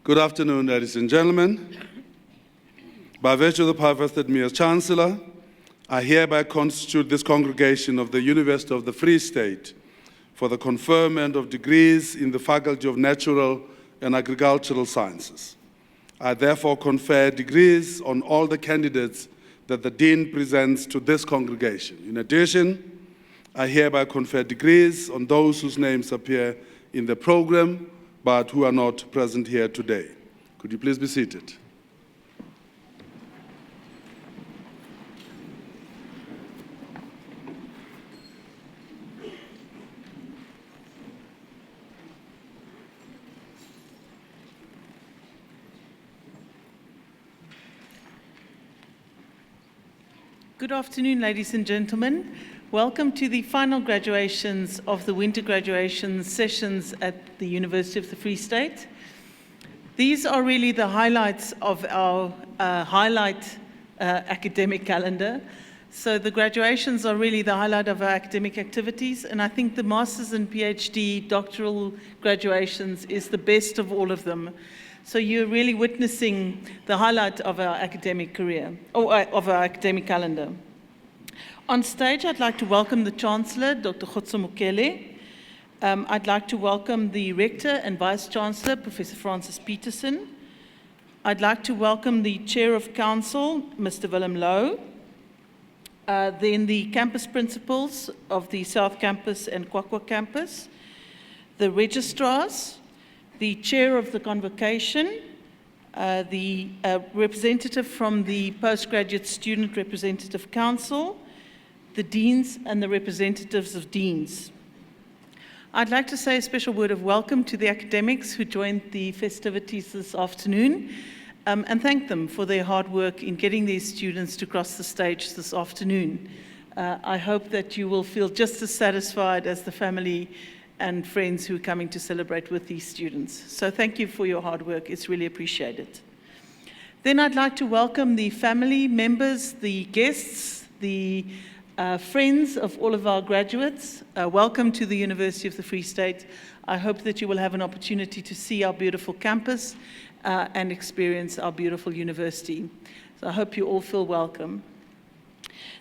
Good afternoon, ladies and gentlemen. By virtue of the power vested in me as Chancellor, I hereby constitute this congregation of the University of the Free State for the conferment of degrees in the Faculty of Natural and Agricultural Sciences. I therefore confer degrees on all the candidates that the Dean presents to this congregation. In addition, I hereby confer degrees on those whose names appear in the program but who are not present here today. Could you please be seated? Good afternoon, ladies and gentlemen. Welcome to the final graduations of the winter graduation sessions at the University of the Free State. These are really the highlights of our academic calendar. So the graduations are really the highlight of our academic activities, and I think the Masters and PhD doctoral graduations is the best of all of them. So you're really witnessing the highlight of our academic career, or of our academic calendar. On stage, I'd like to welcome the Chancellor, Dr. Mokele. I'd like to welcome the Rector and Vice-Chancellor, Professor Francis Peterson. I'd like to welcome the Chair of Council, Mr. Willem Lowe. Then the campus principals of the South Campus and Kwakwa Campus, the registrars, the Chair of the Convocation, the representative from the Postgraduate Student Representative Council, the deans and the representatives of deans. I'd like to say a special word of welcome to the academics who joined the festivities this afternoon, and thank them for their hard work in getting these students to cross the stage this afternoon. I hope that you will feel just as satisfied as the family and friends who are coming to celebrate with these students. So thank you for your hard work. It's really appreciated. Then I'd like to welcome the family members, the guests, the friends of all of our graduates. Welcome to the University of the Free State. I hope that you will have an opportunity to see our beautiful campus and experience our beautiful university. So I hope you all feel welcome.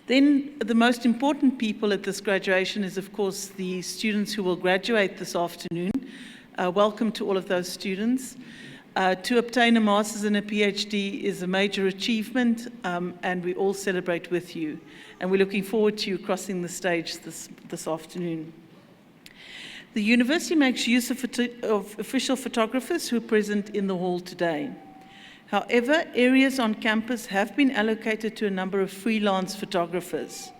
Then the most important people at this graduation is, of course, the students who will graduate this afternoon. Welcome to all of those students. To obtain a master's and a PhD is a major achievement, and we all celebrate with you. And we're looking forward to you crossing the stage this afternoon. The university makes use of official photographers who are present in the hall today. However, areas on campus have been allocated to a number of freelance photographers.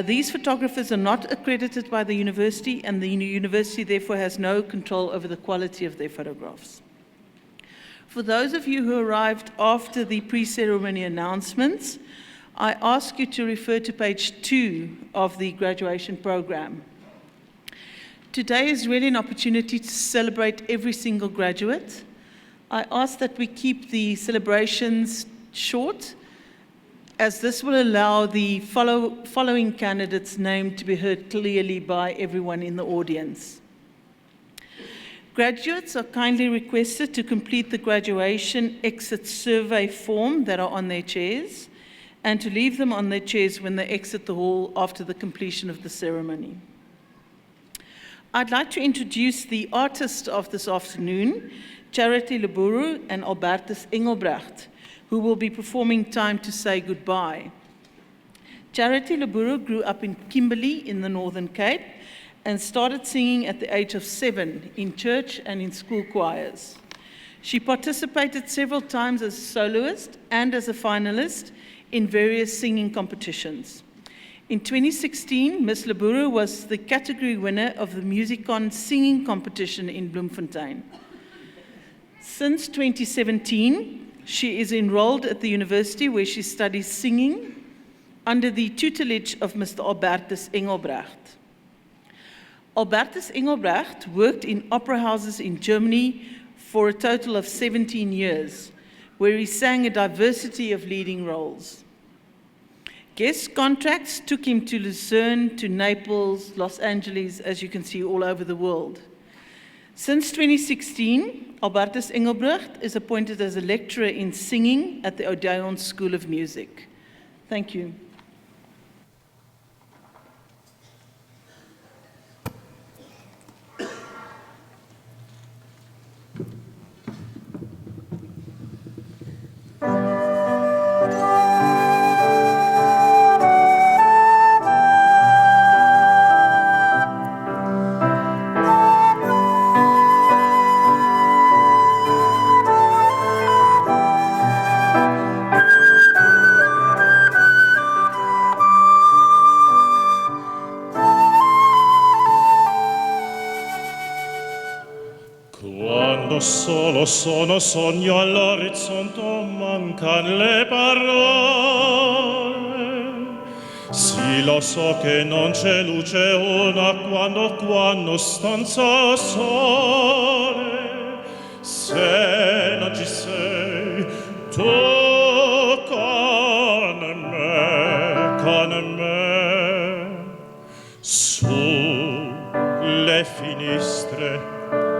These photographers are not accredited by the university, and the university therefore has no control over the quality of their photographs. For those of you who arrived after the pre-ceremony announcements, I ask you to refer to page 2 of the graduation program. Today is really an opportunity to celebrate every single graduate. I ask that we keep the celebrations short, as this will allow the following candidates' name to be heard clearly by everyone in the audience. Graduates are kindly requested to complete the graduation exit survey form that are on their chairs, and to leave them on their chairs when they exit the hall after the completion of the ceremony. I'd like to introduce the artists of this afternoon, Charity Leburu and Albertus Engelbrecht, who will be performing Time to Say Goodbye. Charity Leburu grew up in Kimberley in the Northern Cape and started singing at the age of 7 in church and in school choirs. She participated several times as a soloist and as a finalist in various singing competitions. In 2016, Ms. Leburu was the category winner of the Musicon singing competition in Bloemfontein. Since 2017, she is enrolled at the university where she studies singing under the tutelage of Mr. Albertus Engelbrecht. Albertus Engelbrecht worked in opera houses in Germany for a total of 17 years, where he sang a diversity of leading roles. Guest contracts took him to Lucerne, to Naples, Los Angeles, as you can see, all over the world. Since 2016, Albertus Engelbrecht is appointed as a lecturer in singing at the Odeon School of Music. Thank you. Quando solo sono sogno all'orizzonte mancan le parole. Sì, lo so che non c'è luce una quando stanza sole. Se non ci sei, tu con me, sulle finestre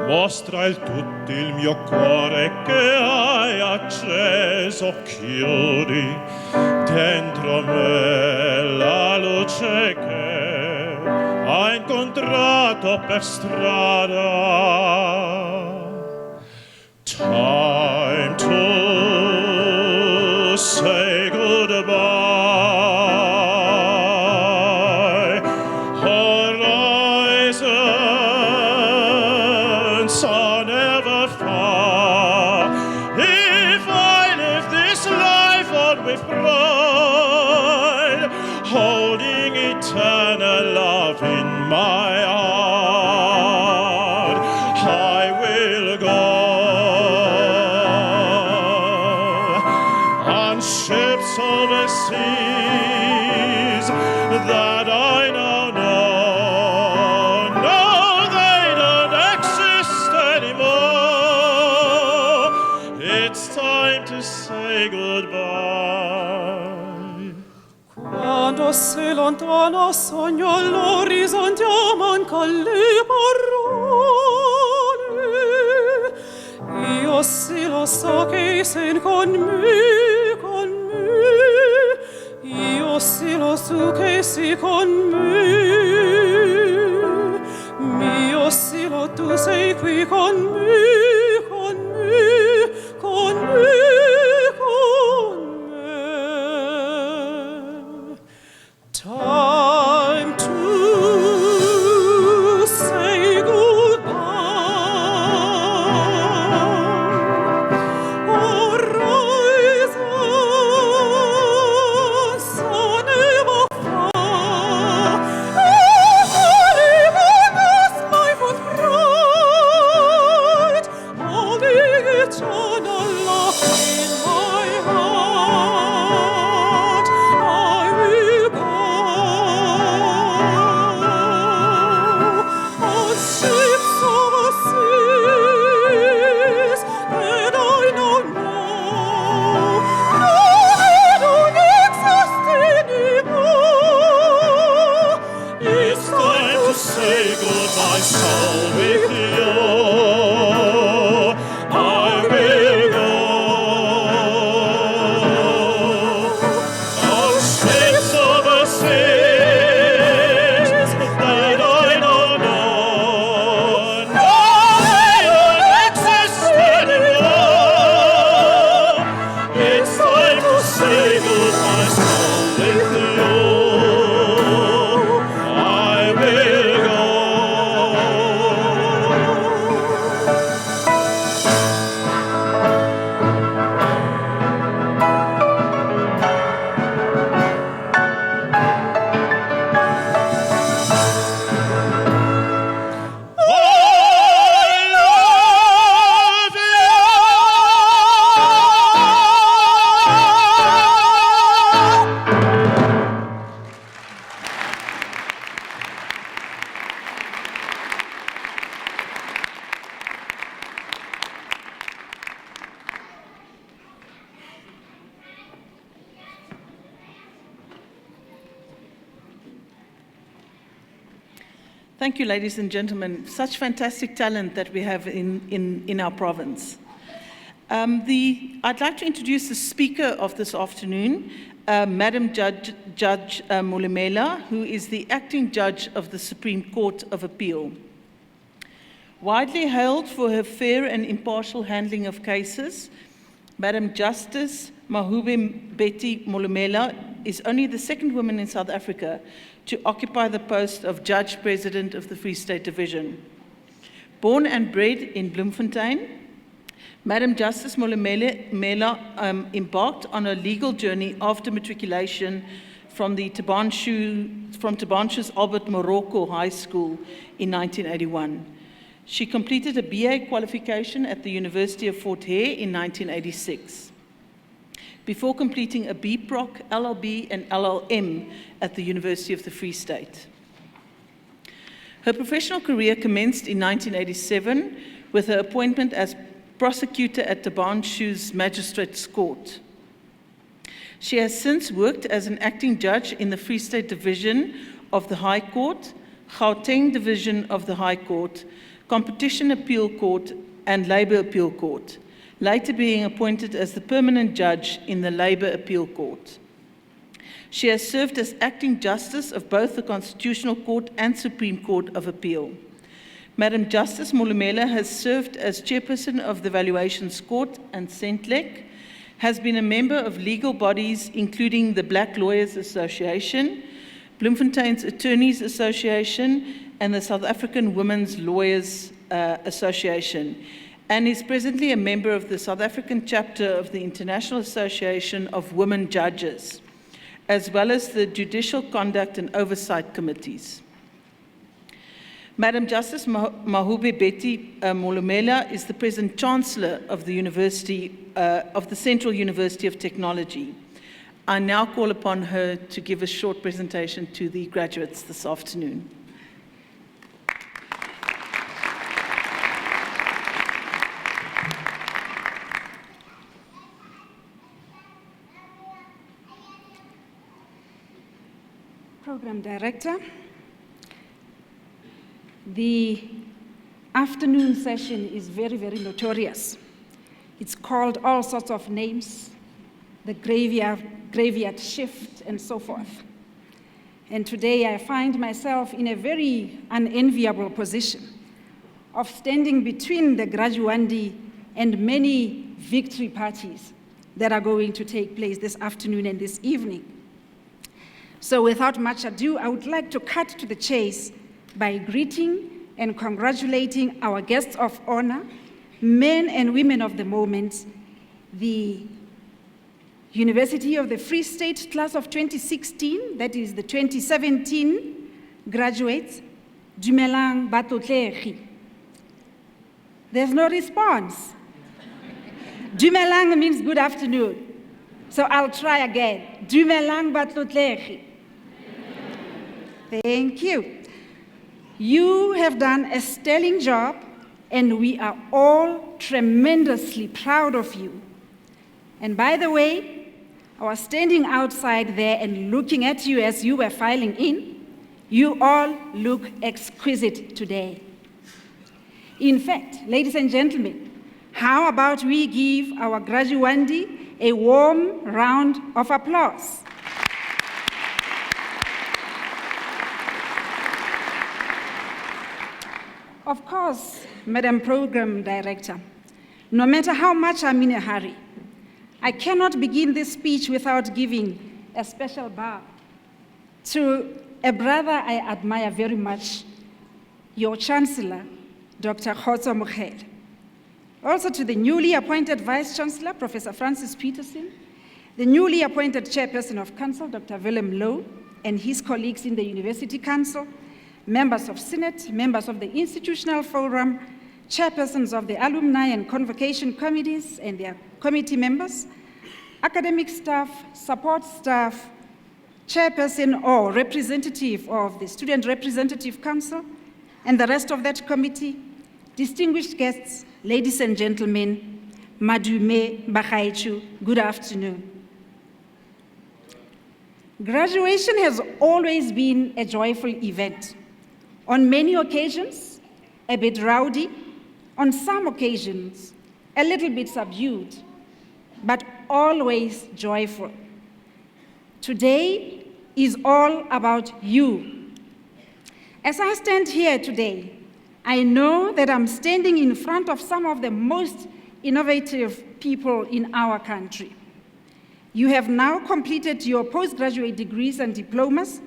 mostra tutto il mio cuore che hai acceso, chiudi dentro me la luce che hai incontrato per strada. Time to say goodbye. Horizons are never far. If I live this life on with pride, holding eternal love in my heart, I will go on ships over seas that I now know. No, they don't exist anymore. It's time to say goodbye. Quando se lontano sogno all'orizzonte manca le parole. Io sì lo so che sei con me. Io sì lo so che sei con me. Mio sì lo tu sei qui con me. Time to say goodbye. Horizons are never far. If I live on this life with pride, holding eternal love in my heart, I will go on ships over seas that I know now. No, they don't exist anymore. It's time to say goodbye, so with you I will go on ships over seas that I don't know. No, they don't exist anymore. It's time to say goodbye, so with you I will go. Thank you, ladies and gentlemen. Such fantastic talent that we have in our province. I'd like to introduce the speaker of this afternoon, Madam Judge Molemela, who is the acting judge of the Supreme Court of Appeal. Widely hailed for her fair and impartial handling of cases, Madam Justice Mahube Betty Molemela is only the second woman in South Africa to occupy the post of Judge President of the Free State Division. Born and bred in Bloemfontein, Madam Justice Molemela embarked on a legal journey after matriculation from Tabanshu's Albert Morocco High School in 1981. She completed a BA qualification at the University of Fort Hare in 1986, before completing a BProc, LLB, and LLM at the University of the Free State. Her professional career commenced in 1987 with her appointment as prosecutor at Tabanshu's Magistrates Court. She has since worked as an acting judge in the Free State Division of the High Court, Gauteng Division of the High Court, Competition Appeal Court, and Labour Appeal Court, later being appointed as the permanent judge in the Labour Appeal Court. She has served as acting justice of both the Constitutional Court and Supreme Court of Appeal. Madam Justice Molemela has served as chairperson of the Valuations Court and Centlec, has been a member of legal bodies including the Black Lawyers Association, Bloemfontein's Attorneys Association, and the South African Women's Lawyers Association, and is presently a member of the South African chapter of the International Association of Women Judges, as well as the Judicial Conduct and Oversight Committees. Madam Justice Mahube Betty Molemela is the present Chancellor of the Central University of Technology. I now call upon her to give a short presentation to the graduates this afternoon. Program Director, the afternoon session is very, very notorious. It's called all sorts of names, the graveyard shift, and so forth. And today I find myself in a very unenviable position of standing between the graduandi and many victory parties that are going to take place this afternoon and this evening. So without much ado, I would like to cut to the chase by greeting and congratulating our guests of honor, men and women of the moment, the University of the Free State class of 2016, that is the 2017 graduates, Dumelang Batlotlegi. There's no response. Dumelang means good afternoon. So I'll try again. Dumelang Batlotlegi. Thank you. You have done a sterling job, and we are all tremendously proud of you. And by the way, I was standing outside there and looking at you as you were filing in. You all look exquisite today. In fact, ladies and gentlemen, how about we give our graduandi a warm round of applause? Of course, Madam Program Director, no matter how much I'm in a hurry, I cannot begin this speech without giving a special bow to a brother I admire very much, your Chancellor, Dr. Khotso Mokhele. Also to the newly appointed Vice Chancellor, Professor Francis Peterson, the newly appointed Chairperson of Council, Dr. Willem Low, and his colleagues in the University Council, members of Senate, members of the Institutional Forum, chairpersons of the alumni and convocation committees and their committee members, academic staff, support staff, chairperson or representative of the Student Representative Council, and the rest of that committee, distinguished guests, ladies and gentlemen, Madume Bakaichu, good afternoon. Graduation has always been a joyful event, On many occasions, a bit rowdy, on some occasions, a little bit subdued, but always joyful. Today is all about you. As I stand here today, I know that I'm standing in front of some of the most innovative people in our country. You have now completed your postgraduate degrees and diplomas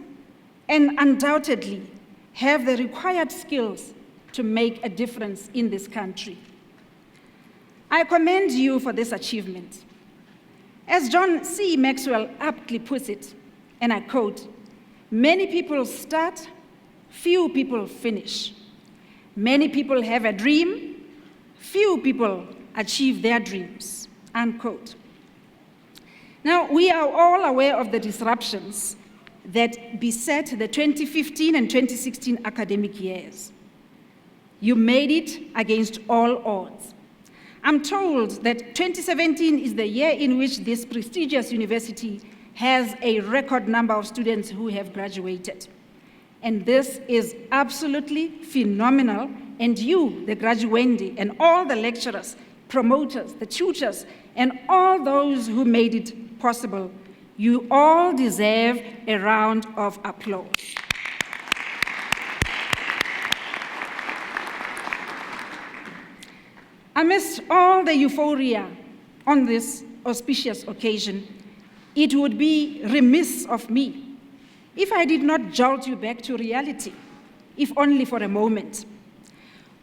and undoubtedly have the required skills to make a difference in this country. I commend you for this achievement. As John C. Maxwell aptly puts it, and I quote, "Many people start, few people finish. Many people have a dream, few people achieve their dreams," unquote. Now, we are all aware of the disruptions that beset the 2015 and 2016 academic years. You made it against all odds. I'm told that 2017 is the year in which this prestigious university has a record number of students who have graduated. And this is absolutely phenomenal, and you, the graduandi, and all the lecturers, promoters, the tutors, and all those who made it possible, you all deserve a round of applause. Amidst all the euphoria on this auspicious occasion, it would be remiss of me if I did not jolt you back to reality, if only for a moment.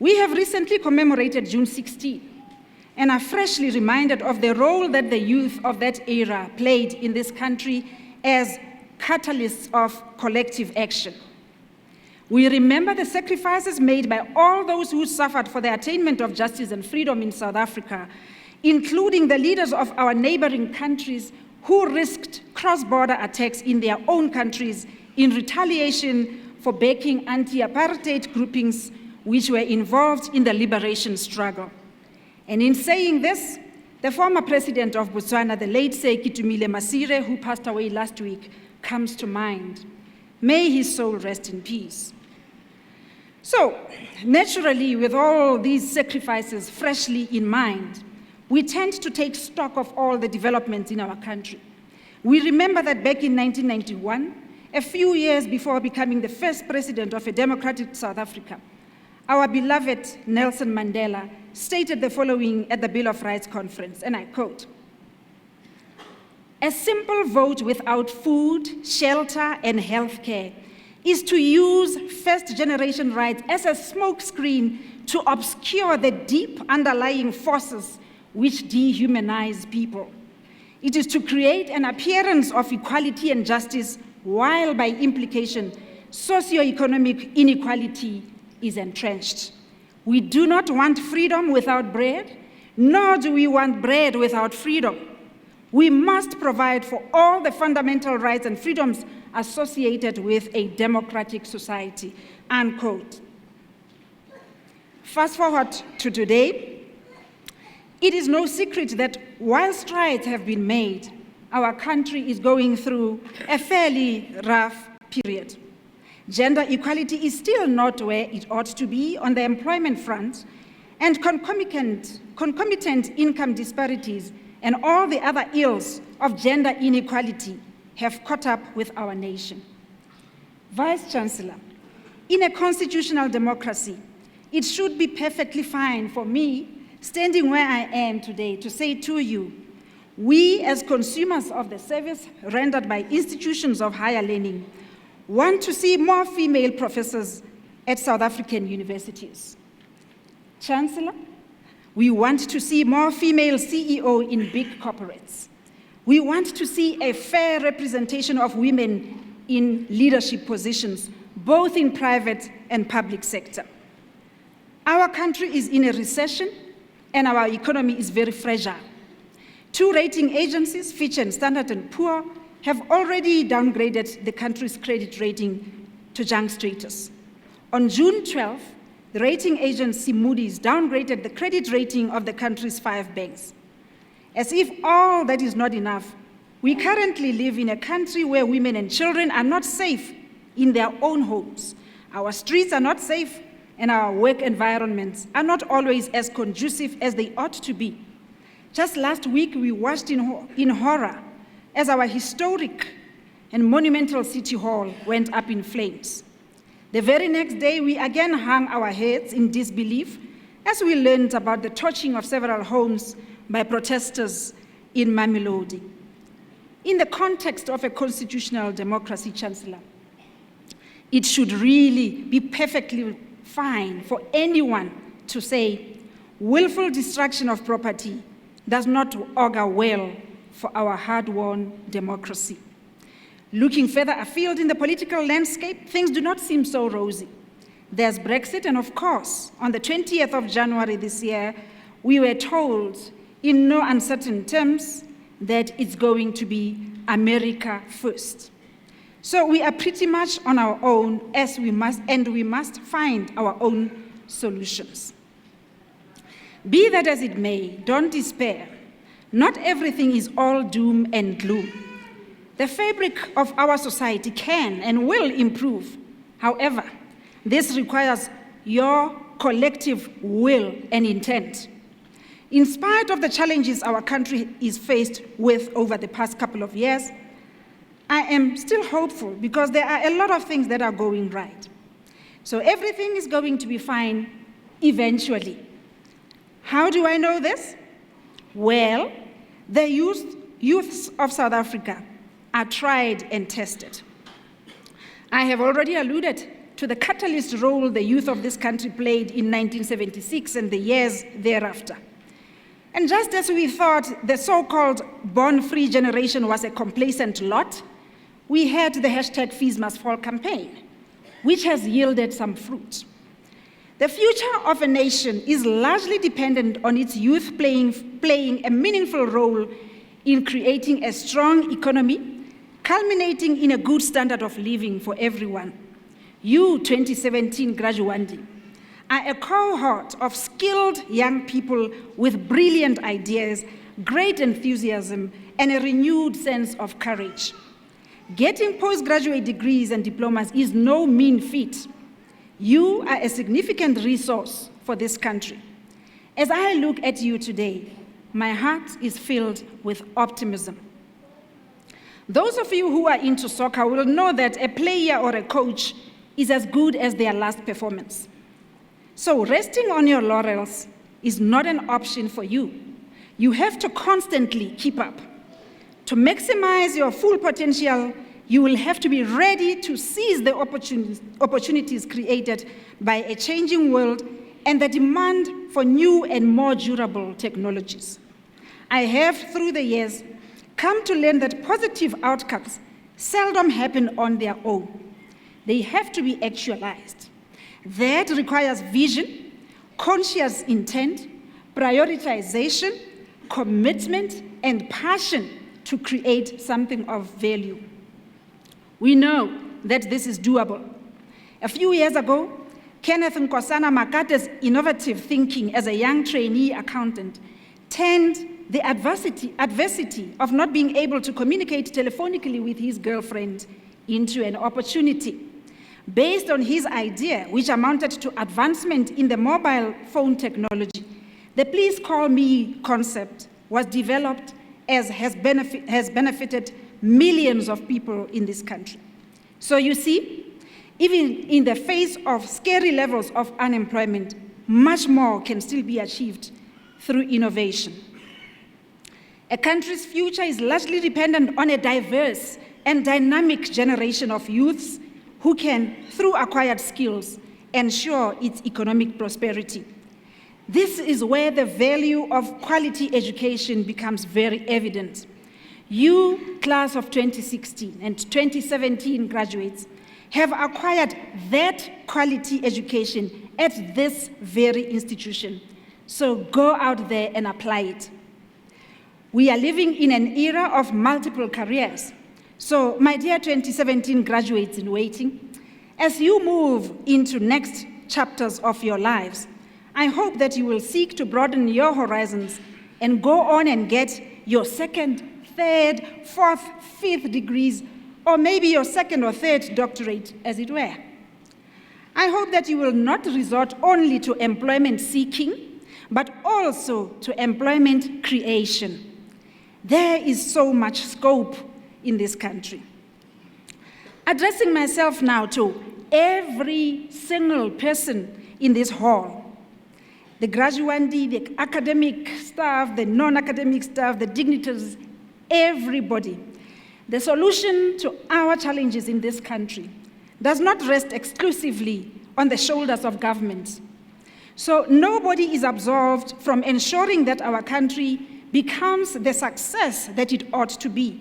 We have recently commemorated June 16, and are freshly reminded of the role that the youth of that era played in this country as catalysts of collective action. We remember the sacrifices made by all those who suffered for the attainment of justice and freedom in South Africa, including the leaders of our neighboring countries who risked cross-border attacks in their own countries in retaliation for backing anti-apartheid groupings which were involved in the liberation struggle. And in saying this, the former president of Botswana, the late Sekitumile Masire, who passed away last week, comes to mind. May his soul rest in peace. So, naturally, with all these sacrifices freshly in mind, we tend to take stock of all the developments in our country. We remember that back in 1991, a few years before becoming the first president of a democratic South Africa, our beloved Nelson Mandela stated the following at the Bill of Rights conference, and I quote, "A simple vote without food, shelter, and health care is to use first-generation rights as a smokescreen to obscure the deep underlying forces which dehumanize people. It is to create an appearance of equality and justice, while by implication, socioeconomic inequality is entrenched. We do not want freedom without bread, nor do we want bread without freedom. We must provide for all the fundamental rights and freedoms associated with a democratic society," unquote. Fast forward to today, it is no secret that while strides have been made, our country is going through a fairly rough period. Gender equality is still not where it ought to be on the employment front, and concomitant income disparities and all the other ills of gender inequality have caught up with our nation. Vice Chancellor, in a constitutional democracy, it should be perfectly fine for me, standing where I am today, to say to you, we as consumers of the service rendered by institutions of higher learning want to see more female professors at South African universities. Chancellor, we want to see more female CEO in big corporates. We want to see a fair representation of women in leadership positions, both in private and public sector. Our country is in a recession, and our economy is very fragile. Two rating agencies, Fitch and Standard & Poor, have already downgraded the country's credit rating to junk status. On June 12th, the rating agency Moody's downgraded the credit rating of the country's 5 banks. As if all that is not enough, we currently live in a country where women and children are not safe in their own homes. Our streets are not safe, and our work environments are not always as conducive as they ought to be. Just last week, we watched in horror as our historic and monumental City Hall went up in flames. The very next day, we again hung our heads in disbelief as we learned about the torching of several homes by protesters in Mamelodi. In the context of a constitutional democracy, Chancellor, it should really be perfectly fine for anyone to say willful destruction of property does not augur well for our hard-won democracy. Looking further afield in the political landscape, things do not seem so rosy. There's Brexit, and of course, on the 20th of January this year, we were told in no uncertain terms that it's going to be America first. So we are pretty much on our own, we must find our own solutions. Be that as it may, don't despair. Not everything is all doom and gloom. The fabric of our society can and will improve. However, this requires your collective will and intent. In spite of the challenges our country is faced with over the past couple of years, I am still hopeful because there are a lot of things that are going right. So everything is going to be fine eventually. How do I know this? Well, the youths of South Africa are tried and tested. I have already alluded to the catalyst role the youth of this country played in 1976 and the years thereafter. And just as we thought the so-called born-free generation was a complacent lot, we had the hashtag Fees Must Fall campaign, which has yielded some fruit. The future of a nation is largely dependent on its youth playing a meaningful role in creating a strong economy, culminating in a good standard of living for everyone. You, 2017 graduandi, are a cohort of skilled young people with brilliant ideas, great enthusiasm, and a renewed sense of courage. Getting postgraduate degrees and diplomas is no mean feat. You are a significant resource for this country. As I look at you today, my heart is filled with optimism. Those of you who are into soccer will know that a player or a coach is as good as their last performance. So resting on your laurels is not an option for you. You have to constantly keep up. To maximize your full potential, you will have to be ready to seize the opportunities created by a changing world and the demand for new and more durable technologies. I have, through the years, come to learn that positive outcomes seldom happen on their own. They have to be actualized. That requires vision, conscious intent, prioritization, commitment, and passion to create something of value. We know that this is doable. A few years ago, Kenneth Nkosana Makate's innovative thinking as a young trainee accountant turned the adversity of not being able to communicate telephonically with his girlfriend into an opportunity. Based on his idea, which amounted to advancement in the mobile phone technology, the Please Call Me concept was developed as has benefited millions of people in this country. So you see, even in the face of scary levels of unemployment, much more can still be achieved through innovation. A country's future is largely dependent on a diverse and dynamic generation of youths who can, through acquired skills, ensure its economic prosperity. This is where the value of quality education becomes very evident. You, class of 2016 and 2017 graduates, have acquired that quality education at this very institution. So go out there and apply it. We are living in an era of multiple careers. So, my dear 2017 graduates in waiting, as you move into next chapters of your lives, I hope that you will seek to broaden your horizons and go on and get your second, third, fourth, fifth degrees, or maybe your second or third doctorate, as it were. I hope that you will not resort only to employment seeking, but also to employment creation. There is so much scope in this country. Addressing myself now to every single person in this hall, the graduandi, the academic staff, the non-academic staff, the dignitaries, everybody. The solution to our challenges in this country does not rest exclusively on the shoulders of government. So nobody is absolved from ensuring that our country becomes the success that it ought to be.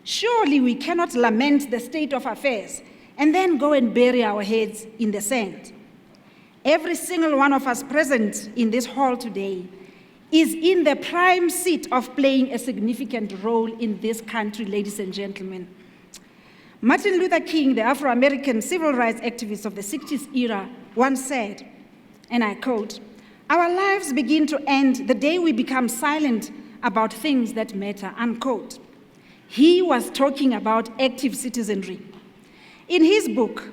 Surely we cannot lament the state of affairs and then go and bury our heads in the sand. Every single one of us present in this hall today is in the prime seat of playing a significant role in this country, ladies and gentlemen. Martin Luther King, the Afro-American civil rights activist of the 60s era, once said, and I quote, "Our lives begin to end the day we become silent about things that matter," unquote. He was talking about active citizenry. In his book,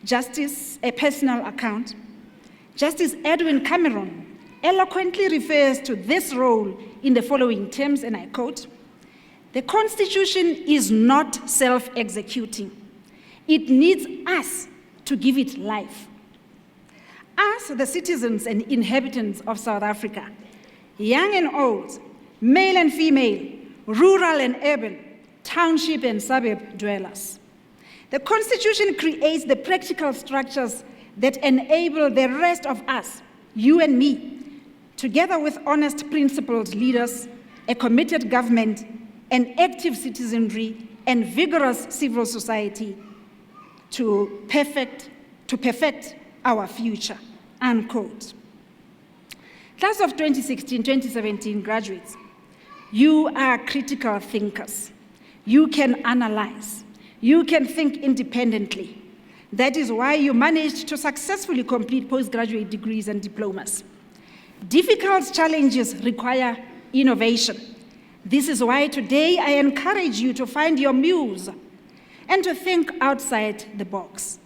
Justice, A Personal Account, Justice Edwin Cameron eloquently refers to this role in the following terms, and I quote, "The Constitution is not self-executing. It needs us to give it life. Us, the citizens and inhabitants of South Africa, young and old, male and female, rural and urban, township and suburb dwellers. The Constitution creates the practical structures that enable the rest of us, you and me, together with honest, principled leaders, a committed government, an active citizenry, and vigorous civil society to perfect our future," unquote. Class of 2016-2017 graduates, you are critical thinkers. You can analyze. You can think independently. That is why you managed to successfully complete postgraduate degrees and diplomas. Difficult challenges require innovation. This is why today I encourage you to find your muse and to think outside the box.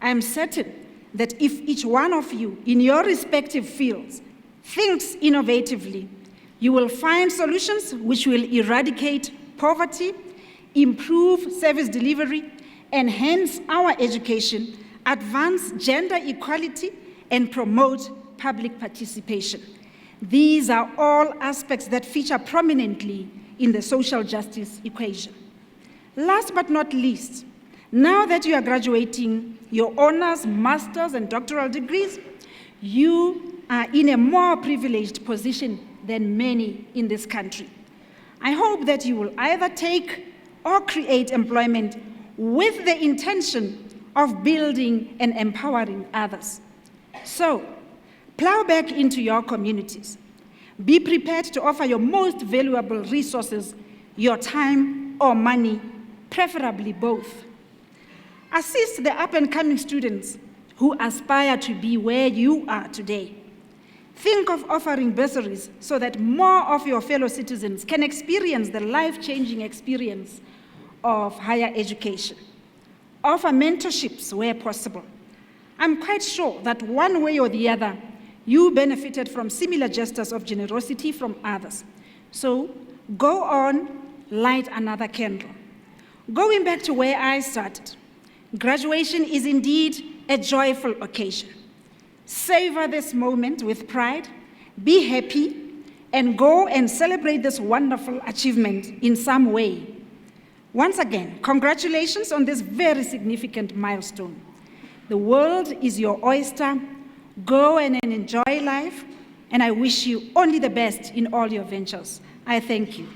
I am certain that if each one of you in your respective fields thinks innovatively, you will find solutions which will eradicate poverty, improve service delivery, enhance our education, advance gender equality, and promote public participation. These are all aspects that feature prominently in the social justice equation. Last but not least, now that you are graduating your honors, masters, and doctoral degrees, you are in a more privileged position than many in this country. I hope that you will either take or create employment with the intention of building and empowering others. So, plow back into your communities. Be prepared to offer your most valuable resources, your time or money, preferably both. Assist the up-and-coming students who aspire to be where you are today. Think of offering bursaries so that more of your fellow citizens can experience the life-changing experience of higher education. Offer mentorships where possible. I'm quite sure that one way or the other, you benefited from similar gestures of generosity from others. So go on, light another candle. Going back to where I started, graduation is indeed a joyful occasion. Savor this moment with pride, be happy, and go and celebrate this wonderful achievement in some way. Once again, congratulations on this very significant milestone. The world is your oyster. Go and enjoy life, and I wish you only the best in all your ventures. I thank you.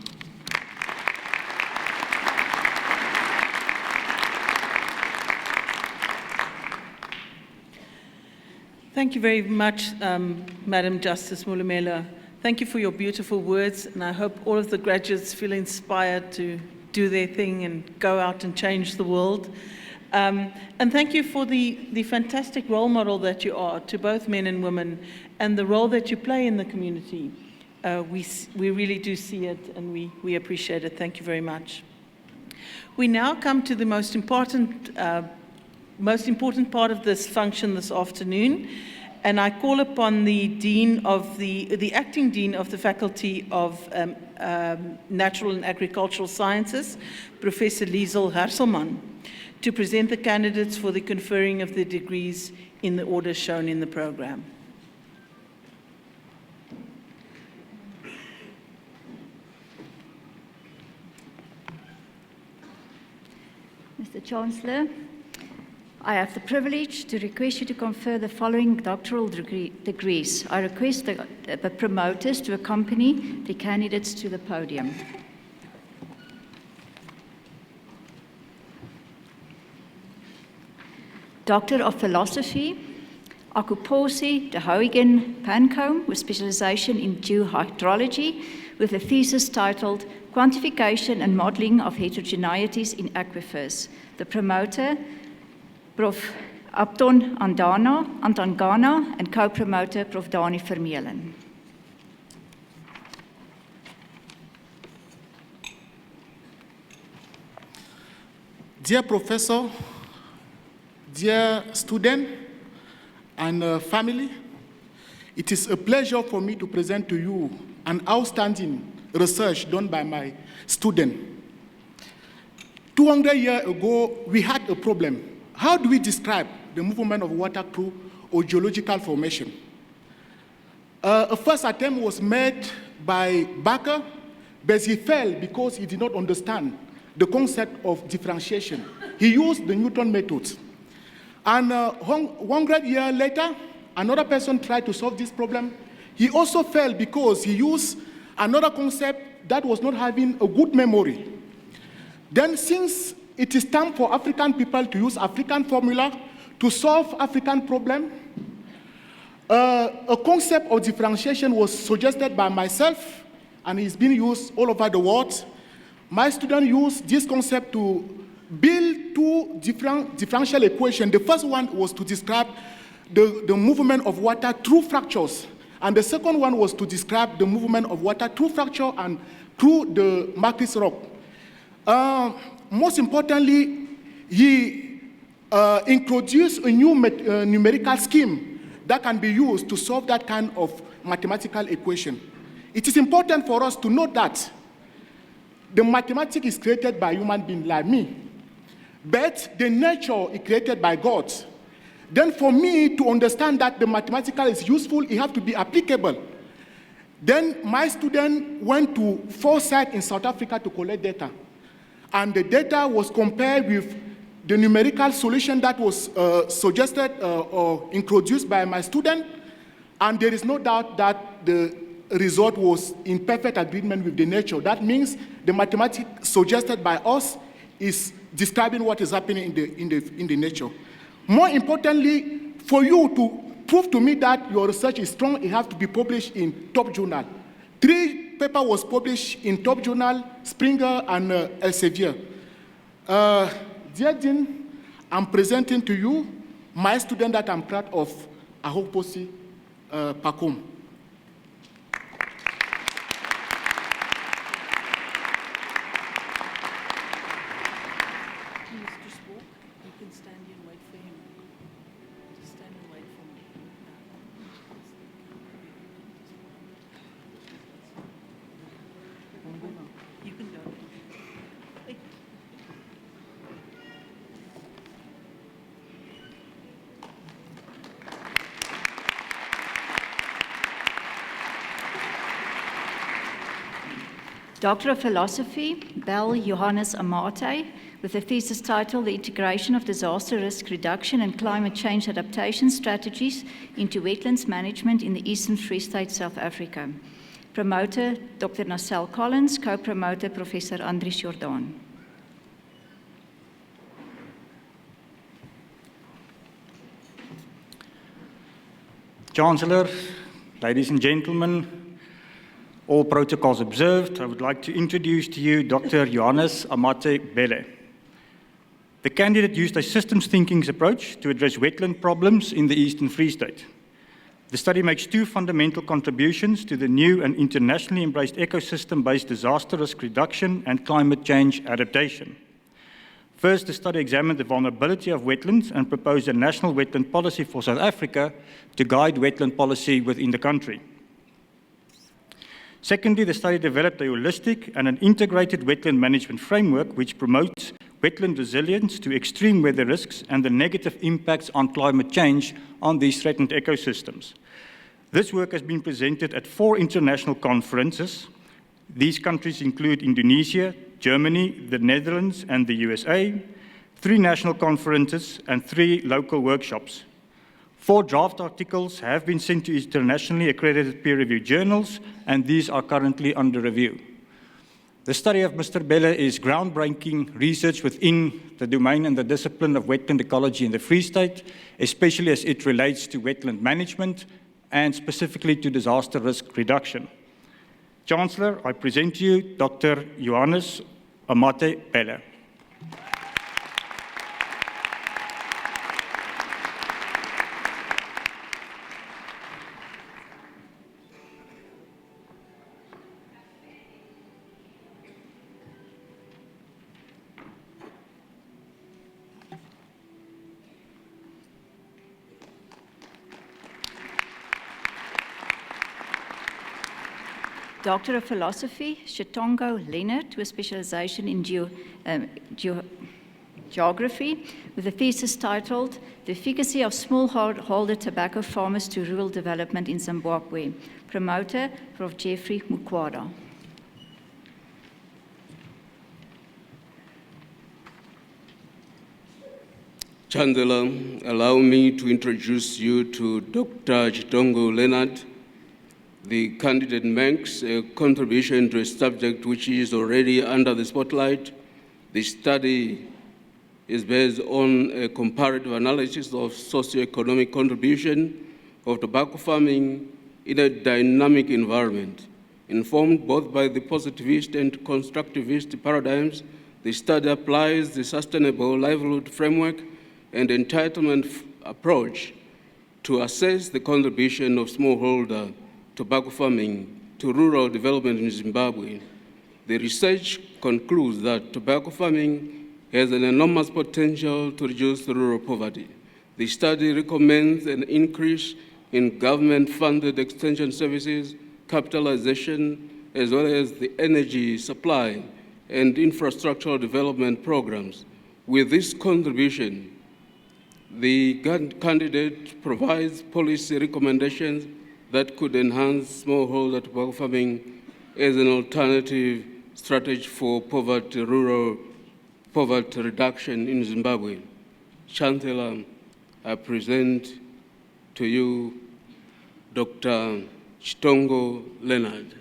Thank you very much, Madam Justice Mulumela. Thank you for your beautiful words, and I hope all of the graduates feel inspired to do their thing and go out and change the world. And thank you for the fantastic role model that you are to both men and women, and the role that you play in the community. We really do see it, and we appreciate it. Thank you very much. We now come to the most important most important part of this function this afternoon, and I call upon the Dean of the Acting Dean of the Faculty of Natural and Agricultural Sciences, Professor Liesel Herselman, to present the candidates for the conferring of the degrees in the order shown in the program. Mr. Chancellor, I have the privilege to request you to confer the following doctoral degrees. I request the promoters to accompany the candidates to the podium. Doctor of Philosophy, Akuposi de Houwegen Pancombe, with specialization in geohydrology, with a thesis titled Quantification and Modeling of Heterogeneities in Aquifers. The promoter, Prof. Upton Antangana, and co-promoter, Prof. Dani Vermeulen. Dear Professor, dear student and family, it is a pleasure for me to present to you an outstanding research done by my student. 200 years ago, we had a problem. How do we describe the movement of water through a geological formation? A first attempt was made by Baker, but he failed because he did not understand the concept of differentiation. He used the Newton method. And 100 years later, another person tried to solve this problem. He also failed because he used another concept that was not having a good memory. Then, since it is time for African people to use African formula to solve African problem, a concept of differentiation was suggested by myself, and it's been used all over the world. My students used this concept to build two differential equations. The first one was to describe the movement of water through fractures, and the second one was to describe the movement of water through fracture and through the matrix rock. Most importantly, he introduced a new numerical scheme that can be used to solve that kind of mathematical equation. It is important for us to note that the mathematics is created by human beings like me, but the nature is created by God. Then for me to understand that the mathematical is useful, it has to be applicable. Then my student went to 4 sites in South Africa to collect data. And the data was compared with the numerical solution that was suggested or introduced by my student. And there is no doubt that the result was in perfect agreement with the nature. That means the mathematics suggested by us is describing what is happening in the nature. More importantly, for you to prove to me that your research is strong, it has to be published in top journal. 3 papers was published in top journal, Springer and Elsevier. Dear Dean, I'm presenting to you my student that I'm proud of, Ahoposi Pancombe. Doctor of Philosophy, Bell Johannes Amate, with a thesis titled The Integration of Disaster Risk Reduction and Climate Change Adaptation Strategies into Wetlands Management in the Eastern Free State, South Africa. Promoter, Dr. Nacelle Collins, co-promoter, Professor Andries Jordan. Chancellor, ladies and gentlemen, all protocols observed, I would like to introduce to you Dr. Johannes Amate Belle. The candidate used a systems thinking approach to address wetland problems in the Eastern Free State. The study makes 2 fundamental contributions to the new and internationally embraced ecosystem-based disaster risk reduction and climate change adaptation. First, the study examined the vulnerability of wetlands and proposed a national wetland policy for South Africa to guide wetland policy within the country. Secondly, the study developed a holistic and an integrated wetland management framework which promotes wetland resilience to extreme weather risks and the negative impacts on climate change on these threatened ecosystems. This work has been presented at 4 international conferences. These countries include Indonesia, Germany, the Netherlands, and the USA, 3 national conferences, and 3 local workshops. 4 draft articles have been sent to internationally accredited peer-reviewed journals, and these are currently under review. The study of Mr. Belle is groundbreaking research within the domain and the discipline of wetland ecology in the Free State, especially as it relates to wetland management and specifically to disaster risk reduction. Chancellor, I present to you Dr. Johannes Amate Belle. Doctor of Philosophy, Chitongo Leonard, with specialization in geography, with a thesis titled The Efficacy of Smallholder Tobacco Farmers to Rural Development in Zimbabwe. Promoter, Prof. Jeffrey Mukwada. Chancellor, allow me to introduce you to Dr. Chitongo Leonard. The candidate makes a contribution to a subject which is already under the spotlight. The study is based on a comparative analysis of socioeconomic contribution of tobacco farming in a dynamic environment. Informed both by the positivist and constructivist paradigms, the study applies the sustainable livelihood framework and entitlement approach to assess the contribution of smallholder tobacco farming to rural development in Zimbabwe. The research concludes that tobacco farming has an enormous potential to reduce rural poverty. The study recommends an increase in government-funded extension services, capitalization, as well as the energy supply and infrastructural development programs. With this contribution, the candidate provides policy recommendations that could enhance smallholder tobacco farming as an alternative strategy for rural poverty reduction in Zimbabwe. Chancellor, I present to you Dr. Chitongo Leonard.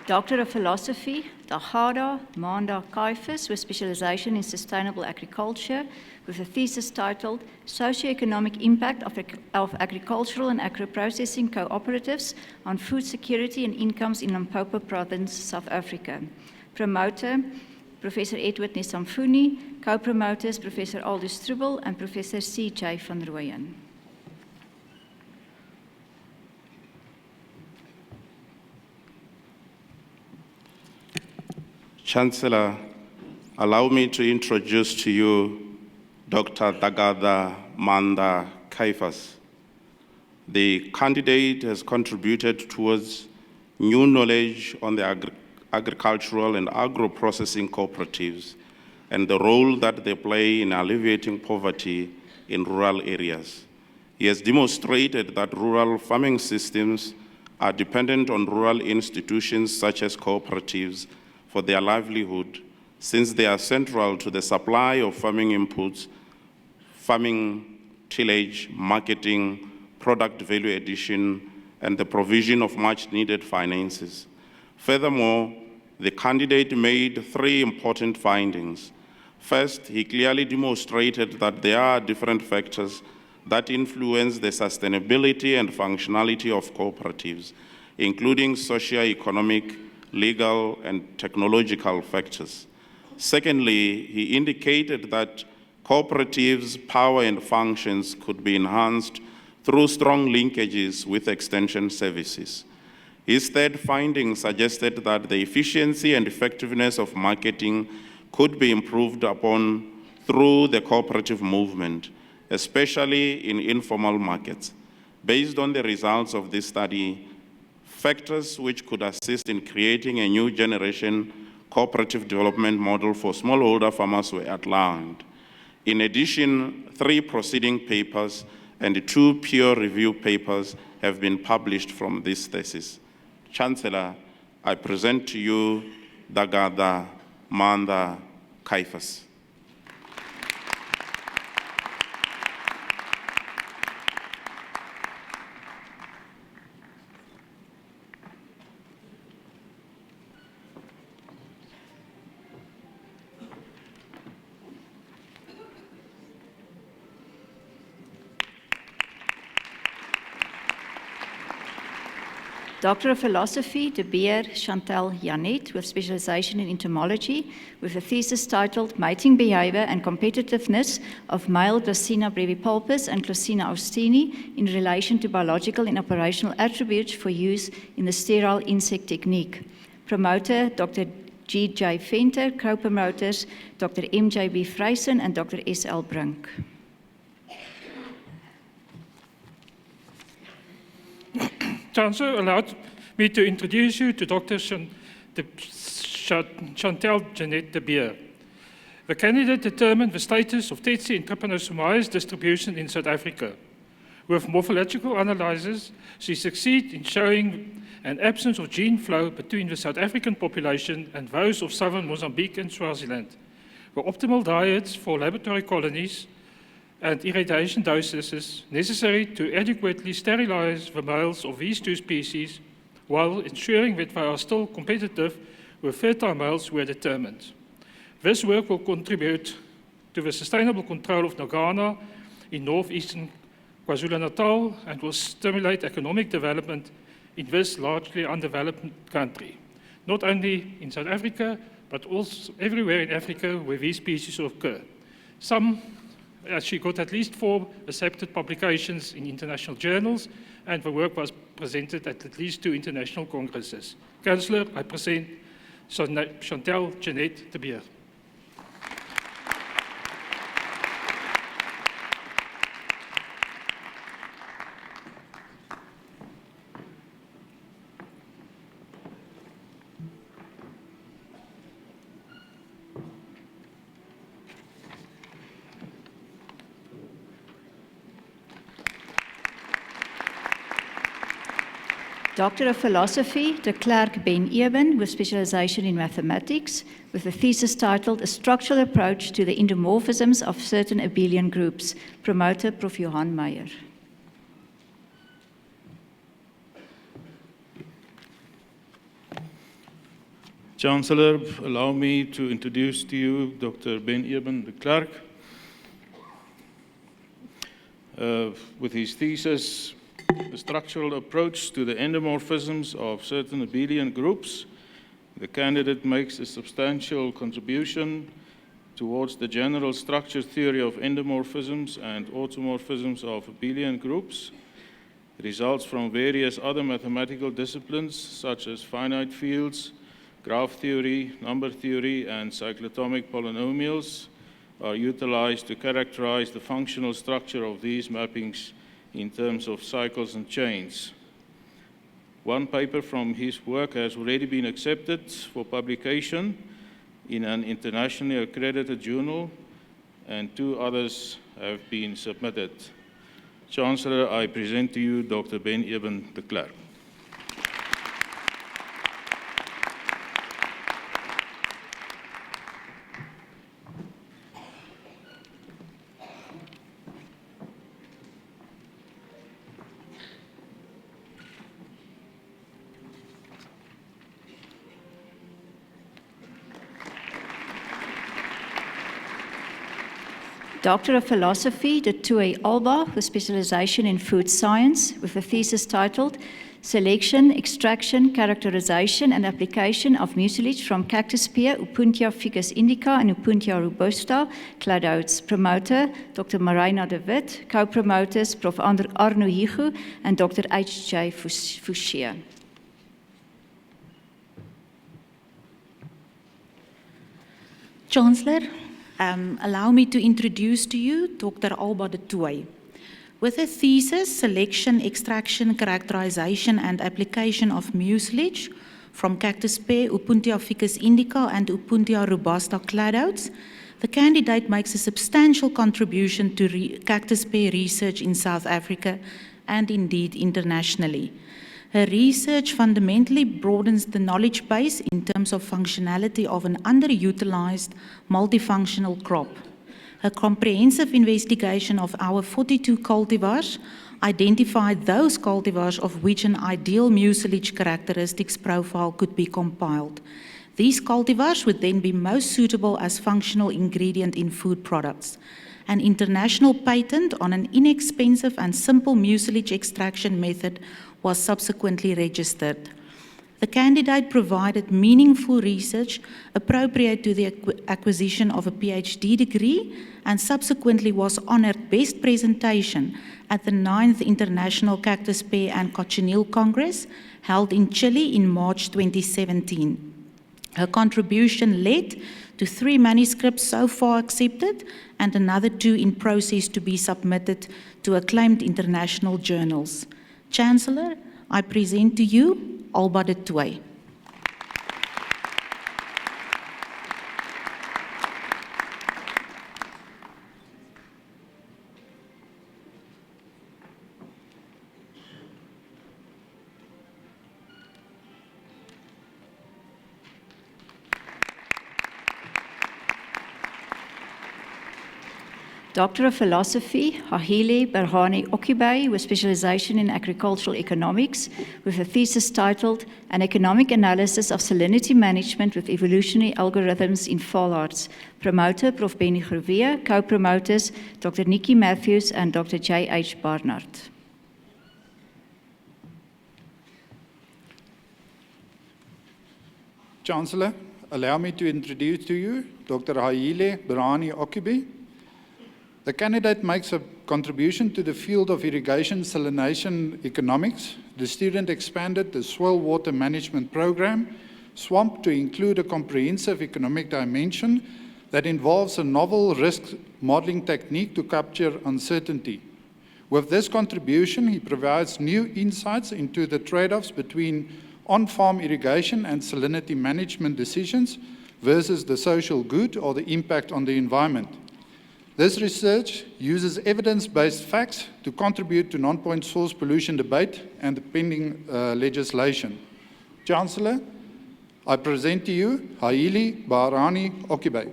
Doctor of Philosophy, Dagada Manda Kaifas, with specialization in sustainable agriculture, with a thesis titled Socioeconomic Impact of Agricultural and Agro-Processing Cooperatives on Food Security and Incomes in Limpopo Province, South Africa. Promoter, Professor Edward Nesamfuni, co-promoters, Professor Aldous Strubel and Professor C.J. van Rooyen. Chancellor, allow me to introduce to you Dr. Dagada Manda Kaifas. The candidate has contributed towards new knowledge on the agricultural and agro-processing cooperatives and the role that they play in alleviating poverty in rural areas. He has demonstrated that rural farming systems are dependent on rural institutions such as cooperatives for their livelihood, since they are central to the supply of farming inputs, farming tillage, marketing, product value addition, and the provision of much-needed finances. Furthermore, the candidate made 3 important findings. First, he clearly demonstrated that there are different factors that influence the sustainability and functionality of cooperatives, including socio-economic, legal, and technological factors. Secondly, he indicated that cooperatives' power and functions could be enhanced through strong linkages with extension services. His third finding suggested that the efficiency and effectiveness of marketing could be improved upon through the cooperative movement, especially in informal markets. Based on the results of this study, factors which could assist in creating a new generation cooperative development model for smallholder farmers were outlined. In addition, 3 proceeding papers and 2 peer review papers have been published from this thesis. Chancellor, I present to you Dagada Manda Kaifas. Doctor of Philosophy, De Beer Chantal Janet, with specialization in entomology, with a thesis titled Mating Behavior and Competitiveness of Male Glossina brevipulpus and Glossina austini in relation to biological and operational attributes for use in the sterile insect technique. Promoter, Dr. G.J. Venter, co-promoters, Dr. M.J.B. Vrysen and Dr. S.L. Brink. Chancellor allowed me to introduce you to Dr. Chantal Janet de Beer. The candidate determined the status of Tsetse and trypanosomiase distribution in South Africa. With morphological analysis, she succeeded in showing an absence of gene flow between the South African population and those of southern Mozambique and Swaziland. The optimal diets for laboratory colonies and irradiation doses necessary to adequately sterilize the males of these 2 species while ensuring that they are still competitive with fertile males were determined. This work will contribute to the sustainable control of Nagana in northeastern KwaZulu-Natal and will stimulate economic development in this largely undeveloped country, not only in South Africa, but also everywhere in Africa where these species occur. She got at least 4 accepted publications in international journals, and the work was presented at least 2 international congresses. Councillor, I present Chantal Janet de Beer. Doctor of Philosophy, de Klerk Ben Eben, with specialization in mathematics, with a thesis titled A Structural Approach to the Endomorphisms of Certain Abelian Groups. Promoter, Prof. Johan Meyer. Chancellor, allow me to introduce to you Dr. Ben Eben de Klerk. With his thesis, A Structural Approach to the Endomorphisms of Certain Abelian Groups, the candidate makes a substantial contribution towards the general structure theory of endomorphisms and automorphisms of abelian groups. Results from various other mathematical disciplines such as finite fields, graph theory, number theory, and cyclotomic polynomials are utilized to characterize the functional structure of these mappings in terms of cycles and chains. 1 paper from his work has already been accepted for publication in an internationally accredited journal, and 2 others have been submitted. Chancellor, I present to you Dr. Ben Eben de Klerk. Doctor of Philosophy, de Tooy Alba, with specialization in food science, with a thesis titled Selection, Extraction, Characterization and Application of Mucilage from Cactus Pear, Opuntia ficus indica and Opuntia robusta, cladodes. Promoter, Dr. Marina de Wit. Co-promoters, Prof. Arno Higu and Dr. H.J. Fouchier. Chancellor, allow me to introduce to you Dr. Alba de Tooy. With a thesis, Selection, Extraction, Characterization and Application of Mucilage from Cactus Pear, Opuntia ficus indica and Opuntia robusta cladodes, the candidate makes a substantial contribution to cactus pear research in South Africa and indeed internationally. Her research fundamentally broadens the knowledge base in terms of functionality of an underutilized multifunctional crop. A comprehensive investigation of our 42 cultivars identified those cultivars of which an ideal mucilage characteristics profile could be compiled. These cultivars would then be most suitable as functional ingredient in food products. An international patent on an inexpensive and simple mucilage extraction method was subsequently registered. The candidate provided meaningful research appropriate to the acquisition of a PhD degree and subsequently was honored Best Presentation at the 9th International Cactus Pear and Cochineal Congress held in Chile in March 2017. Her contribution led to 3 manuscripts so far accepted and another 2 in process to be submitted to acclaimed international journals. Chancellor, I present to you Alba de Tooy. Doctor of Philosophy, Hahile Berhane Okibay, with specialization in agricultural economics, with a thesis titled An Economic Analysis of Salinity Management with Evolutionary Algorithms in Fallards. Promoter, Prof. Benny Gerweer. Co-promoters, Dr. Nikki Matthews and Dr. J.H. Barnard. Chancellor, allow me to introduce to you Dr. Hahile Berhane Okibay. The candidate makes a contribution to the field of irrigation salination economics. The student expanded the soil water management program, SWAMP, to include a comprehensive economic dimension that involves a novel risk modeling technique to capture uncertainty. With this contribution, he provides new insights into the trade-offs between on-farm irrigation and salinity management decisions versus the social good or the impact on the environment. This research uses evidence-based facts to contribute to non-point source pollution debate and the pending legislation. Chancellor, I present to you Hahile Berhane Okibay.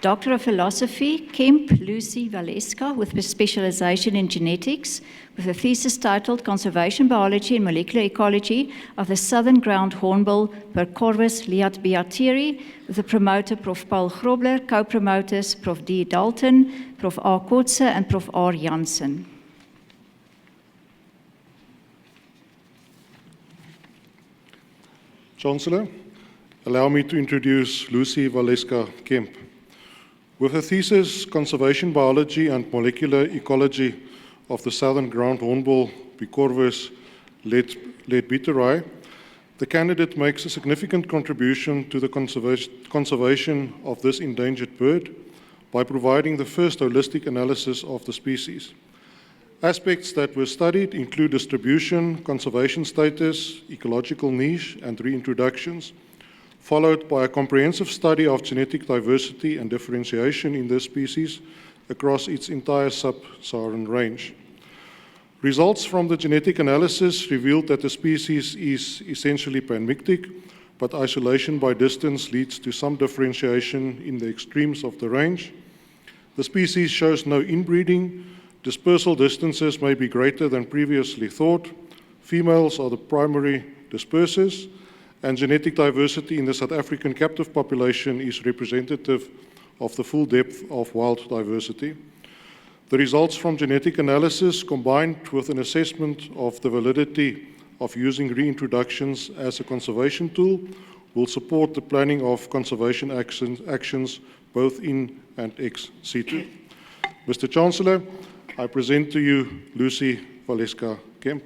Doctor of Philosophy, Kemp Lucy Valeska, with specialization in genetics, with a thesis titled Conservation Biology and Molecular Ecology of the Southern Ground Hornbill per Corvus liatbeateri, with the promoter Prof. Paul Grobler, co-promoters Prof. D. Dalton, Prof. A. Kotze and Prof. R. Janssen. Chancellor, allow me to introduce Lucy Valeska Kemp. With a thesis, Conservation Biology and Molecular Ecology of the Southern Ground Hornbill Bicorvus liatbeateri, the candidate makes a significant contribution to the conservation of this endangered bird by providing the first holistic analysis of the species. Aspects that were studied include distribution, conservation status, ecological niche, and reintroductions, followed by a comprehensive study of genetic diversity and differentiation in this species across its entire sub-Saharan range. Results from the genetic analysis revealed that the species is essentially panmictic, but isolation by distance leads to some differentiation in the extremes of the range. The species shows no inbreeding. Dispersal distances may be greater than previously thought. Females are the primary dispersers, and genetic diversity in the South African captive population is representative of the full depth of wild diversity. The results from genetic analysis combined with an assessment of the validity of using reintroductions as a conservation tool will support the planning of conservation actions both in and ex situ. Mr. Chancellor, I present to you Lucy Valeska Kemp.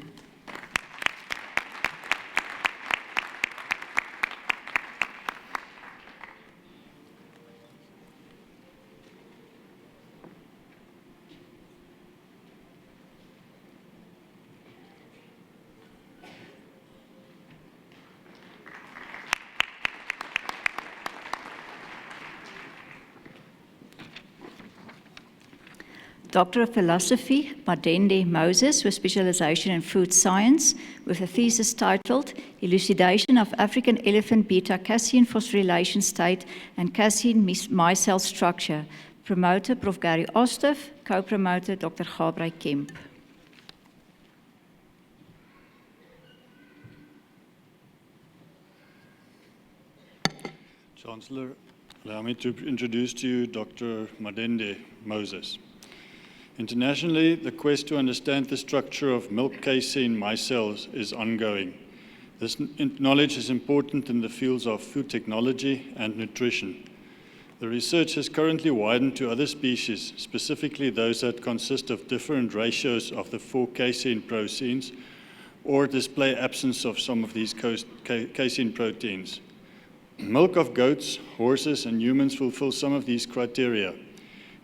Doctor of Philosophy, Madende Moses, with specialization in food science, with a thesis titled Elucidation of African Elephant Beta-Casein Phosphorylation State and Casein Micelle Structure. Promoter, Prof. Gary Osthoff. Co-promoter, Dr. Gabriel Kemp. Chancellor, allow me to introduce to you Dr. Madende Moses. Internationally, the quest to understand the structure of milk casein micelles is ongoing. This knowledge is important in the fields of food technology and nutrition. The research has currently widened to other species, specifically those that consist of different ratios of the 4 casein proteins or display absence of some of these casein proteins. Milk of goats, horses, and humans fulfill some of these criteria.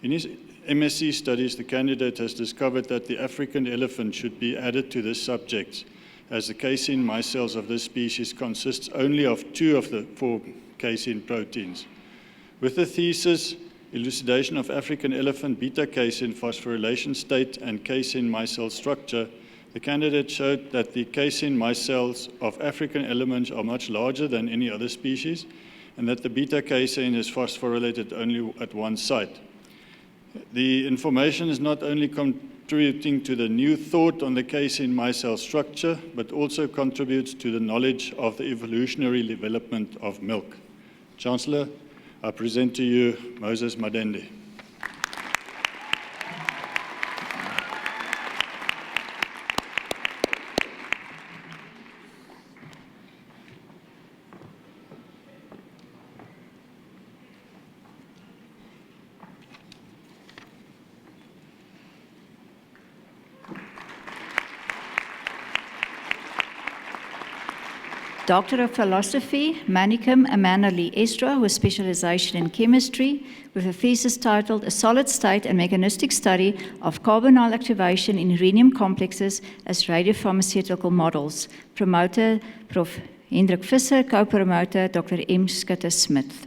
In his MSc studies, the candidate has discovered that the African elephant should be added to this subject, as the casein micelles of this species consists only of 2 of the 4 casein proteins. With the thesis, Elucidation of African Elephant Beta-Casein Phosphorylation State and Casein Micelle Structure, the candidate showed that the casein micelles of African elephants are much larger than any other species, and that the beta-casein is phosphorylated only at one site. The information is not only contributing to the new thought on the casein micelle structure, but also contributes to the knowledge of the evolutionary development of milk. Chancellor, I present to you Moses Madende. Doctor of Philosophy, Manicum Amanda Lee Estra, with specialization in chemistry, with a thesis titled A Solid State and Mechanistic Study of Carbonyl Activation in Rhenium Complexes as Radiopharmaceutical Models. Promoter, Prof. Hendrik Visser. Co-promoter, Dr. M. Schutte-Smith.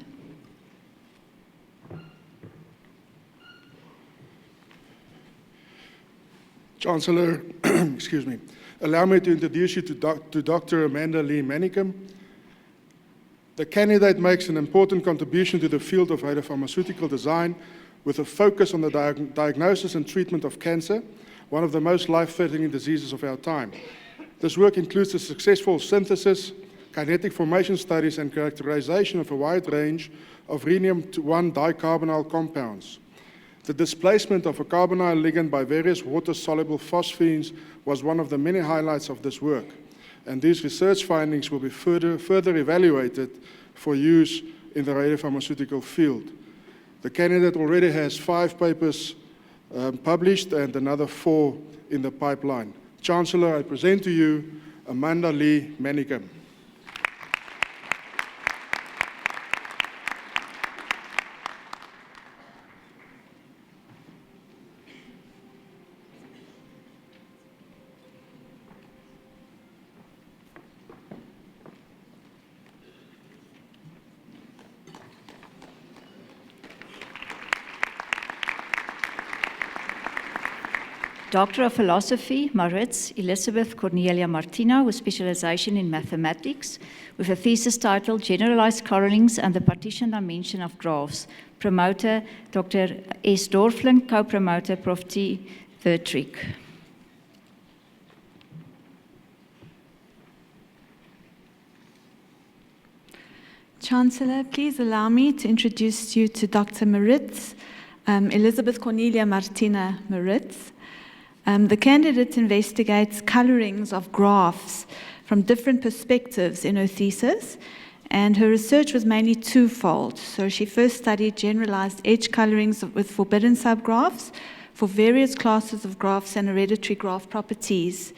Chancellor, excuse me. Allow me to introduce you to Dr. Amanda Lee Manicum. The candidate makes an important contribution to the field of radiopharmaceutical design with a focus on the diagnosis and treatment of cancer, one of the most life-threatening diseases of our time. This work includes the successful synthesis, kinetic formation studies, and characterization of a wide range of rhenium-1 dicarbonyl compounds. The displacement of a carbonyl ligand by various water-soluble phosphines was one of the many highlights of this work, and these research findings will be further evaluated for use in the radiopharmaceutical field. The candidate already has 5 papers published and another 4 in the pipeline. Chancellor, I present to you Amanda Lee Manicum. Doctor of Philosophy, Maritz Elizabeth Cornelia Martina, with specialization in mathematics, with a thesis titled Generalized Correlings and the Partition Dimension of Graphs. Promoter, Dr. S. Dorflin, co-promoter, Prof. T. Vertrick. Chancellor, please allow me to introduce you to Dr. Maritz, Elizabeth Cornelia Martina Maritz. The candidate investigates colorings of graphs from different perspectives in her thesis, and her research was mainly twofold. So she first studied generalized edge colorings with forbidden subgraphs for various classes of graphs and hereditary graph properties.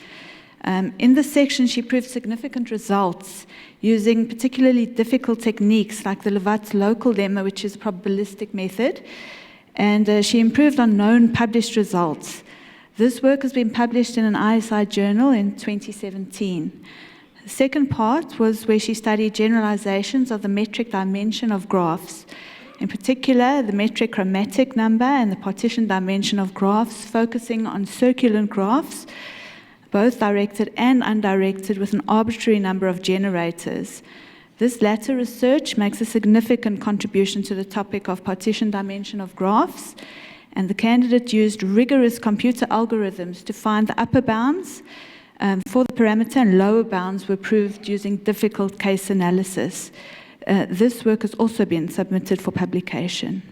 In this section, she proved significant results using particularly difficult techniques like the Levat's local lemma, which is a probabilistic method, and she improved on known published results. This work has been published in an ISI journal in 2017. The second part was where she studied generalizations of the metric dimension of graphs, in particular the metric chromatic number and the partition dimension of graphs, focusing on circulant graphs, both directed and undirected, with an arbitrary number of generators. This latter research makes a significant contribution to the topic of partition dimension of graphs, and the candidate used rigorous computer algorithms to find the upper bounds for the parameter, and lower bounds were proved using difficult case analysis. This work has also been submitted for publication.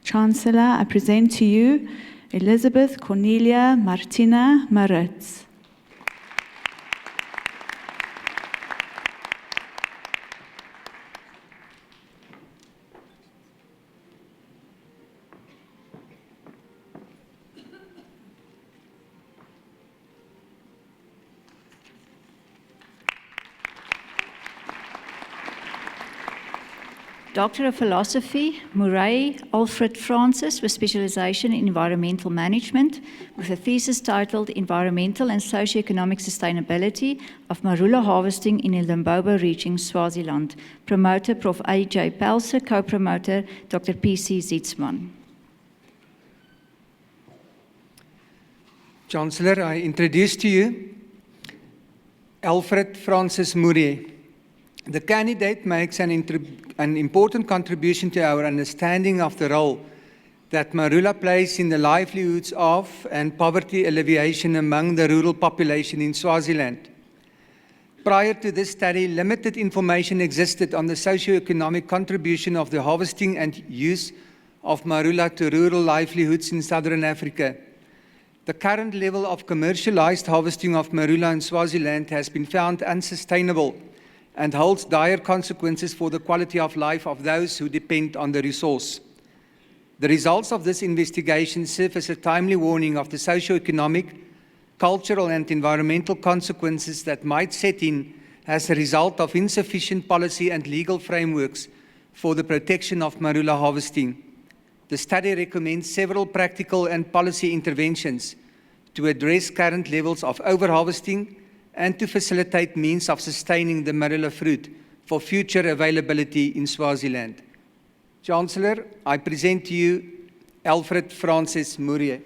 Chancellor, I present to you Elizabeth Cornelia Martina Maritz. Doctor of Philosophy, Murray Alfred Francis, with specialization in environmental management, with a thesis titled Environmental and Socioeconomic Sustainability of Marula Harvesting in the Limpopo region, Swaziland. Promoter, Prof. A.J. Pelser, co-promoter, Dr. P.C. Zietsman. Chancellor, I introduce to you Alfred Francis Murray. The candidate makes an important contribution to our understanding of the role that Marula plays in the livelihoods of and poverty alleviation among the rural population in Swaziland. Prior to this study, limited information existed on the socio-economic contribution of the harvesting and use of Marula to rural livelihoods in Southern Africa. The current level of commercialized harvesting of Marula in Swaziland has been found unsustainable and holds dire consequences for the quality of life of those who depend on the resource. The results of this investigation serve as a timely warning of the socio-economic, cultural and environmental consequences that might set in as a result of insufficient policy and legal frameworks for the protection of Marula harvesting. The study recommends several practical and policy interventions to address current levels of overharvesting and to facilitate means of sustaining the Marula fruit for future availability in Swaziland. Chancellor, I present to you Alfred Francis Murray.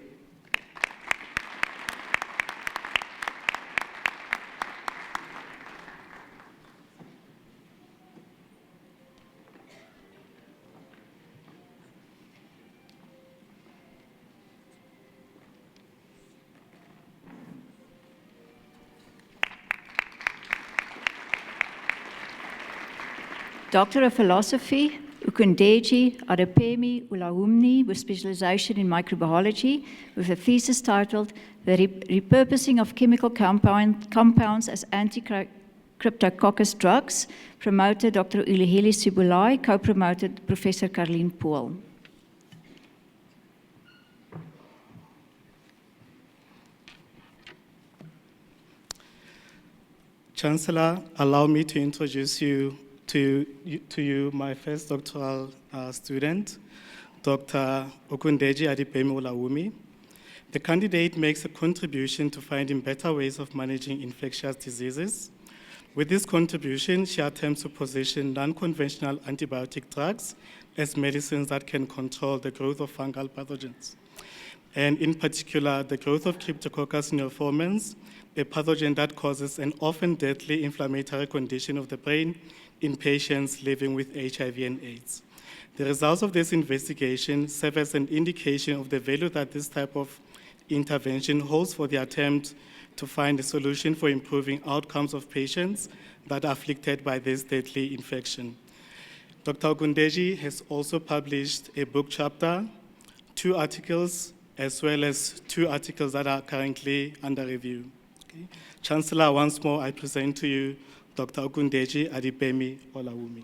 Doctor of Philosophy, Ukundeji Adepemi Ulawumni, with specialization in microbiology, with a thesis titled The Repurposing of Chemical Compounds as Anti-Cryptococcus Drugs. Promoter, Dr. Uliheli Sibulai, co-promoted Professor Carleen Pool. Chancellor, allow me to introduce you to you my first doctoral student, Dr. Okundeji Adipemi Olawumi. The candidate makes a contribution to finding better ways of managing infectious diseases. With this contribution, she attempts to position non-conventional antibiotic drugs as medicines that can control the growth of fungal pathogens. and in particular, the growth of Cryptococcus neoformans, a pathogen that causes an often deadly inflammatory condition of the brain in patients living with HIV and AIDS. The results of this investigation serve as an indication of the value that this type of intervention holds for the attempt to find a solution for improving outcomes of patients that are afflicted by this deadly infection. Dr. Ogundeji has also published a book chapter, 2 articles, as well as 2 articles that are currently under review. Okay. Chancellor, once more, I present to you Dr. Ogundeji Adibemi Olawumi.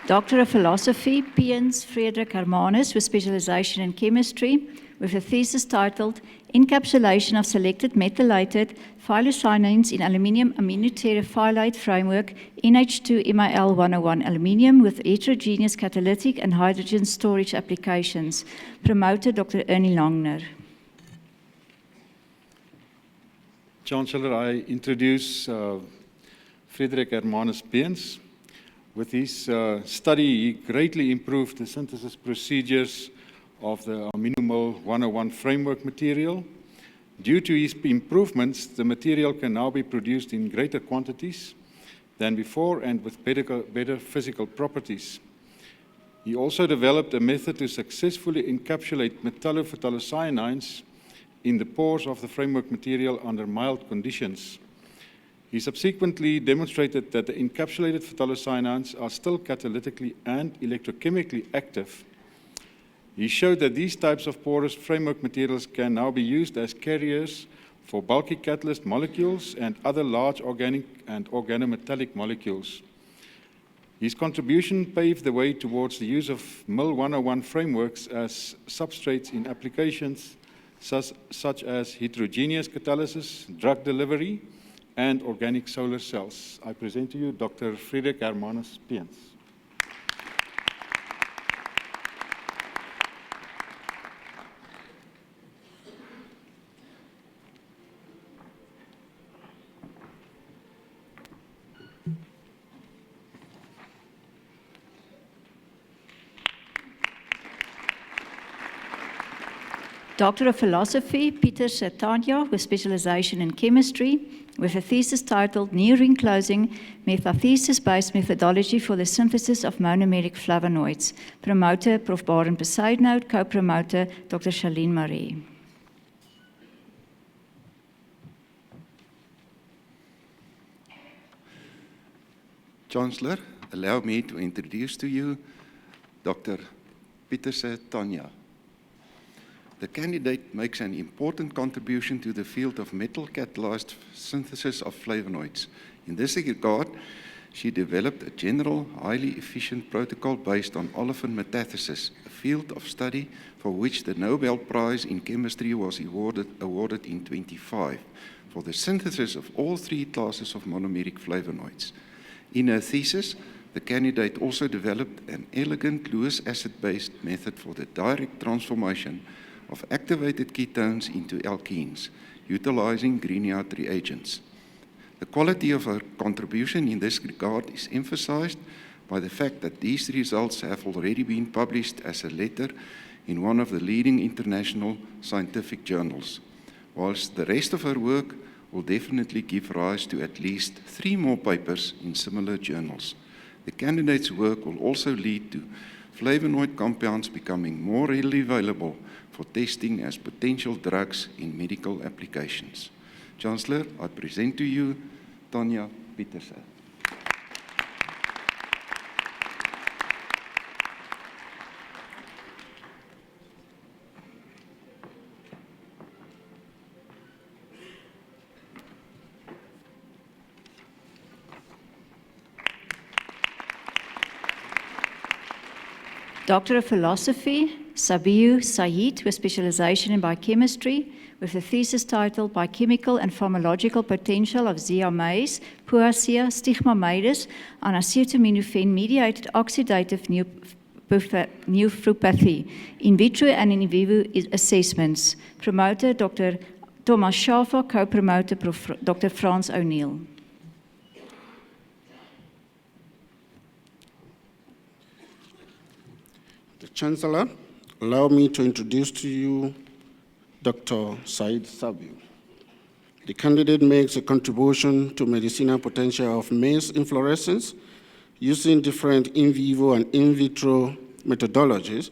Doctor of Philosophy, Piens Frederik Hermanus, with specialization in chemistry, with a thesis titled Encapsulation of Selected Methylated Phyllocyanines in Aluminium Aminoterephthalate Framework, NH2MAL 101 Aluminium with Heterogeneous Catalytic and Hydrogen Storage Applications. Promoter, Dr. Ernie Langner. Chancellor, I introduce Frederik Hermanus Piens. With his study, he greatly improved the synthesis procedures of the AminoMol 101 framework material. Due to his improvements, the material can now be produced in greater quantities than before and with better physical properties. He also developed a method to successfully encapsulate metallo-phthalocyanines in the pores of the framework material under mild conditions. He subsequently demonstrated that the encapsulated phthalocyanines are still catalytically and electrochemically active. He showed that these types of porous framework materials can now be used as carriers for bulky catalyst molecules and other large organic and organometallic molecules. His contribution paved the way towards the use of MIL 101 frameworks as substrates in applications such as heterogeneous catalysis, drug delivery, and organic solar cells. I present to you Dr. Frederik Hermanus Piens. Doctor of Philosophy, Pieter Sertanja, with specialization in chemistry, with a thesis titled Nearing Closing, Metathesis-Based Methodology for the Synthesis of Monomeric Flavonoids. Promoter, Prof. Baron Besaidnout, co-promoter, Dr. Charlene Marie. Chancellor, allow me to introduce to you Dr. Pieter Sertanja. The candidate makes an important contribution to the field of metal-catalyzed synthesis of flavonoids. In this regard, she developed a general, highly efficient protocol based on olefin metathesis, a field of study for which the Nobel Prize in Chemistry was awarded in 1925 for the synthesis of all 3 classes of monomeric flavonoids. In her thesis, the candidate also developed an elegant Lewis acid-based method for the direct transformation of activated ketones into alkenes, utilizing Grignard reagents. The quality of her contribution in this regard is emphasized by the fact that these results have already been published as a letter in one of the leading international scientific journals, whilst the rest of her work will definitely give rise to at least 3 more papers in similar journals. The candidate's work will also lead to flavonoid compounds becoming more readily available for testing as potential drugs in medical applications. Chancellor, I present to you Tanja Pieterse. Doctor of Philosophy, Sabiu Said, with specialization in biochemistry, with a thesis titled Biochemical and Pharmacological Potential of Zea mays, Poaceae stigmamidis on acetaminophen-mediated oxidative nephropathy, in vitro and in vivo assessments. Promoter Dr. Thomas Schafer, co-promoter Dr. Frans O'Neill. The Chancellor, allow me to introduce to you Dr. Said Sabiu. The candidate makes a contribution to medicinal potential of maize inflorescence using different in vivo and in vitro methodologies.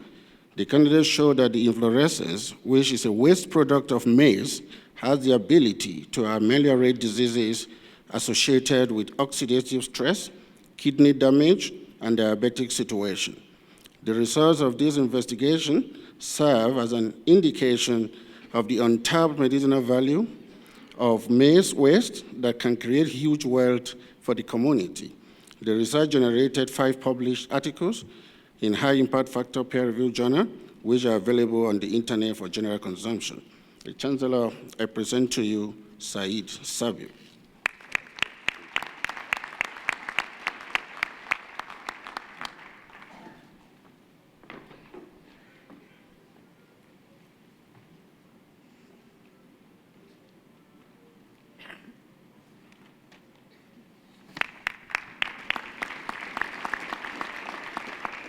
The candidate showed that the inflorescence, which is a waste product of maize, has the ability to ameliorate diseases associated with oxidative stress, kidney damage, and diabetic situation. The results of this investigation serve as an indication of the untapped medicinal value of maize waste that can create huge wealth for the community. The research generated 5 published articles in high-impact factor peer-reviewed journal, which are available on the internet for general consumption. The Chancellor, I present to you Said Sabiu.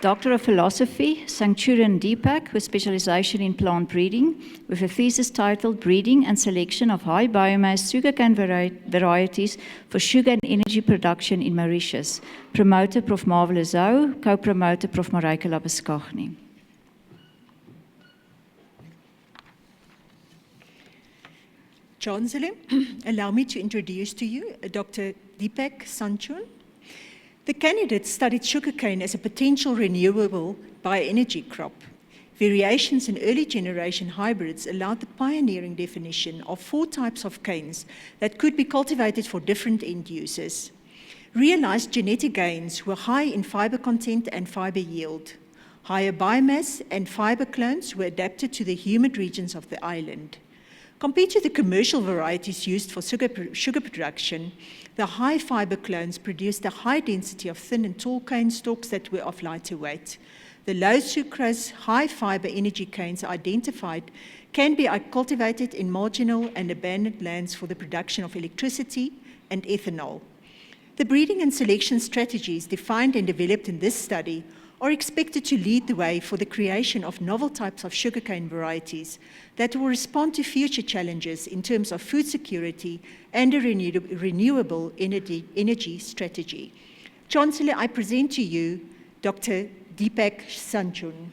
Doctor of Philosophy, Sangchuran Deepak, with specialization in plant breeding, with a thesis titled Breeding and Selection of High Biomass Sugarcane Varieties for Sugar and Energy Production in Mauritius. Promoter Prof. Marvel Zhou, co-promoter Prof. Marijke Labuschagne. Chancellor, allow me to introduce to you Dr. Deepak Sanchun. The candidate studied sugarcane as a potential renewable bioenergy crop. Variations in early generation hybrids allowed the pioneering definition of 4 types of canes that could be cultivated for different end uses. Realized genetic gains were high in fiber content and fiber yield. Higher biomass and fiber clones were adapted to the humid regions of the island. Compared to the commercial varieties used for sugar production, the high fiber clones produced a high density of thin and tall cane stalks that were of lighter weight. The low sucrose, high fiber energy canes identified can be cultivated in marginal and abandoned lands for the production of electricity and ethanol. The breeding and selection strategies defined and developed in this study are expected to lead the way for the creation of novel types of sugarcane varieties that will respond to future challenges in terms of food security and a renewable energy strategy. Chancellor, I present to you Dr. Deepak Sanchun.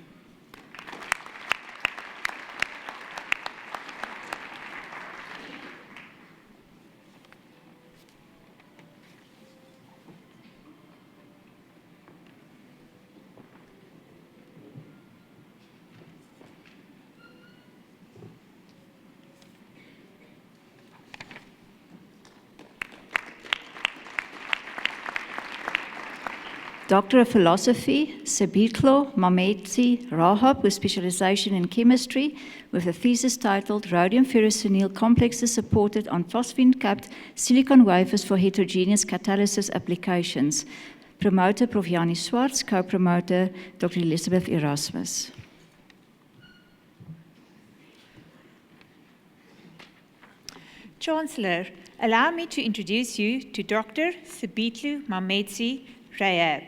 Doctor of Philosophy, Sebitlo Mametsi Rahab, with specialization in chemistry, with a thesis titled Rhodium ferrosinil complexes supported on phosphine-capped silicon wafers for heterogeneous catalysis applications. Promoter Prof. Jani Swartz, co-promoter Dr. Elizabeth Erasmus. Chancellor, allow me to introduce you to Dr. Sebitlo Mametsi Rahab.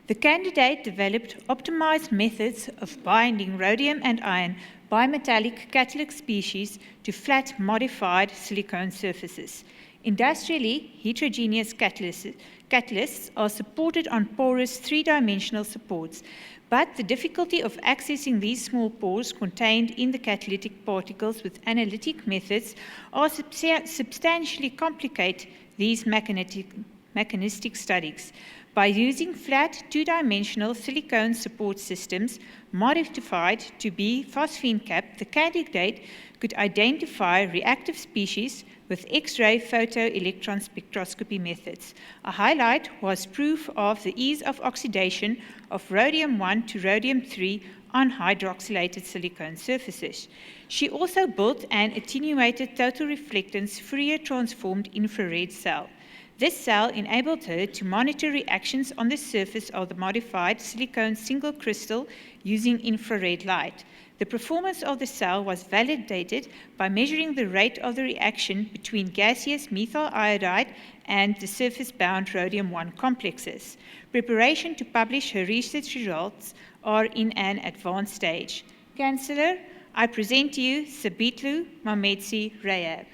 The candidate developed optimized methods of binding rhodium and iron bimetallic catalytic species to flat modified silicone surfaces. Industrially, heterogeneous catalysts are supported on porous 3-dimensional supports, but the difficulty of accessing these small pores contained in the catalytic particles with analytic methods are substantially complicate these mechanistic studies. By using flat 2-dimensional silicone support systems modified to be phosphine-capped, the candidate could identify reactive species with X-ray photoelectron spectroscopy methods. A highlight was proof of the ease of oxidation of rhodium-1 to rhodium-3 on hydroxylated silicone surfaces. She also built an attenuated total reflectance Fourier transformed infrared cell. This cell enabled her to monitor reactions on the surface of the modified silicone single crystal using infrared light. The performance of the cell was validated by measuring the rate of the reaction between gaseous methyl iodide and the surface-bound rhodium-1 complexes. Preparation to publish her research results are in an advanced stage. Chancellor, I present to you Sabitlu Mamedzi Rayab.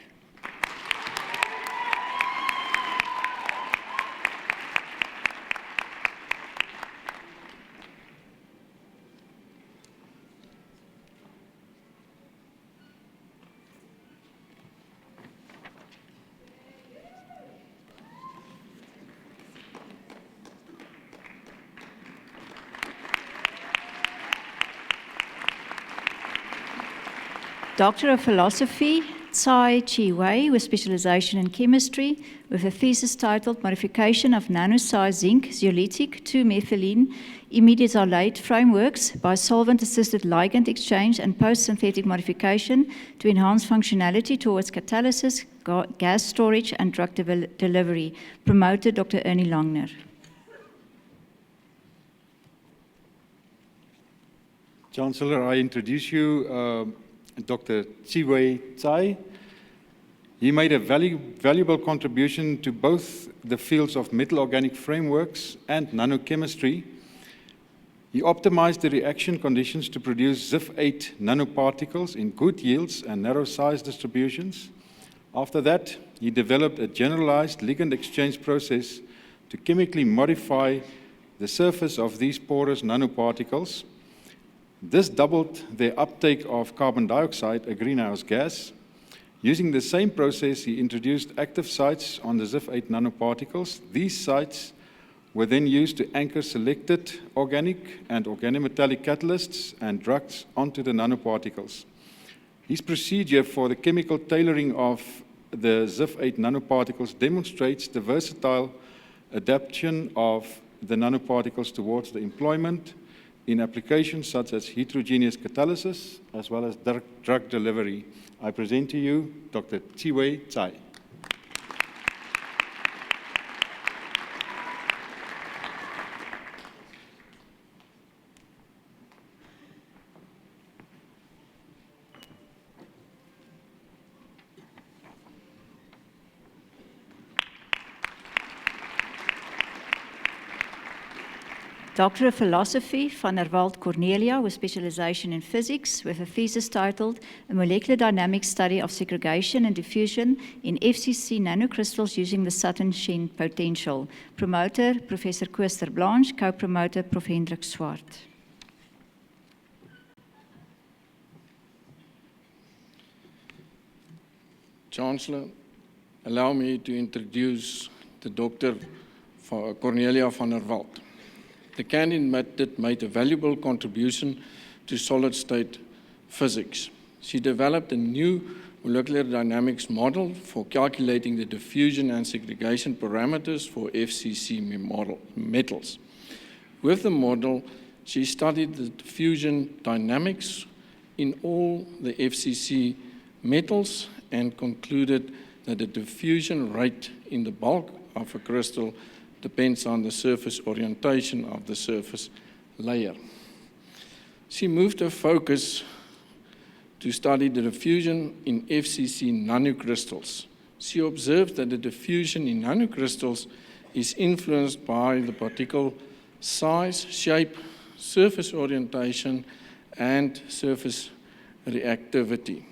Doctor of Philosophy, Tsai Chi Wei, with specialization in chemistry, with a thesis titled Modification of Nanosize Zinc Zeolitic to Methylene Imidazolate Frameworks by Solvent-Assisted Ligand Exchange and Post-Synthetic Modification to Enhance Functionality Towards Catalysis, Gas Storage and Drug Delivery. Promoter, Dr. Ernie Longner. Chancellor, I introduce you Dr. Chiwei Tsai. He made a valuable contribution to both the fields of metal organic frameworks and nanochemistry. He optimized the reaction conditions to produce ZIF-8 nanoparticles in good yields and narrow size distributions. After that, he developed a generalized ligand exchange process to chemically modify the surface of these porous nanoparticles. This doubled the uptake of carbon dioxide, a greenhouse gas. Using the same process, he introduced active sites on the ZIF-8 nanoparticles. These sites were then used to anchor selected organic and organometallic catalysts and drugs onto the nanoparticles. His procedure for the chemical tailoring of the ZIF-8 nanoparticles demonstrates the versatile adaptation of the nanoparticles towards the employment in applications such as heterogeneous catalysis as well as drug delivery. I present to you Dr. Chiwei Tsai. Doctor of Philosophy, Van der Walt Cornelia, with specialization in physics, with a thesis titled A Molecular Dynamics Study of Segregation and Diffusion in FCC Nanocrystals Using the Sutton-Shen Potential. Promoter, Professor Koester Blanche, co-promoter, Prof. Hendrik Swart. Chancellor, allow me to introduce the Dr. Cornelia van der Walt. The candidate made a valuable contribution to solid-state physics. She developed a new molecular dynamics model for calculating the diffusion and segregation parameters for FCC metals. With the model, she studied the diffusion dynamics in all the FCC metals and concluded that the diffusion rate in the bulk of a crystal depends on the surface orientation of the surface layer. She moved her focus to study the diffusion in FCC nanocrystals. She observed that the diffusion in nanocrystals is influenced by the particle size, shape, surface orientation, and surface reactivity.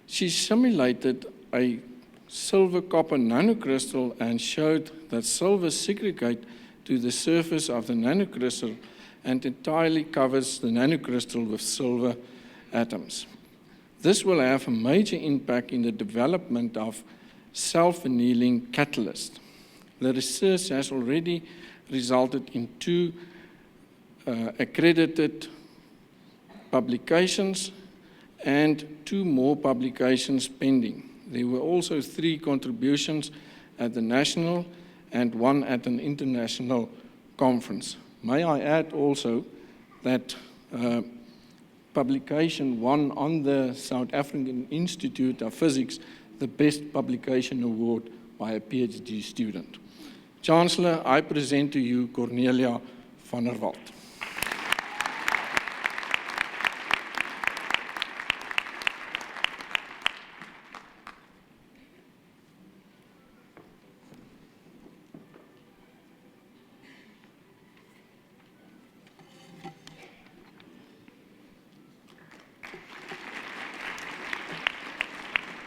She simulated a silver-copper nanocrystal and showed that silver segregates to the surface of the nanocrystal and entirely covers the nanocrystal with silver atoms. This will have a major impact in the development of self-annealing catalysts. The research has already resulted in 2 accredited publications and 2 more publications pending. There were also 3 contributions at the national and 1 at an international conference. May I add also that publication won on the South African Institute of Physics the Best Publication Award by a PhD student. Chancellor, I present to you Cornelia van der Walt.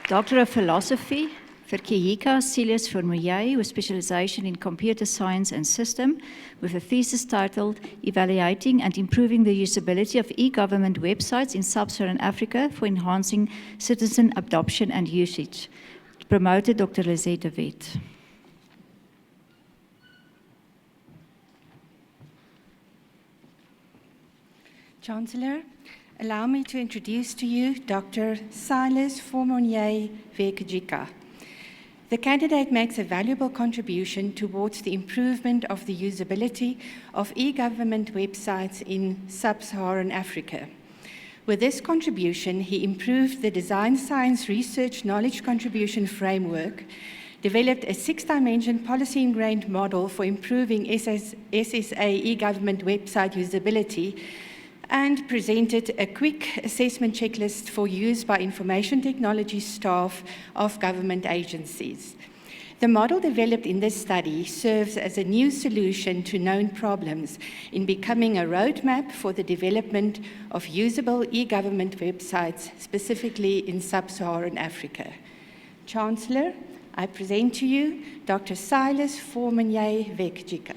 Doctor of Philosophy for Kehika Celius Formouye with specialization in computer science and system with a thesis titled Evaluating and Improving the Usability of E-Government Websites in Sub-Saharan Africa for Enhancing Citizen Adoption and Usage. Promoted Dr. Lizette de Wet. Chancellor, allow me to introduce to you Dr. Silas Formouye Vekajika. The candidate makes a valuable contribution towards the improvement of the usability of e-government websites in sub-Saharan Africa. With this contribution, he improved the design science research knowledge contribution framework, developed a 6-dimension policy-ingrained model for improving SSA e-government website usability, and presented a quick assessment checklist for use by information technology staff of government agencies. The model developed in this study serves as a new solution to known problems in becoming a roadmap for the development of usable e-government websites, specifically in sub-Saharan Africa. Chancellor, I present to you Dr. Silas Formouye Vekajika.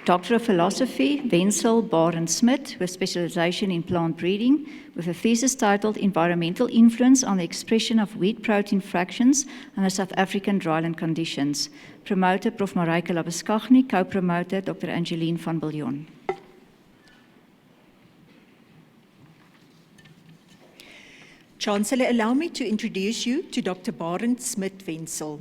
Doctor of Philosophy, Wenzel Barend-Smit, with specialization in plant breeding, with a thesis titled Environmental Influence on the Expression of Wheat Protein Fractions under South African dryland conditions. Promoter, Prof. Marijke Labeskagni, co-promoter, Dr. Angeline van Biljon. Chancellor, allow me to introduce you to Dr. Barend-Smit Wenzel.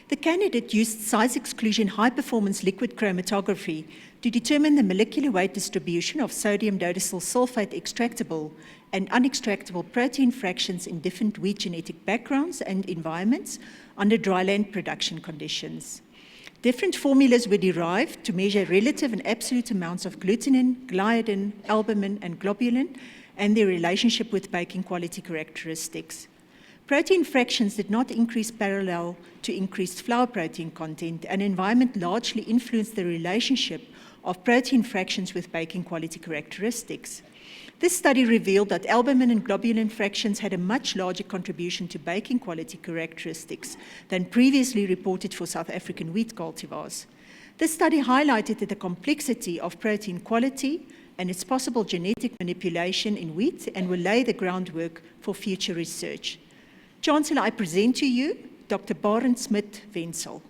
The candidate used size exclusion high-performance liquid chromatography to determine the molecular weight distribution of sodium dodecyl sulfate extractable and unextractable protein fractions in different wheat genetic backgrounds and environments under dryland production conditions. Different formulas were derived to measure relative and absolute amounts of glutenin, gliadin, albumin, and globulin and their relationship with baking quality characteristics. Protein fractions did not increase parallel to increased flour protein content, and environment largely influenced the relationship of protein fractions with baking quality characteristics. This study revealed that albumin and globulin fractions had a much larger contribution to baking quality characteristics than previously reported for South African wheat cultivars. This study highlighted the complexity of protein quality and its possible genetic manipulation in wheat and will lay the groundwork for future research. Chancellor, I present to you Dr. Barend-Smit Wenzel.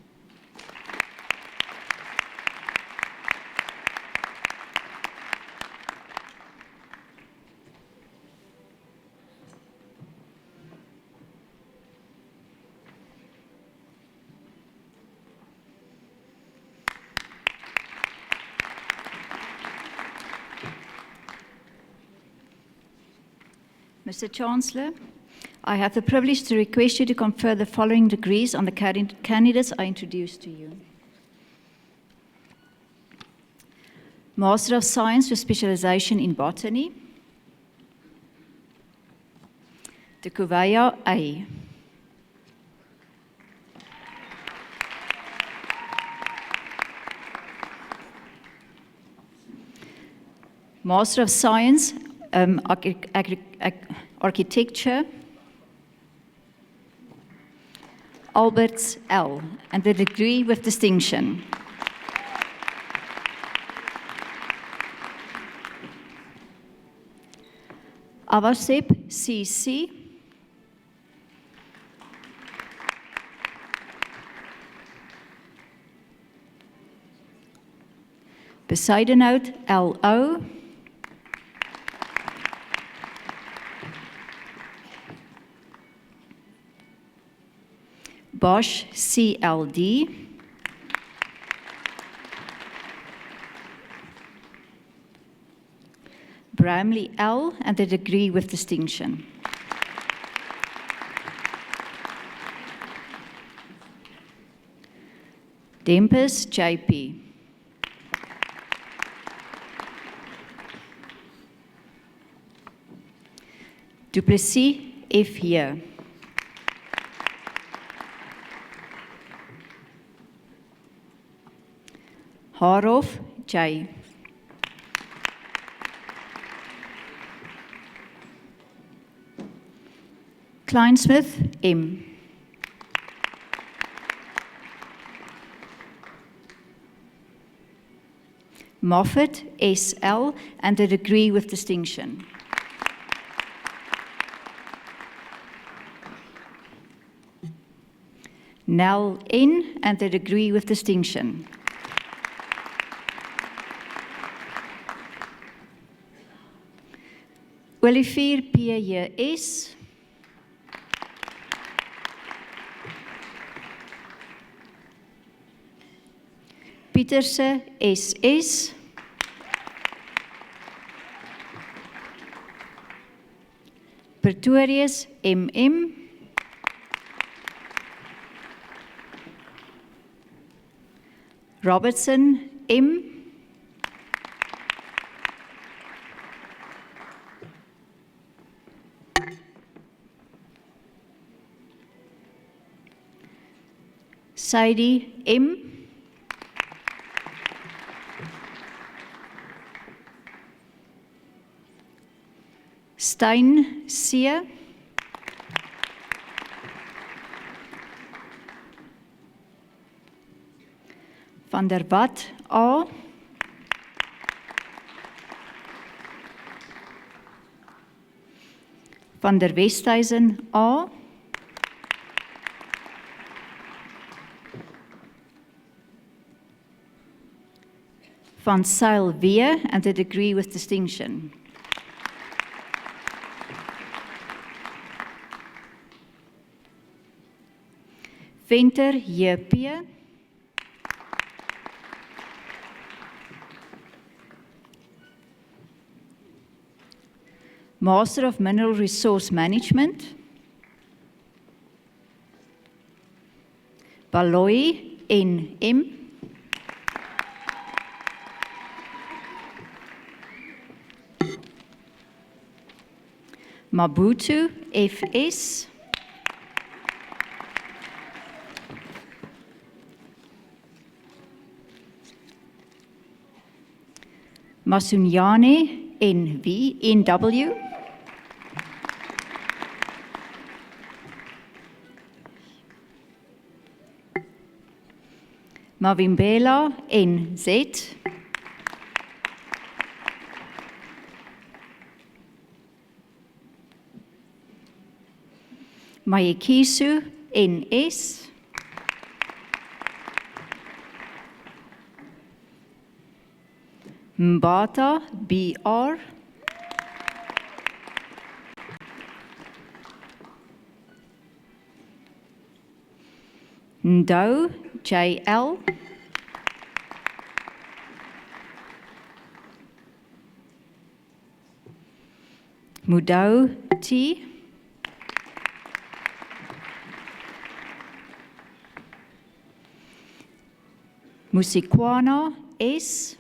Mr. Chancellor, I have the privilege to request you to confer the following degrees on the candidates I introduced to you. Master of Science with specialization in botany. De Kouweya A. Master of Science, Architecture. Alberts L. and the degree with distinction. Avasep CC. Bezuidenhout, LO. Bosch, CLD. Bramley, L, and the degree with distinction. Dempus, JP. Duplessis, F here. Haarhoff, J. Kleinsmith, M. Moffat, SL, and a degree with distinction. Nell, N, and a degree with distinction. Olivier, P, hier, S. Pieterse, SS. Pretorius, MM. Robertson, M. Saidi, M. Stein, C. Van der Walt, A. Van der Westhuizen, A. Van Zyl, W, and a degree with distinction. Venter, JP. Master of Mineral Resource Management. Baloyi, NM. Mabutu, FS. Masunyane, NW. Mavimbela, NZ. Mayekisu, NS. Mbata, BR. Ndou, JL. Mudou, T. Musikwana, S.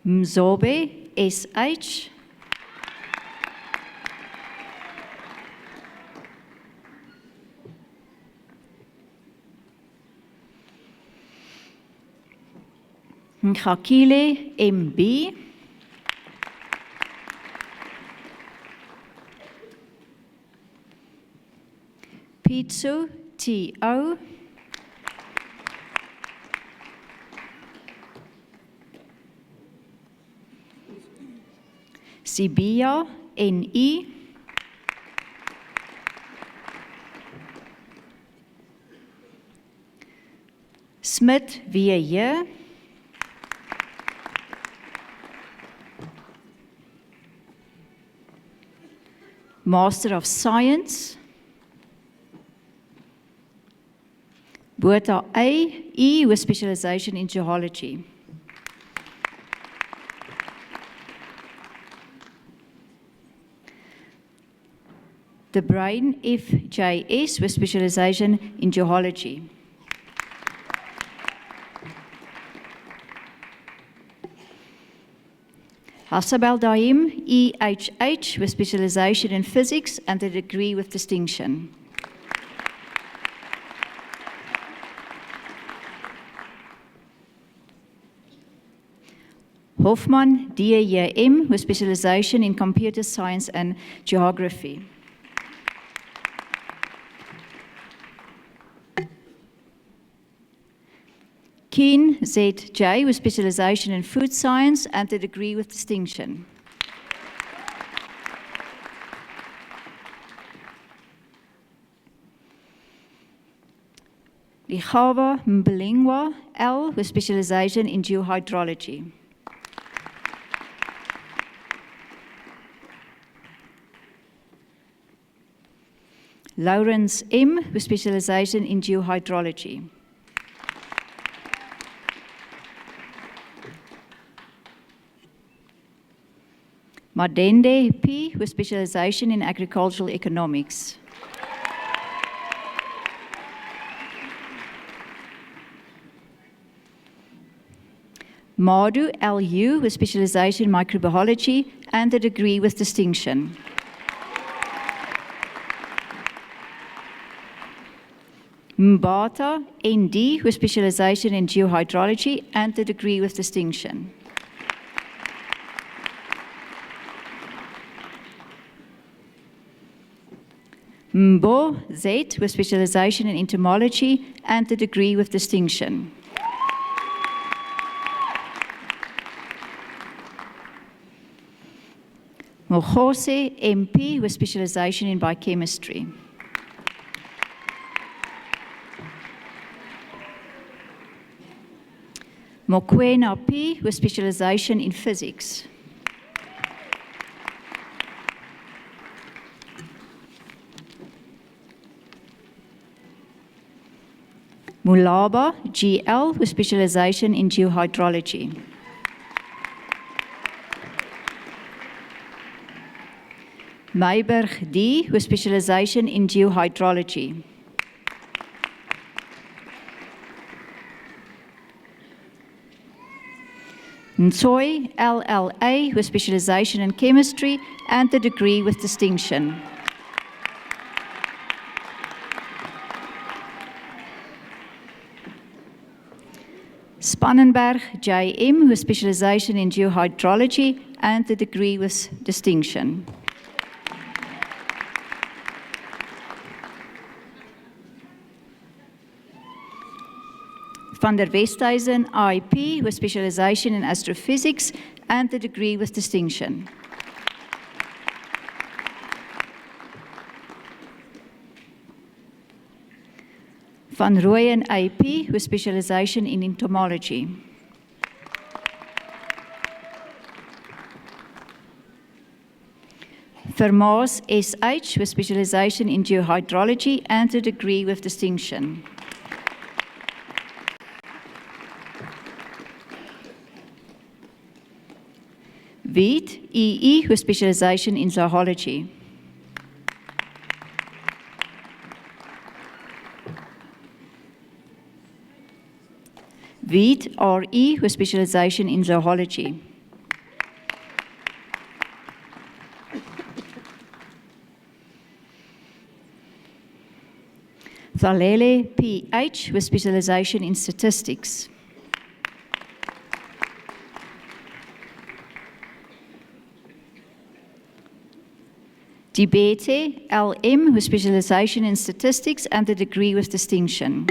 Mzobe, SH. Nkakile, MB. Pitsu, TO. Sibia, NE. Smith V.J. Master of Science, Botha A.E. with specialization in geology. De Bruin F.J.S. with specialization in geology. Hasabel Daim, E.H.H. with specialization in physics and a degree with distinction. Hofman, D.A.M. with specialization in computer science and geography. Keen, Z.J. with specialization in food science and a degree with distinction. Ligaba Mbalingwa, L. with specialization in geohydrology. Lawrence M. with specialization in geohydrology. Madende P. with specialization in agricultural economics. Madu L.U. with specialization in microbiology and a degree with distinction. Mbata N.D. with specialization in geohydrology and a degree with distinction. Mbo Z with specialization in entomology and a degree with distinction. Mogose MP with specialization in biochemistry. Mokwena P with specialization in physics. Mulaba GL with specialization in geohydrology. Meiberg D with specialization in geohydrology. Ntsoi LLA with specialization in chemistry and a degree with distinction. Spannenberg JM with specialization in geohydrology and a degree with distinction. Van der Westhuizen IP with specialization in astrophysics and a degree with distinction. Van Rooyen AP with specialization in entomology. Vermaas SH with specialization in geohydrology and a degree with distinction. Wiet EE with specialization in zoology. Wiet RE with specialization in zoology. Thalele PH with specialization in statistics. Dibete LM with specialization in statistics and a degree with distinction.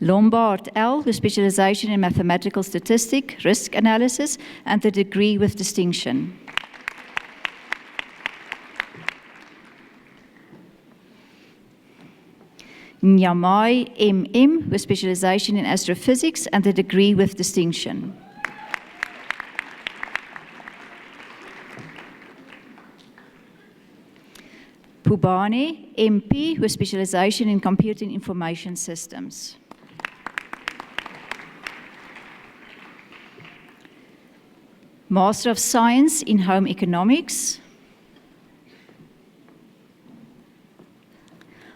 Lombard L with specialization in mathematical statistics, risk analysis, and a degree with distinction. Nyamai MM with specialization in astrophysics and a degree with distinction. Pubane MP with specialization in computer and information systems. Master of Science in Home Economics.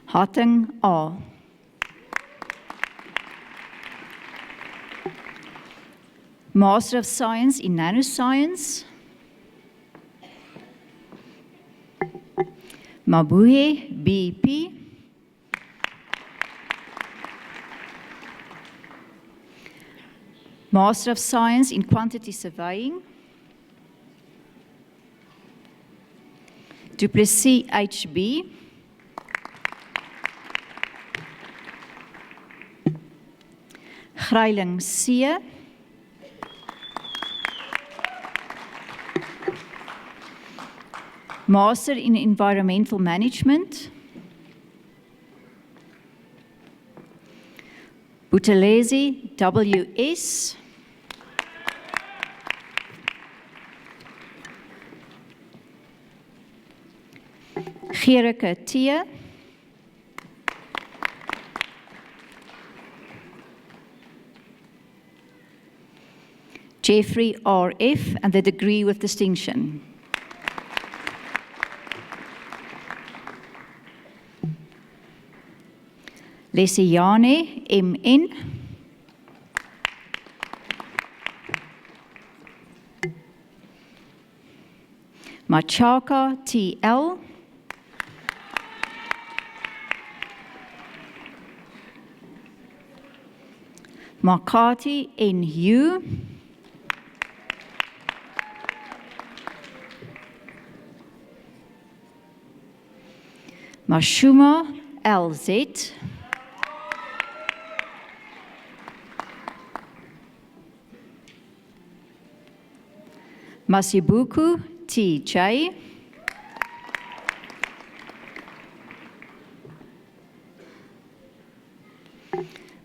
Hatting A. Master of Science in Nanoscience. Mabuhe BP. Master of Science in Quantity Surveying. Duplessis HB. Greiling C. Master in Environmental Management. Buthelezi WS. Gerike T. Jeffrey RF and the degree with distinction. Lesiane MN. Machaka TL. Makati NU. Mashuma LZ. Masibuku TJ.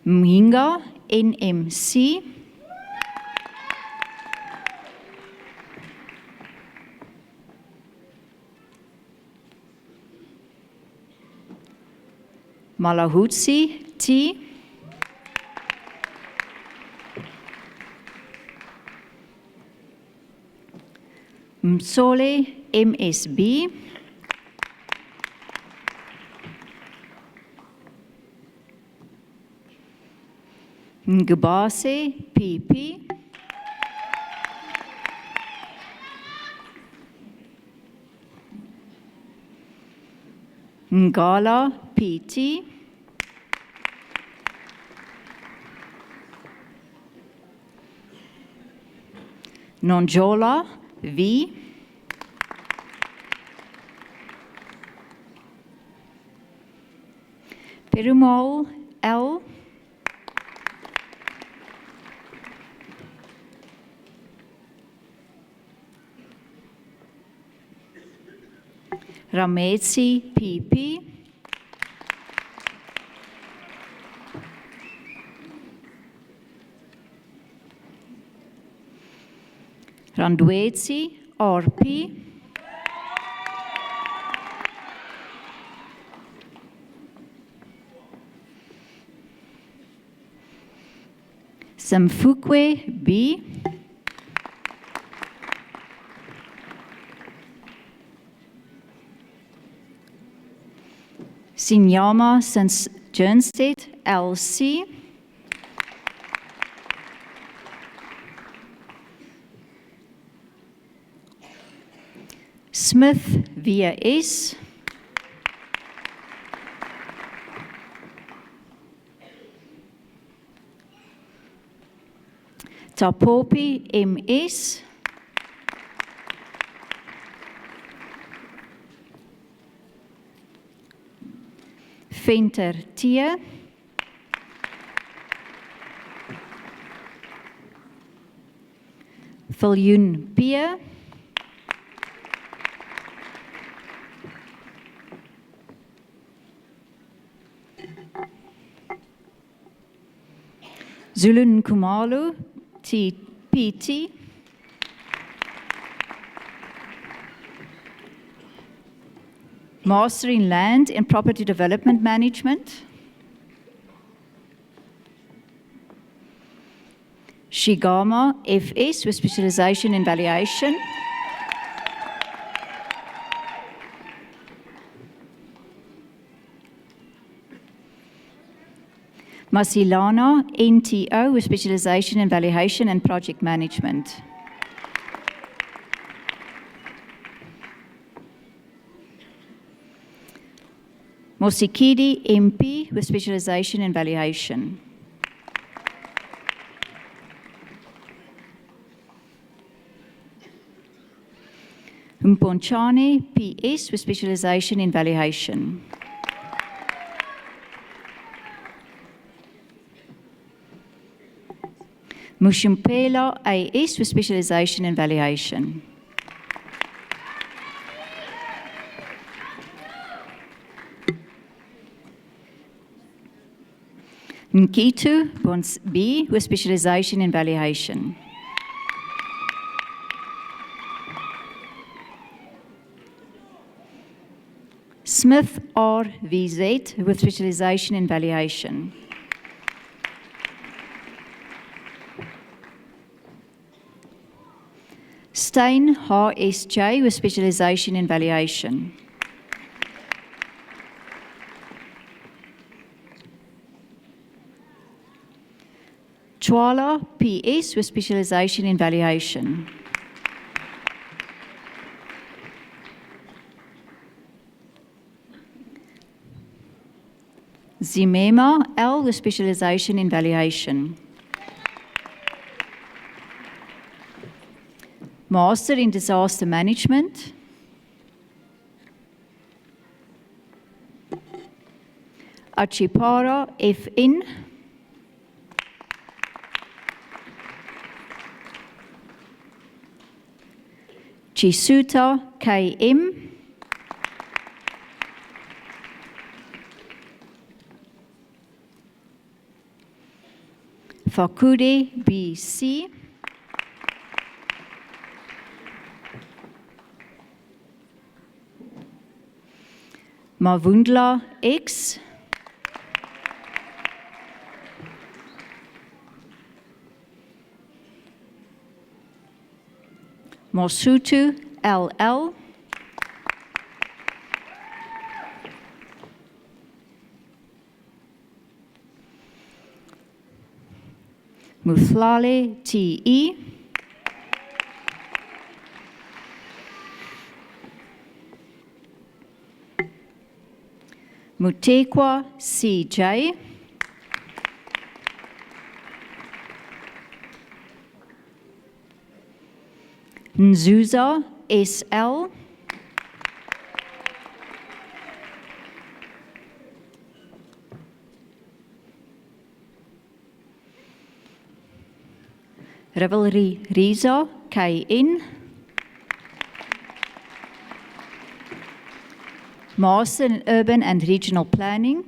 Mhinga NMC. Malahutsi T. Msole MSB. Ngubase PP. Ngala PT. Nonjola V. Perumal L. Ramezi PP. Randwezi RP. Samfukwe B. Sinyama Jernstedt LC. Smith VS. Tapopi MS. Venter T. Viljoen P. Zulu Nkumalu, PT. Master in Land and Property Development Management. Shigama, FS, with specialization in valuation. Masilana, NTO, with specialization in valuation and project management. Mosikidi, MP, with specialization in valuation. Mponchane, PS, with specialization in valuation. Mushumpela, AS, with specialization in valuation. Nkitu, B, with specialization in valuation. Smith, RVZ, with specialization in valuation. Stein, HSJ, with specialization in valuation. Chwala, PS, with specialization in valuation. Zimema, L, with specialization in valuation. Master in Disaster Management. Achipara, FN. Chisuta, KM. Fakude, BC. Mavundla, X. Mosutu, LL. Muflale, TE. Mutekwa, CJ. Nzuza, SL. Revelry, Riza, KN. Master in Urban and Regional Planning.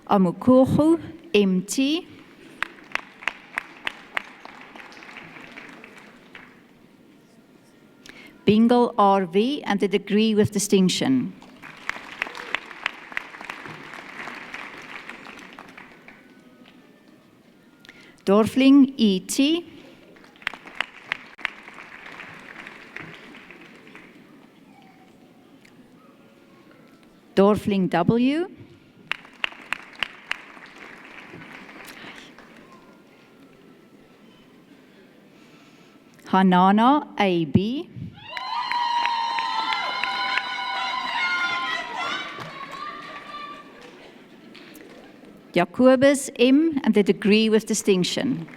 Amukohu, MT. Bingle, RV, and a degree with distinction. Dorfling, ET. Dorfling, W. Hanana, AB. Jacobus, M, and the degree with distinction.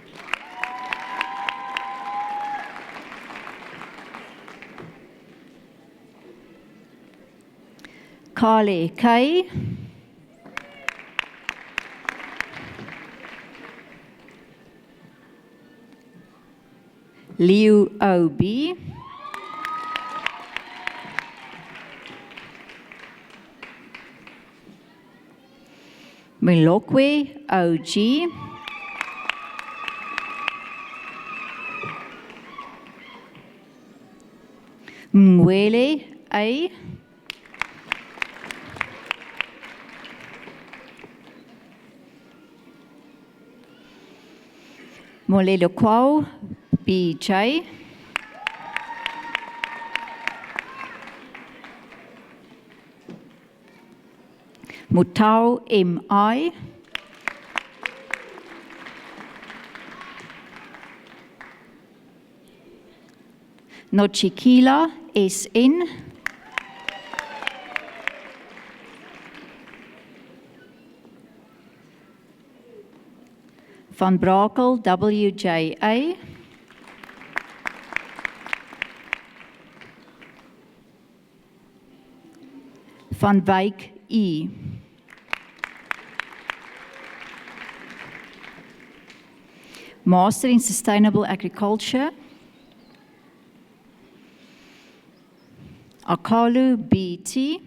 Kale, K. Liu, OB. Milokwe OG. Mwele A. Molelo Kwao BJ. Mutau MI. Nochikila SN. Van Brakel WJA. Van Wyk E. Master in Sustainable Agriculture. Akalu BT.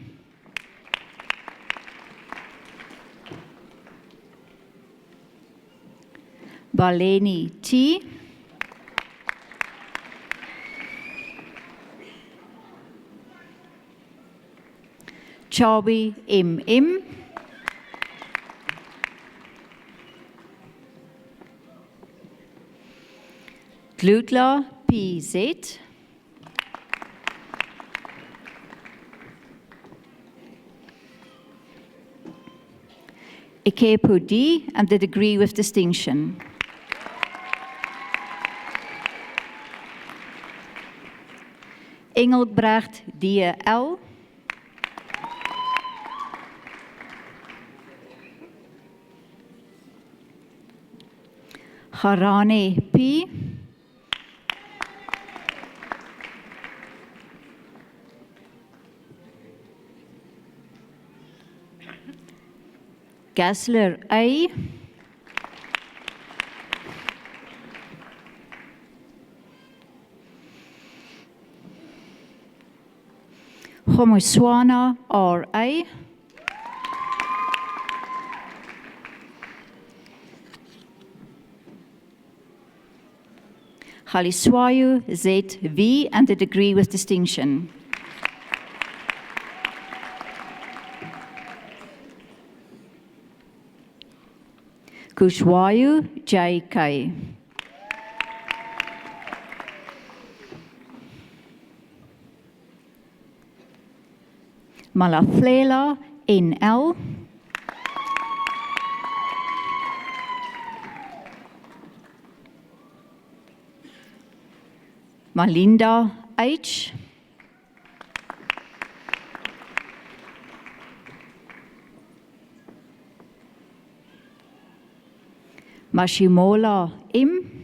Baleni T. Chabi MM. Glutla PZ. Ikepo D and the degree with distinction. Engelbrecht DL. Harane P. Gassler A. Homoswana RA. Haliswayo ZV and the degree with distinction. Kushwayo JK. Malaflela NL. Malinda H. Mashimola M.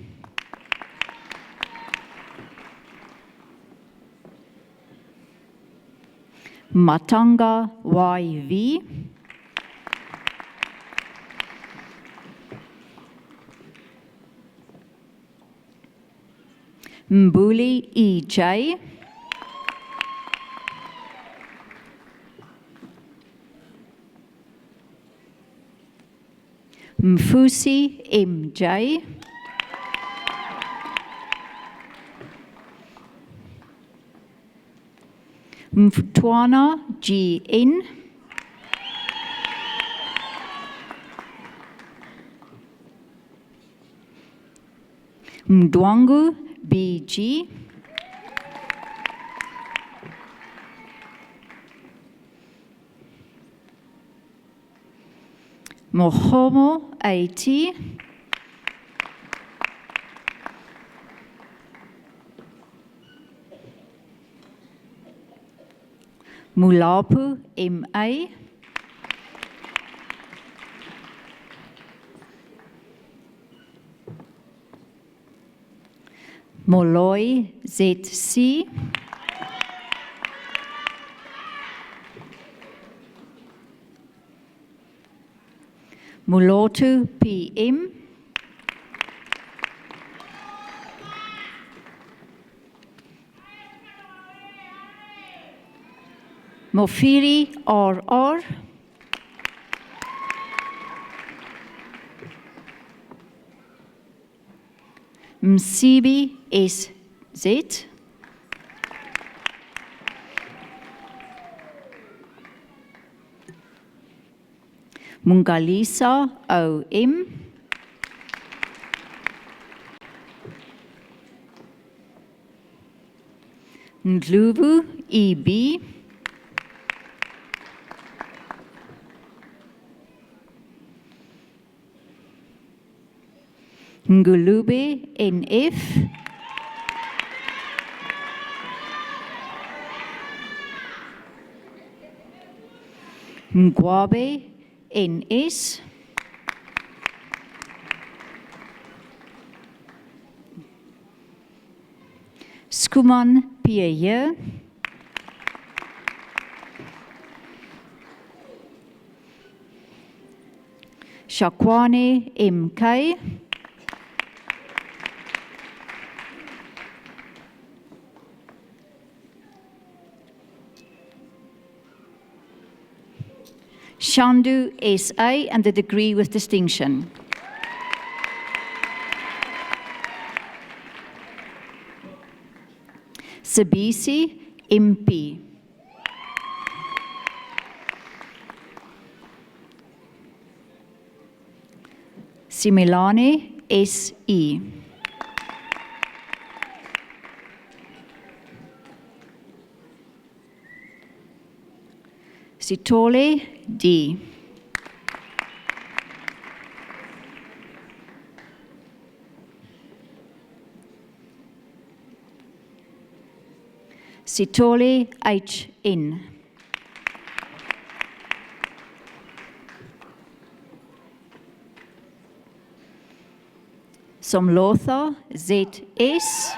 Matanga YV. Mbuli EJ. Mfusi MJ. Mfutwana GN. Mdwangu BG. Mohomo AT. Mulapu MA. Moloi ZC. Mulotu PM. Mofiri RR. Msibi S.Z. Mungalisa O.M. Ndlubu E.B. Ngulube N.F. Ngwabe N.S. Skuman Pierre. Shakwane M.K. Shandu S.A. and the degree with distinction. Sabisi M.P. Similane S.E. Sitole D. Sitole H.N. Somlotha Z.S.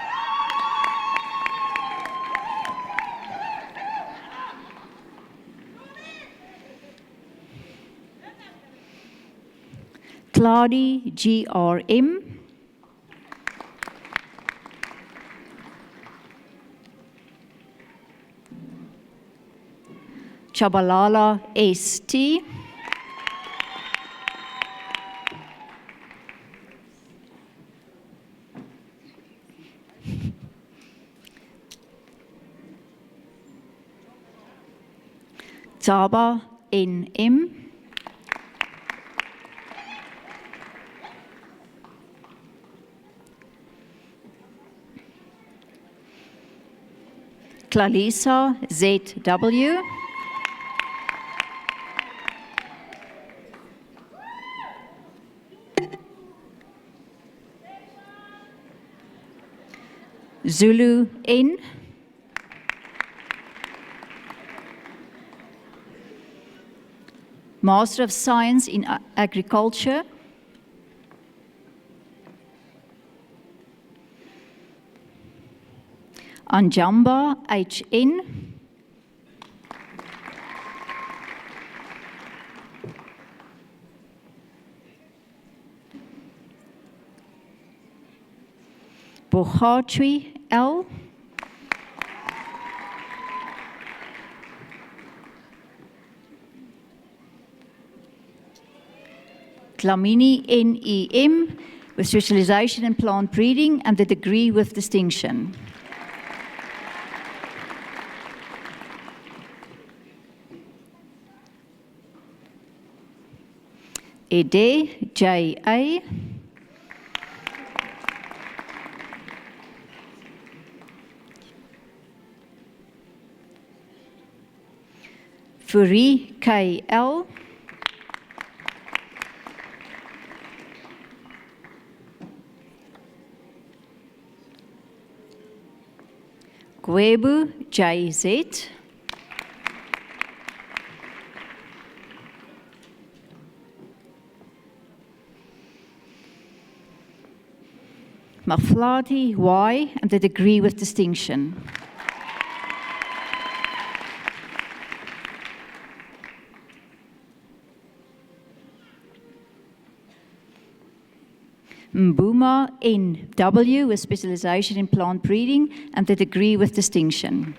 Claudi G.R.M. Chabalala S.T. Taba N.M. Clarissa Z.W. Zulu N. Master of Science in Agriculture. Anjamba H.N. Bohatri L. Dlamini N.E.M. with specialization in plant breeding and the degree with distinction. Ede J.A. Furi K.L. Gwebu J.Z. Maflati Y and the degree with distinction. Mbuma N.W. with specialization in plant breeding and the degree with distinction.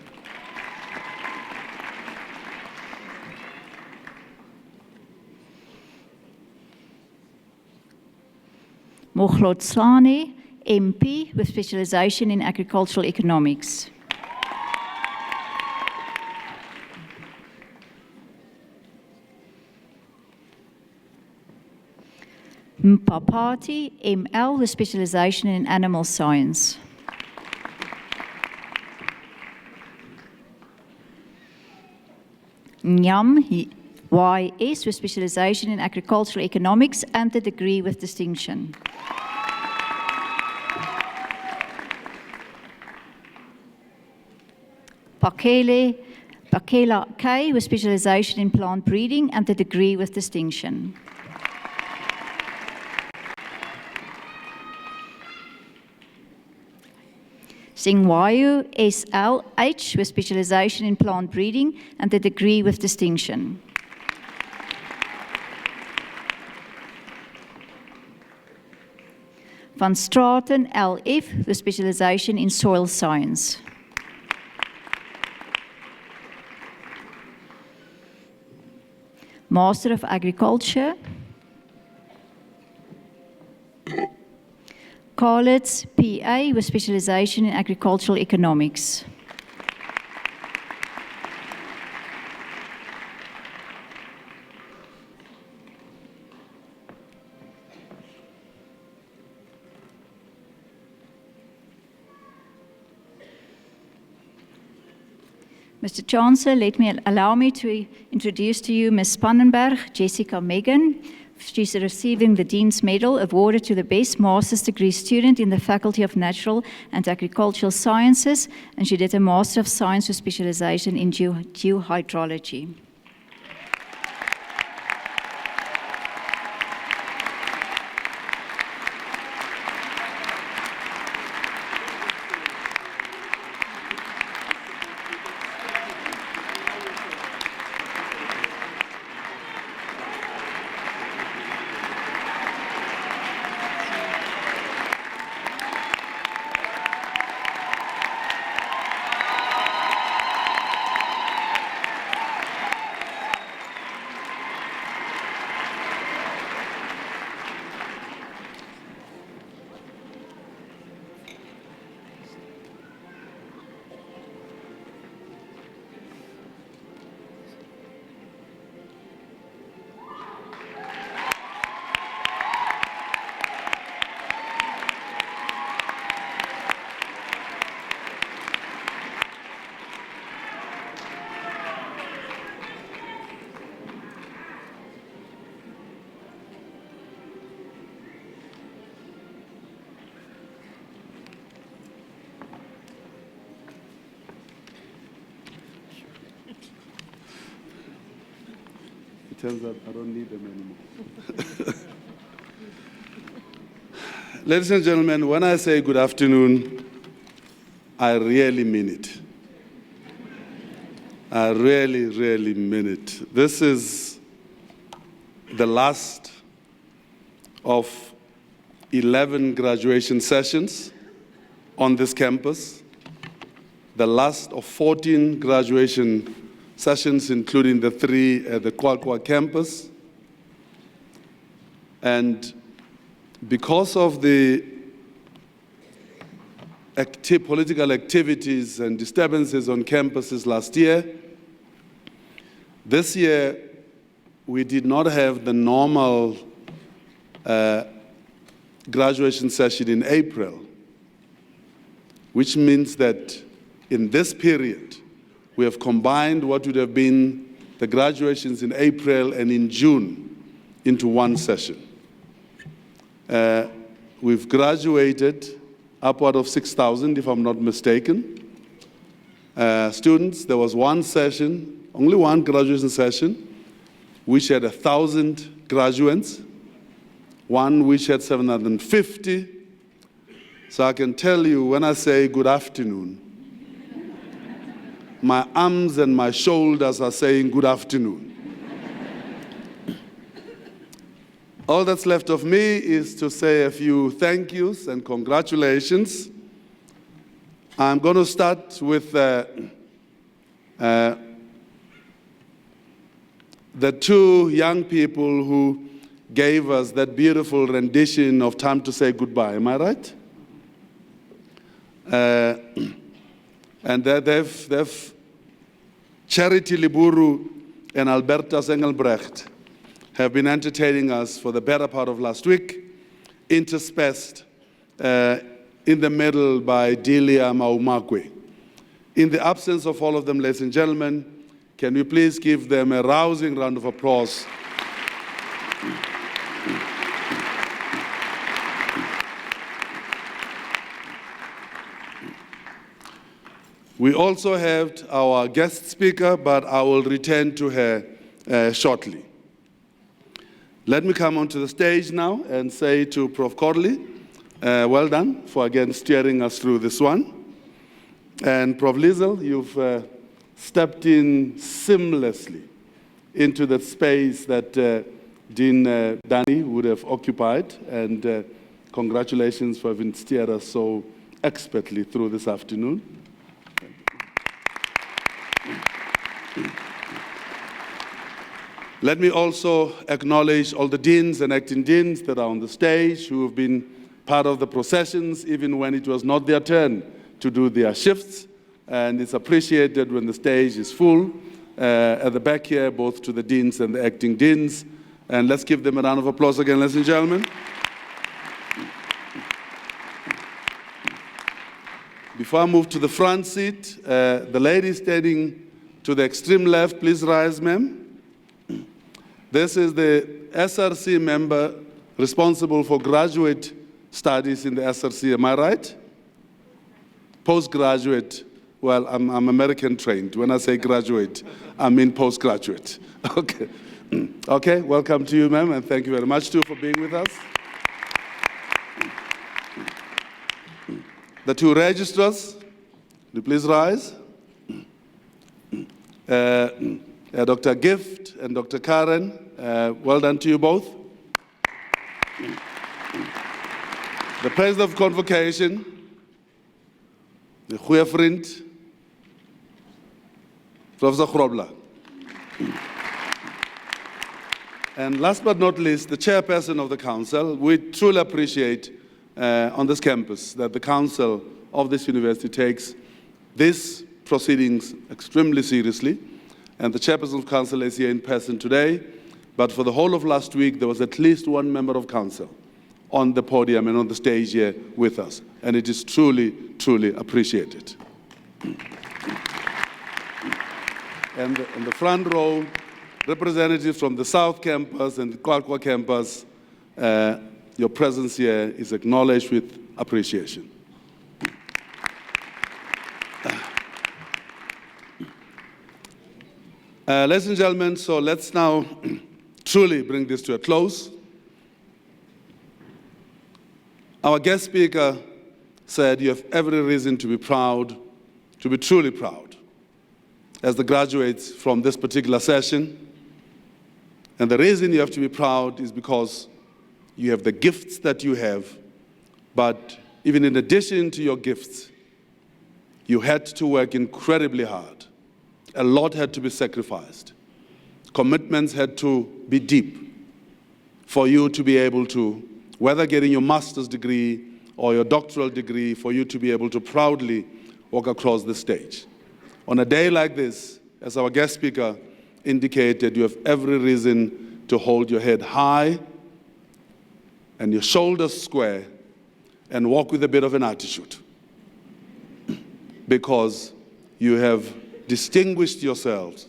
Mohlotsane MP with specialization in agricultural economics. Mpapati, ML with specialization in animal science. Nyam, YS with specialization in agricultural economics and the degree with distinction. Pakela K with specialization in plant breeding and the degree with distinction. Singwayu SLH with specialization in plant breeding and the degree with distinction. Van Straten LF with specialization in soil science. Master of Agriculture. Carlitz PA with specialization in agricultural economics. Mr. Chancellor, allow me to introduce to you Ms. Spannenberg Jessica Megan. She's receiving the Dean's Medal awarded to the best master's degree student in the Faculty of Natural and Agricultural Sciences, and she did a Master of Science with specialization in geohydrology. It turns out I don't need them anymore. Ladies and gentlemen, when I say good afternoon, I really mean it. I really, really mean it. This is the last of 11 graduation sessions on this campus, the last of 14 graduation sessions, including the 3 at the Kwakwa campus. And because of the political activities and disturbances on campuses last year, this year we did not have the normal graduation session in April, which means that in this period, we have combined what would have been the graduations in April and in June into one session. We've graduated upward of 6,000, if I'm not mistaken, students. There was one session, only one graduation session, which had 1,000 graduates, one which had 750. So I can tell you, when I say good afternoon, my arms and my shoulders are saying good afternoon. All that's left of me is to say a few thank yous and congratulations. I'm going to start with the 2 young people who gave us that beautiful rendition of Time to Say Goodbye. Am I right? And they've Charity Liburu and Alberta Engelbrecht have been entertaining us for the better part of last week, interspersed in the middle by Delia Maumakwe. In the absence of all of them, ladies and gentlemen, can we please give them a rousing round of applause? We also have our guest speaker, but I will return to her shortly. Let me come onto the stage now and say to Prof. Corley, well done for again steering us through this one. And Prof. Liesel, you've stepped in seamlessly into the space that Dean Danny would have occupied. And congratulations for having steered us so expertly through this afternoon. Let me also acknowledge all the deans and acting deans that are on the stage who have been part of the processions, even when it was not their turn to do their shifts. And it's appreciated when the stage is full at the back here, both to the deans and the acting deans. And let's give them a round of applause again, ladies and gentlemen. Before I move to the front seat, the lady standing to the extreme left, please rise, ma'am. This is the SRC member responsible for graduate studies in the SRC, am I right? Postgraduate, well, I'm American trained. When I say graduate, I mean postgraduate. Okay, okay, welcome to you, ma'am, and thank you very much, too, for being with us. The two registrars, will you please rise? Dr. Gift and Dr. Karen, well done to you both. The President of Convocation, the goeie vriend, Professor Grobler. And last but not least, the chairperson of the council. We truly appreciate on this campus that the council of this university takes these proceedings extremely seriously. And the chairperson of council is here in person today. But for the whole of last week, there was at least one member of council on the podium and on the stage here with us. And it is truly, truly appreciated. And in the front row, representatives from the South Campus and the Kwakwa Campus, your presence here is acknowledged with appreciation. Ladies and gentlemen, so let's now truly bring this to a close. Our guest speaker said you have every reason to be proud, to be truly proud, as the graduates from this particular session. And the reason you have to be proud is because you have the gifts that you have, but even in addition to your gifts, you had to work incredibly hard. A lot had to be sacrificed. Commitments had to be deep for you to be able to, whether getting your master's degree or your doctoral degree, for you to be able to proudly walk across the stage. On a day like this, as our guest speaker indicated, you have every reason to hold your head high and your shoulders square and walk with a bit of an attitude, because you have distinguished yourselves.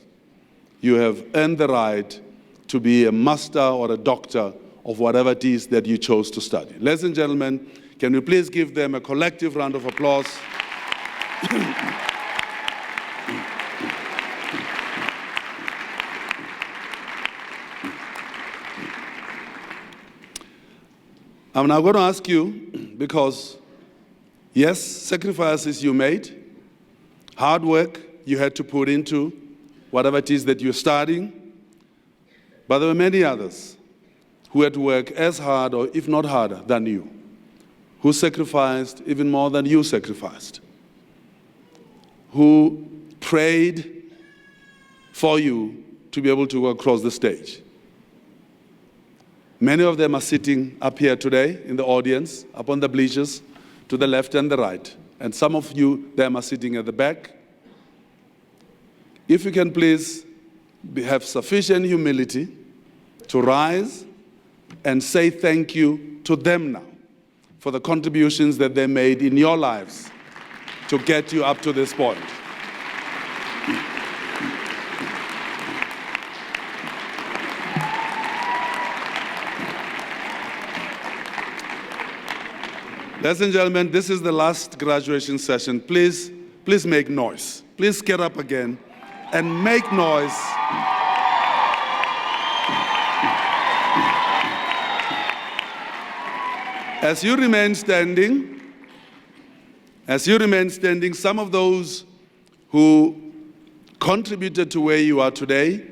You have earned the right to be a master or a doctor of whatever it is that you chose to study. Ladies and gentlemen, can we please give them a collective round of applause? I'm now going to ask you, because yes, sacrifices you made, hard work you had to put into whatever it is that you're studying, but there were many others who had to work as hard, or if not harder, than you, who sacrificed even more than you sacrificed, who prayed for you to be able to go across the stage. Many of them are sitting up here today in the audience, up on the bleachers, to the left and the right. and some of you them are sitting at the back. If you can please have sufficient humility to rise and say thank you to them now for the contributions that they made in your lives to get you up to this point. Ladies and gentlemen, this is the last graduation session. Please make noise. Please get up again and make noise. As you remain standing, some of those who contributed to where you are today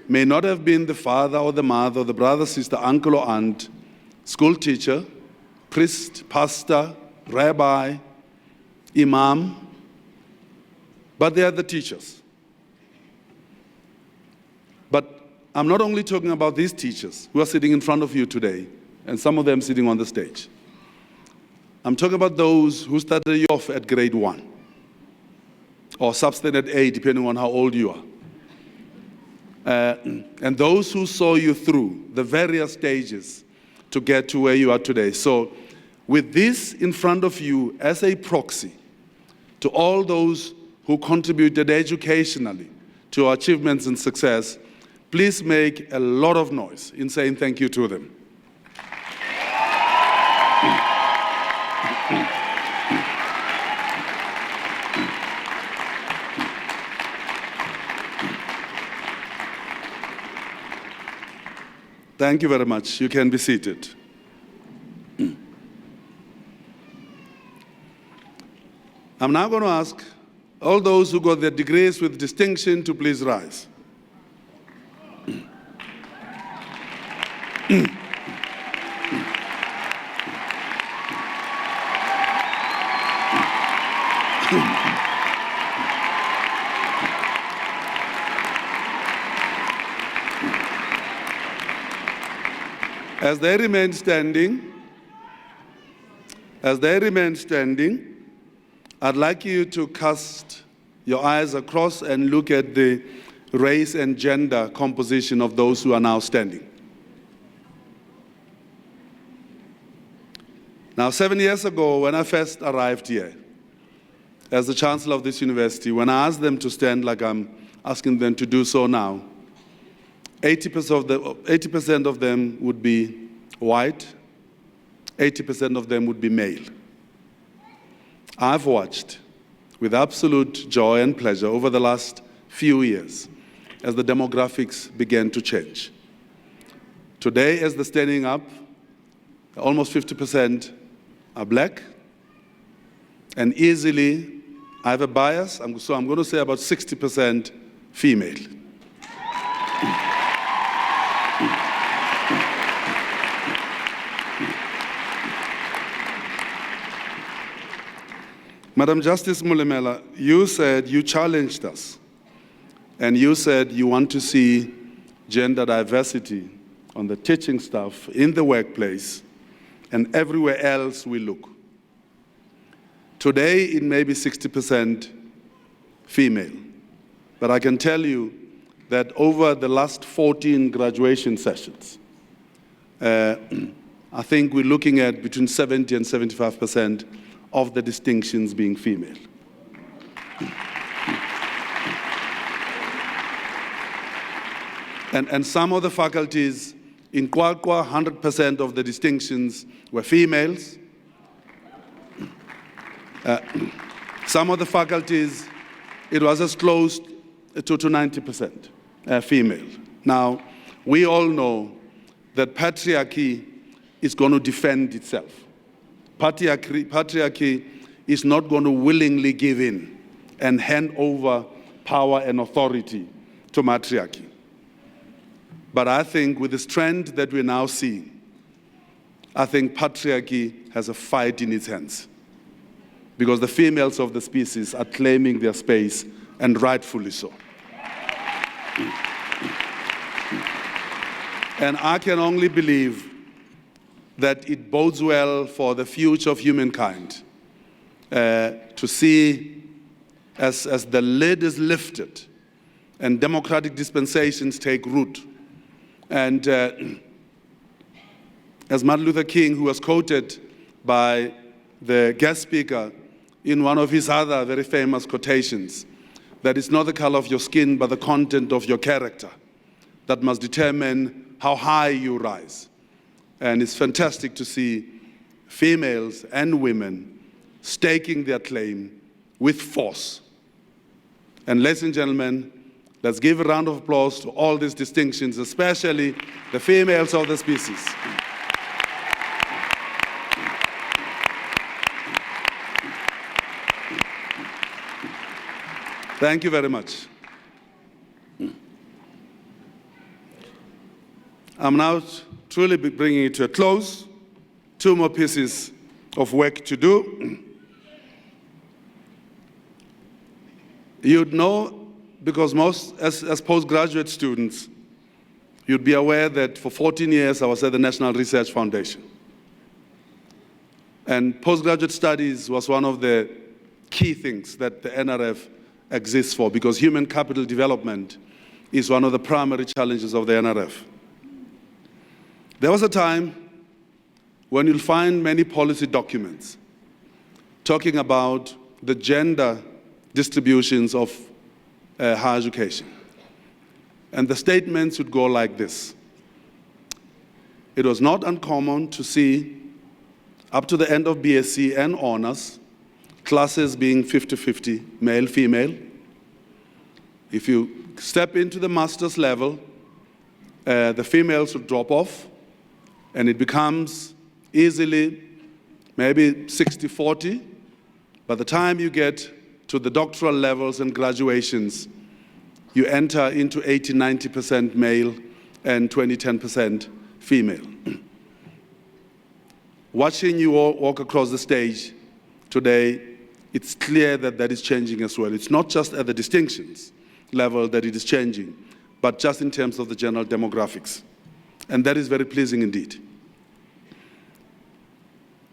may not have been the father or the mother or the brother, sister, uncle or aunt, school teacher, priest, pastor, rabbi, imam, but they are the teachers. But I'm not only talking about these teachers who are sitting in front of you today, and some of them sitting on the stage. I'm talking about those who started you off at grade 1 or substandard A, depending on how old you are. And those who saw you through the various stages to get to where you are today. So with this in front of you as a proxy to all those who contributed educationally to our achievements and success, please make a lot of noise in saying thank you to them. Thank you very much. You can be seated. I'm now going to ask all those who got their degrees with distinction to please rise. As they remain standing, I'd like you to cast your eyes across and look at the race and gender composition of those who are now standing. Now, 7 years ago, when I first arrived here, as the chancellor of this university, when I asked them to stand like I'm asking them to do so now, 80% of them would be white, 80% of them would be male. I've watched with absolute joy and pleasure over the last few years as the demographics began to change. Today, as they're standing up, almost 50% are black, and easily, I have a bias, so I'm going to say about 60% female. Madam Justice Mulemela, you said you challenged us, and you said you want to see gender diversity on the teaching staff, in the workplace, and everywhere else we look. Today, it may be 60% female, but I can tell you that over the last 14 graduation sessions, I think we're looking at between 70 and 75% of the distinctions being female. And some of the faculties in Kwakwa, 100% of the distinctions were females. Some of the faculties, it was as close to 90% female. Now, we all know that patriarchy is going to defend itself. Patriarchy is not going to willingly give in and hand over power and authority to matriarchy. But I think with this trend that we're now seeing, I think patriarchy has a fight in its hands, because the females of the species are claiming their space, and rightfully so. And I can only believe that it bodes well for the future of humankind to see as the lid is lifted and democratic dispensations take root. And as Martin Luther King, who was quoted by the guest speaker in one of his other very famous quotations, that it's not the color of your skin, but the content of your character that must determine how high you rise. And it's fantastic to see females and women staking their claim with force. And ladies and gentlemen, let's give a round of applause to all these distinctions, especially the females of the species. Thank you very much. I'm now truly bringing it to a close. 2 more pieces of work to do. You'd know, because most, as postgraduate students, you'd be aware that for 14 years I was at the National Research Foundation. And postgraduate studies was one of the key things that the NRF exists for, because human capital development is one of the primary challenges of the NRF. There was a time when you'll find many policy documents talking about the gender distributions of higher education. And the statements would go like this. It was not uncommon to see, up to the end of BSc and honors, classes being 50-50, male, female. If you step into the master's level, the females would drop off, and it becomes easily maybe 60-40. By the time you get to the doctoral levels and graduations, you enter into 80-90% male and 20-10% female. Watching you all walk across the stage today, it's clear that that is changing as well. It's not just at the distinctions level that it is changing, but just in terms of the general demographics. And that is very pleasing indeed.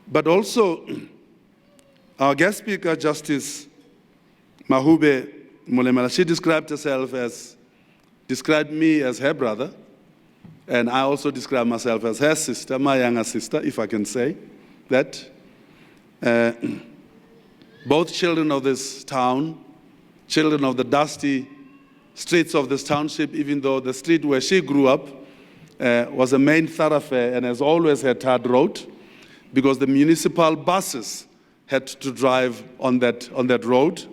But also, our guest speaker, Justice Mahube Molemela, she described me as her brother, and I also describe myself as her sister, my younger sister, if I can say that. Both children of this town, children of the dusty streets of this township, even though the street where she grew up was a main thoroughfare and has always had tarred road, because the municipal buses had to drive on that road.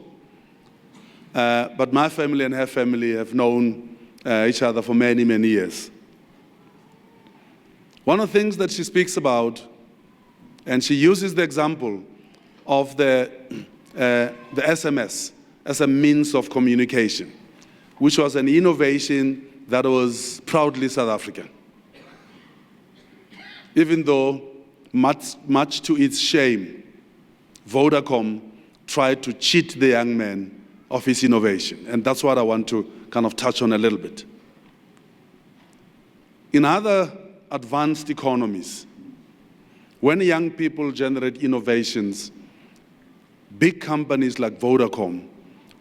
But my family and her family have known each other for many, many years. One of the things that she speaks about, and she uses the example of the SMS as a means of communication, which was an innovation that was proudly South African. Even though, much to its shame, Vodacom tried to cheat the young man of his innovation. And that's what I want to kind of touch on a little bit. In other advanced economies, when young people generate innovations, big companies like Vodacom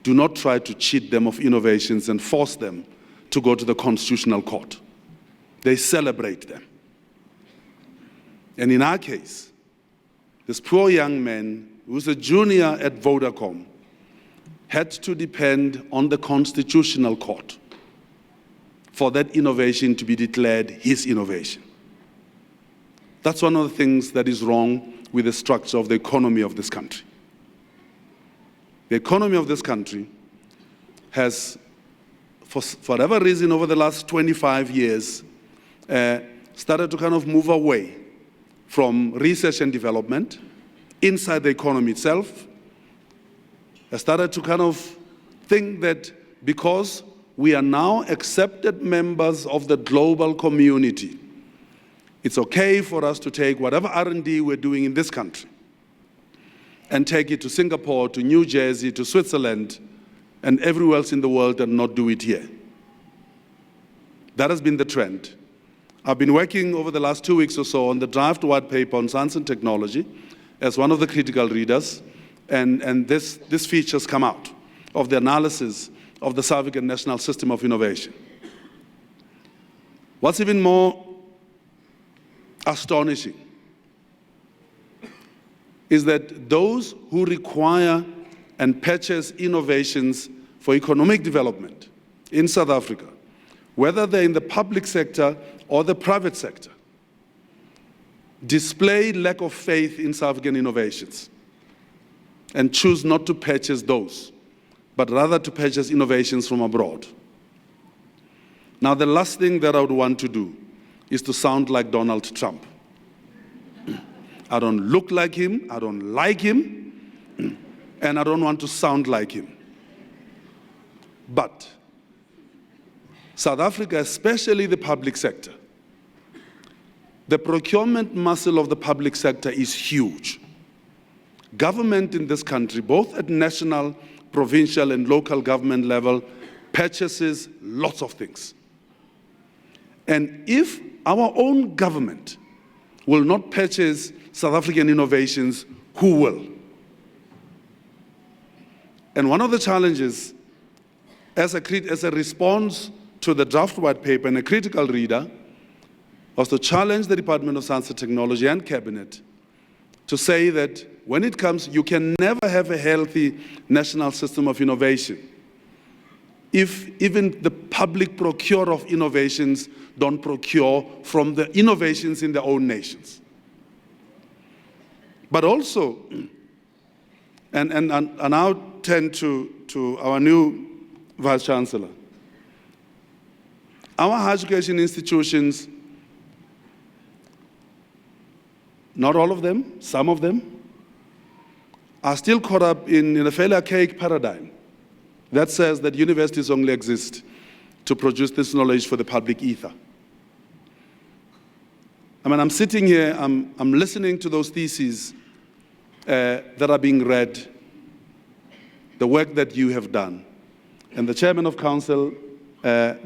do not try to cheat them of innovations and force them to go to the Constitutional Court. They celebrate them. And in our case, this poor young man, who's a junior at Vodacom, had to depend on the Constitutional Court for that innovation to be declared his innovation. That's one of the things that is wrong with the structure of the economy of this country. The economy of this country has, for whatever reason, over the last 25 years, started to kind of move away from research and development inside the economy itself. I started to kind of think that because we are now accepted members of the global community, it's okay for us to take whatever R&D we're doing in this country and take it to Singapore, to New Jersey, to Switzerland, and everywhere else in the world and not do it here. That has been the trend. I've been working over the last 2 weeks or so on the draft white paper on science and technology as one of the critical readers, and these features come out of the analysis of the South African National System of Innovation. What's even more astonishing is that those who require and purchase innovations for economic development in South Africa, whether they're in the public sector or the private sector, display lack of faith in South African innovations and choose not to purchase those, but rather to purchase innovations from abroad. Now, the last thing that I would want to do is to sound like Donald Trump. I don't look like him, I don't like him, and I don't want to sound like him. But South Africa, especially the public sector, the procurement muscle of the public sector is huge. Government in this country, both at national, provincial, and local government level, purchases lots of things. And if our own government will not purchase South African innovations, who will? And one of the challenges, as a response to the draft white paper and a critical reader, was to challenge the Department of Science and Technology and Cabinet to say that when it comes, you can never have a healthy national system of innovation if even the public procurer of innovations don't procure from the innovations in their own nations. But also, and I now turn to our new Vice Chancellor. Our higher education institutions, not all of them, some of them, are still caught up in a fairly archaic paradigm that says that universities only exist to produce this knowledge for the public ether. I mean, I'm sitting here, I'm listening to those theses that are being read, the work that you have done. And the chairman of council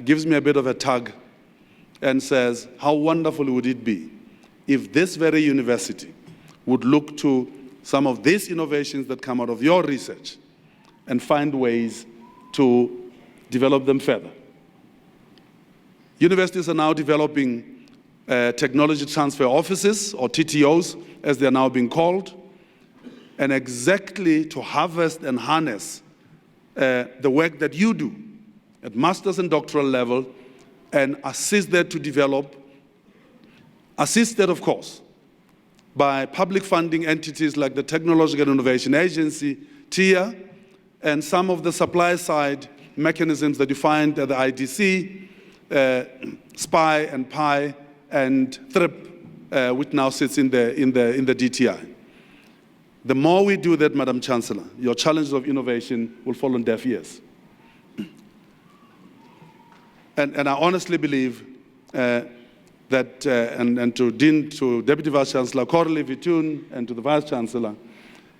gives me a bit of a tug and says, how wonderful would it be if this very university would look to some of these innovations that come out of your research and find ways to develop them further. Universities are now developing technology transfer offices, or TTOs, as they are now being called, and exactly to harvest and harness the work that you do at master's and doctoral level and assist them to develop, assisted, of course, by public funding entities like the Technological Innovation Agency, TIA, and some of the supply side mechanisms that you find at the IDC, SPI and PI, and THRIP, which now sits in the DTI. The more we do that, Madam Chancellor, your challenges of innovation will fall on deaf ears. And I honestly believe that, and to Deputy Vice Chancellor Coralie Vitun and to the Vice Chancellor,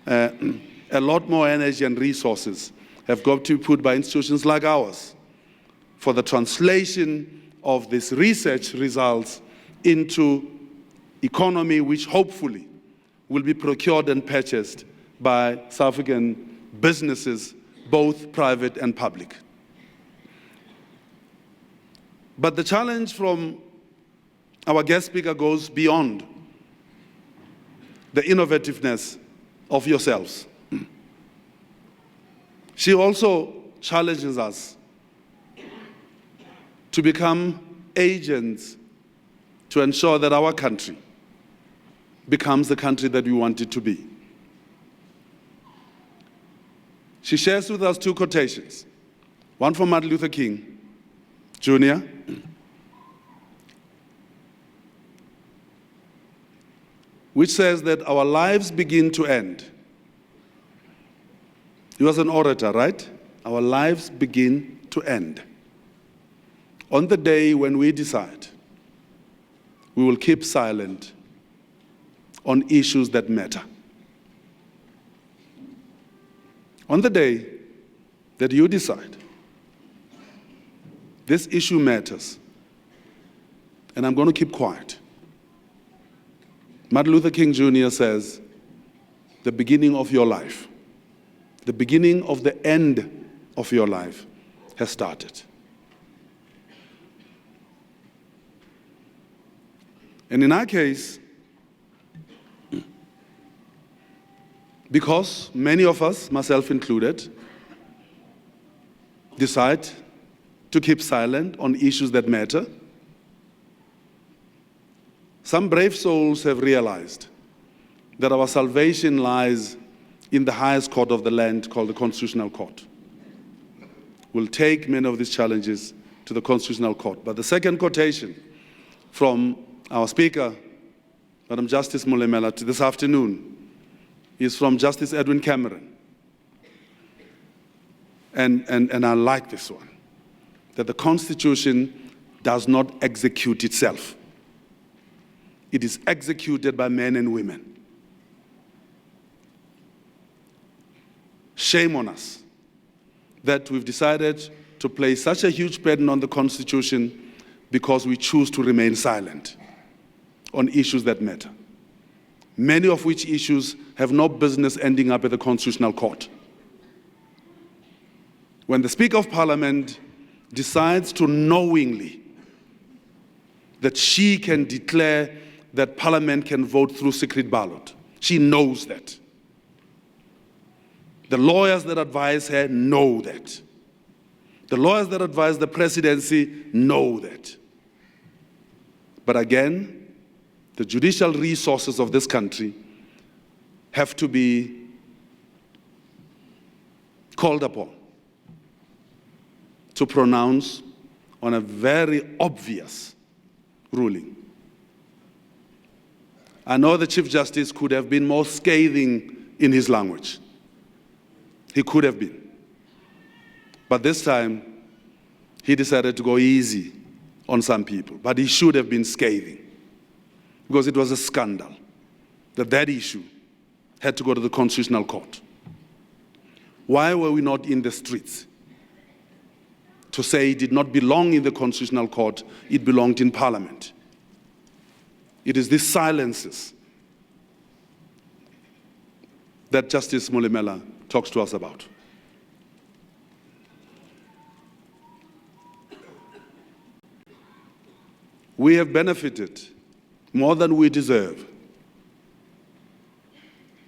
a lot more energy and resources have got to be put by institutions like ours for the translation of these research results into economy, which hopefully will be procured and purchased by South African businesses, both private and public. But the challenge from our guest speaker goes beyond the innovativeness of yourselves. She also challenges us to become agents to ensure that our country becomes the country that we want it to be. She shares with us two quotations, one from Martin Luther King Jr., which says that our lives begin to end. He was an orator, right? Our lives begin to end on the day when we decide we will keep silent on issues that matter. On the day that you decide this issue matters, and I'm going to keep quiet. Martin Luther King Jr. says, the beginning of your life The beginning of the end of your life has started. And in our case, because many of us, myself included, decide to keep silent on issues that matter, some brave souls have realized that our salvation lies in the highest court of the land, called the Constitutional Court. We'll take many of these challenges to the Constitutional Court. But the second quotation from our Speaker, Madam Justice Molemela, this afternoon is from Justice Edwin Cameron. And I like this one, that the Constitution does not execute itself. It is executed by men and women. Shame on us that we've decided to place such a huge burden on the Constitution because we choose to remain silent on issues that matter, many of which issues have no business ending up at the Constitutional Court. When the Speaker of Parliament decides to knowingly that she can declare that Parliament can vote through secret ballot, she knows that. The lawyers that advise her know that. The lawyers that advise the presidency know that. But again, the judicial resources of this country have to be called upon to pronounce on a very obvious ruling. I know the Chief Justice could have been more scathing in his language. He could have been. But this time, he decided to go easy on some people. But he should have been scathing, because it was a scandal that that issue had to go to the Constitutional Court. Why were we not in the streets to say it did not belong in the Constitutional Court, it belonged in Parliament? It is these silences that Justice Molemela talks to us about. We have benefited more than we deserve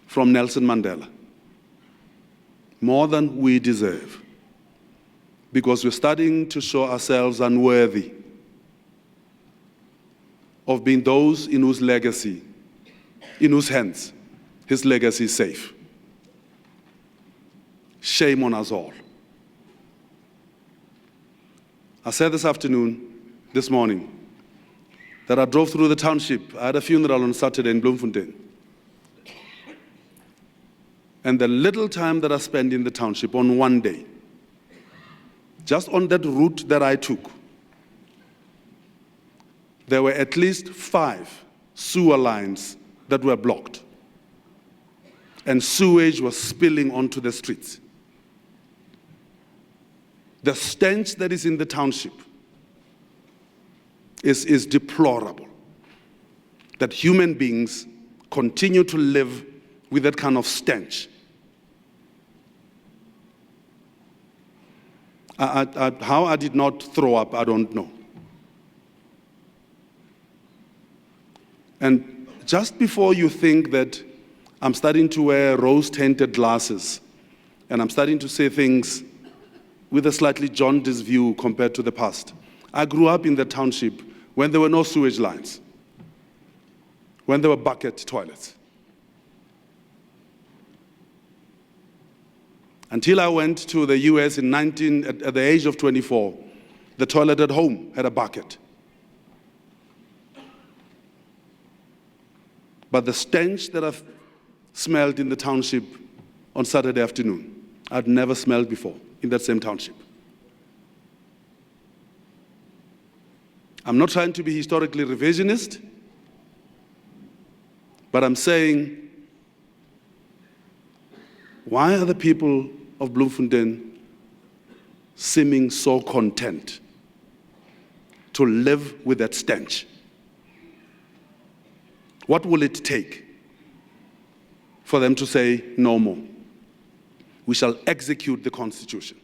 from Nelson Mandela. More than we deserve. Because we're starting to show ourselves unworthy of being those in whose legacy, in whose hands his legacy is safe. Shame on us all. I said this morning, that I drove through the township. I had a funeral on Saturday in Bloemfontein. And the little time that I spent in the township on one day, just on that route that I took, there were at least 5 sewer lines that were blocked. And sewage was spilling onto the streets. The stench that is in the township is deplorable. That human beings continue to live with that kind of stench. How I did not throw up, I don't know. And just before you think that I'm starting to wear rose-tinted glasses and I'm starting to say things with a slightly jaundiced view compared to the past, I grew up in the township when there were no sewage lines, when there were bucket toilets. Until I went to the US at the age of 24, the toilet at home had a bucket. But the stench that I've smelled in the township on Saturday afternoon, I'd never smelled before in that same township. I'm not trying to be historically revisionist, but I'm saying, why are the people of Bloemfontein seeming so content to live with that stench? What will it take for them to say no more? we shall execute the Constitution.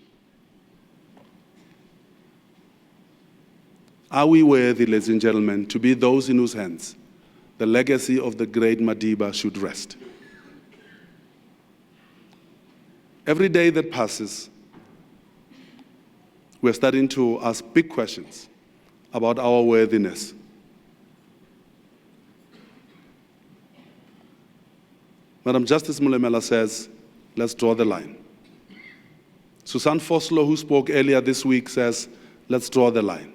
Are we worthy, ladies and gentlemen, to be those in whose hands the legacy of the great Madiba should rest? Every day that passes, we're starting to ask big questions about our worthiness. Madam Justice Mulemela says, let's draw the line. Susan Foslo, who spoke earlier this week, says, let's draw the line.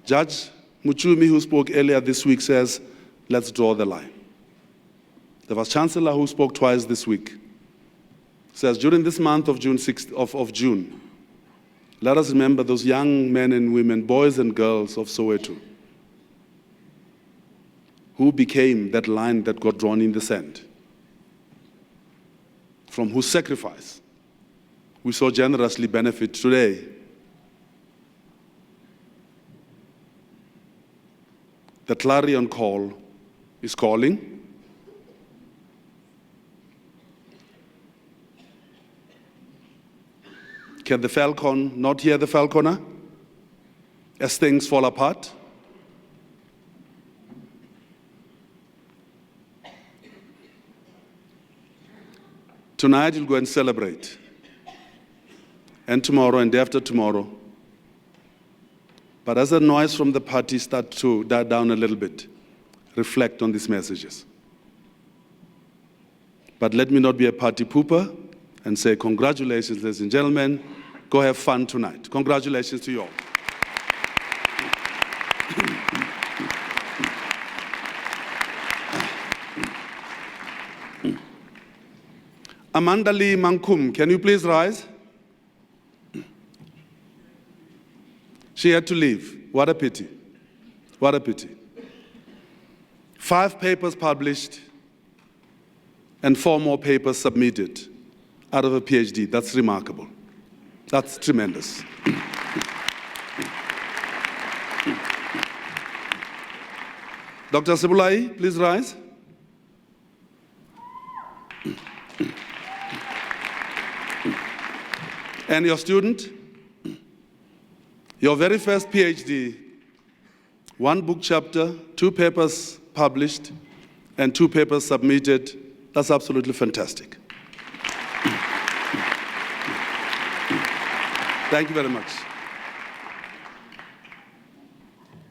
Judge Muchumi, who spoke earlier this week, says, let's draw the line. The Vice-Chancellor, who spoke twice this week, says, during this month of June, let us remember those young men and women, boys and girls of Soweto, who became that line that got drawn in the sand, from whose sacrifice we so generously benefit today. The clarion call is calling. Can the falcon not hear the falconer as things fall apart? Tonight you'll go and celebrate, and tomorrow and after tomorrow. But as the noise from the party starts to die down a little bit, reflect on these messages. But let me not be a party pooper and say, congratulations, ladies and gentlemen, go have fun tonight. Congratulations to you all. Amanda Lee Mankum, can you please rise? She had to leave. What a pity. What a pity. 5 papers published and 4 more papers submitted out of a PhD. That's remarkable. That's tremendous. Dr. Sibulai, please rise. And your student, your very first PhD, 1 book chapter, 2 papers published, and 2 papers submitted. That's absolutely fantastic. Thank you very much.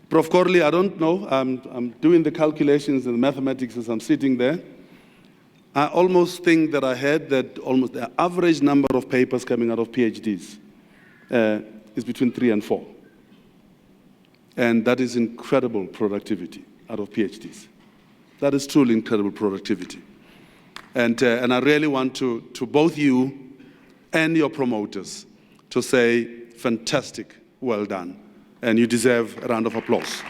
Prof. Corley, I don't know. I'm doing the calculations and the mathematics as I'm sitting there. I almost think that I heard that almost the average number of papers coming out of PhDs is between 3 and 4. And that is incredible productivity out of PhDs. That is truly incredible productivity. And I really want to both you and your promoters to say, fantastic, well done. And you deserve a round of applause.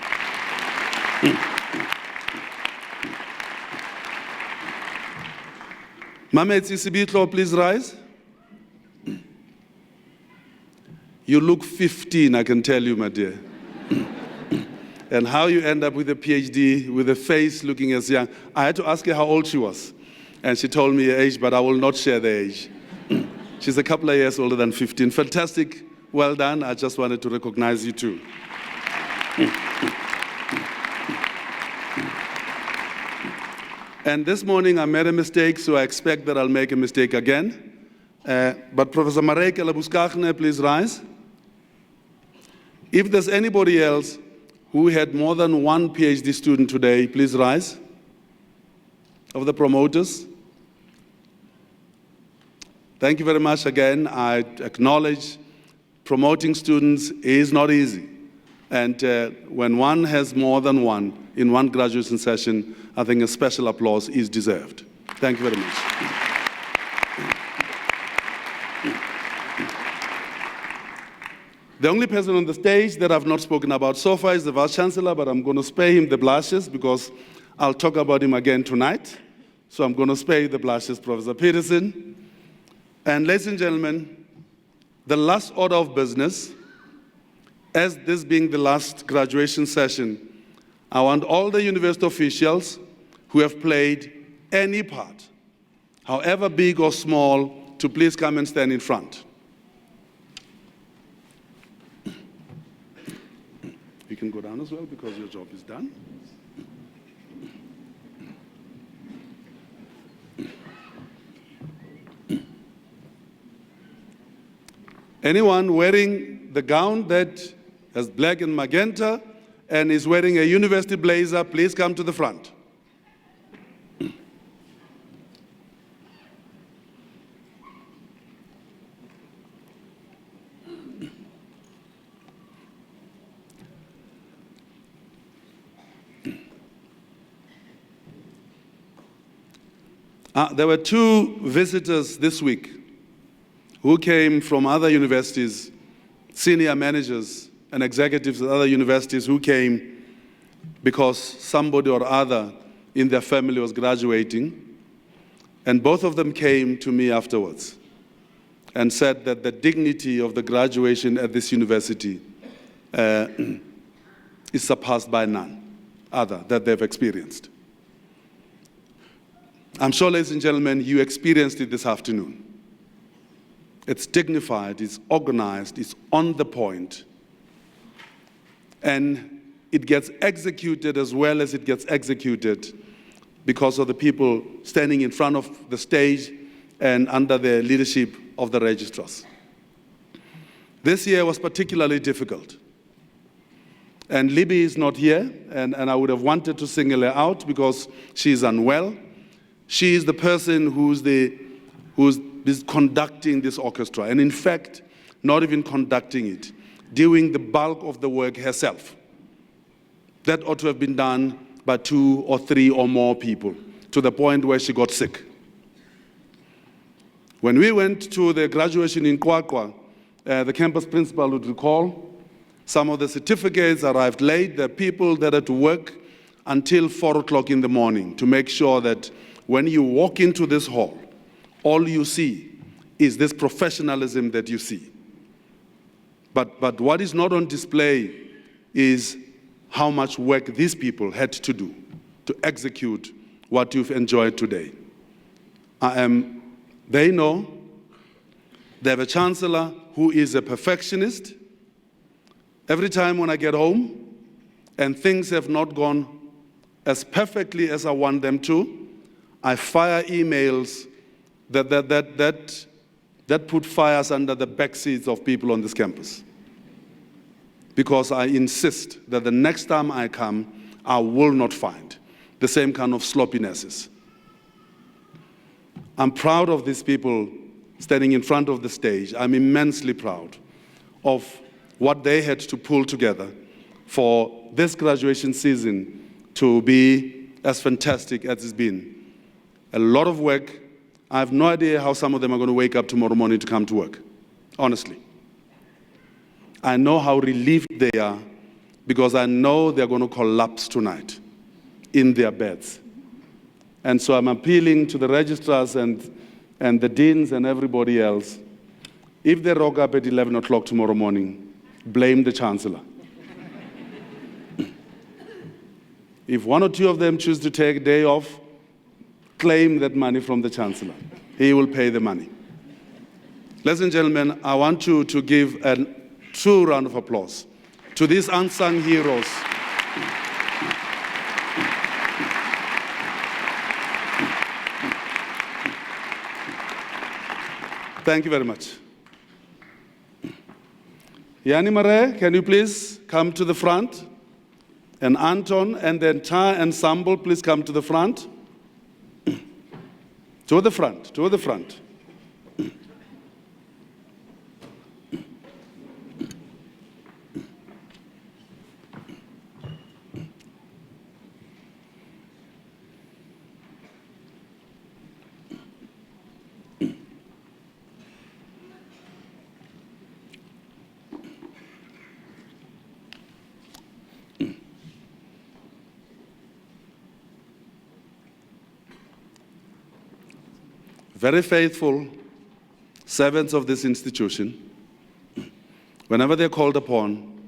Mametsi Sibitlo, please rise. You look 15, I can tell you, my dear. And how you end up with a PhD, with a face looking as young. I had to ask her how old she was. And she told me her age, but I will not share the age. She's a couple of years older than 15. Fantastic, well done. I just wanted to recognize you too. And this morning I made a mistake, so I expect that I'll make a mistake again. But Professor Marek Elabuskachne, please rise. If there's anybody else who had more than 1 PhD student today, please rise. Of the promoters. Thank you very much again. I acknowledge promoting students is not easy. And when one has more than 1 in 1 graduation session, I think a special applause is deserved. Thank you very much. The only person on the stage that I've not spoken about so far is the Vice-Chancellor, but I'm going to spare him the blushes because I'll talk about him again tonight. So I'm going to spare you the blushes, Professor Peterson. And ladies and gentlemen, the last order of business, as this being the last graduation session, I want all the university officials who have played any part however big or small, to please come and stand in front. You can go down as well because your job is done. Anyone wearing the gown that has black and magenta and is wearing a university blazer, please come to the front. There were 2 visitors this week who came from other universities, senior managers and executives at other universities who came because somebody or other in their family was graduating. And both of them came to me afterwards and said that the dignity of the graduation at this university is surpassed by none other that they've experienced. I'm sure, ladies and gentlemen, you experienced it this afternoon. It's dignified, it's organized, it's on the point, and it gets executed as well as it gets executed because of the people standing in front of the stage and under the leadership of the registrars. This year was particularly difficult. And Libby is not here, and I would have wanted to single her out because she's unwell. She is the person who's conducting this orchestra, and in fact, not even conducting it, doing the bulk of the work herself. That ought to have been done by 2 or 3 or more people, to the point where she got sick. When we went to the graduation in Kwakwa, the campus principal would recall, some of the certificates arrived late. There are people that had to work until 4 o'clock in the morning to make sure that when you walk into this hall, all you see is this professionalism that you see. But what is not on display is how much work these people had to do to execute what you've enjoyed today. They know they have a chancellor who is a perfectionist. Every time when I get home and things have not gone as perfectly as I want them to, I fire emails that put fires under the back seats of people on this campus. Because I insist that the next time I come, I will not find the same kind of sloppinesses. I'm proud of these people standing in front of the stage. I'm immensely proud of what they had to pull together for this graduation season to be as fantastic as it's been. A lot of work. I have no idea how some of them are going to wake up tomorrow morning to come to work, honestly. I know how relieved they are because I know they're going to collapse tonight in their beds. And so I'm appealing to the registrars and the deans and everybody else. If they rock up at 11 o'clock tomorrow morning, blame the chancellor. If 1 or 2 of them choose to take a day off, claim that money from the chancellor. He will pay the money. Ladies and gentlemen, I want you to give a true round of applause to these unsung heroes. Thank you very much. Yani Mare, can you please come to the front? And Anton and the entire ensemble, please come to the front. To the front, to the front. Very faithful servants of this institution, whenever they're called upon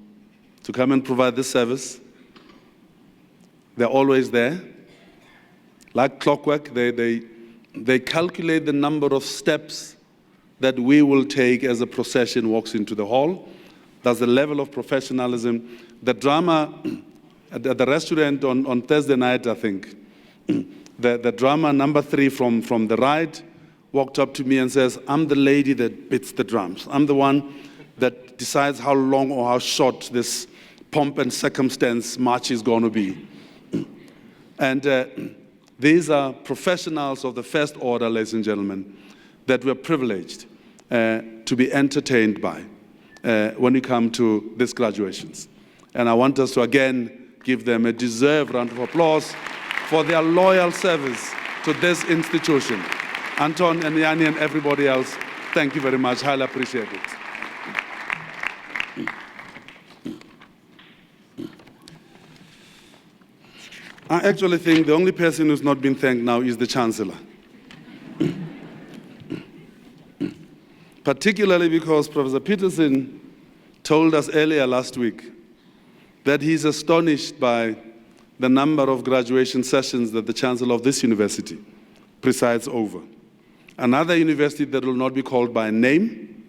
to come and provide this service, they're always there. Like clockwork, they they calculate the number of steps that we will take as a procession walks into the hall. That's the level of professionalism. The drama at the restaurant on Thursday night, I think, the drama number 3 from the right walked up to me and says, I'm the lady that beats the drums. I'm the one that decides how long or how short this pomp and circumstance march is going to be. And these are professionals of the first order, ladies and gentlemen, that we're privileged to be entertained by when we come to these graduations. And I want us to again give them a deserved round of applause for their loyal service to this institution. Anton and Yanni and everybody else, thank you very much. Highly appreciate it. I actually think the only person who's not been thanked now is the Chancellor. Particularly because Professor Peterson told us earlier last week that he's astonished by the number of graduation sessions that the Chancellor of this university presides over. Another university that will not be called by name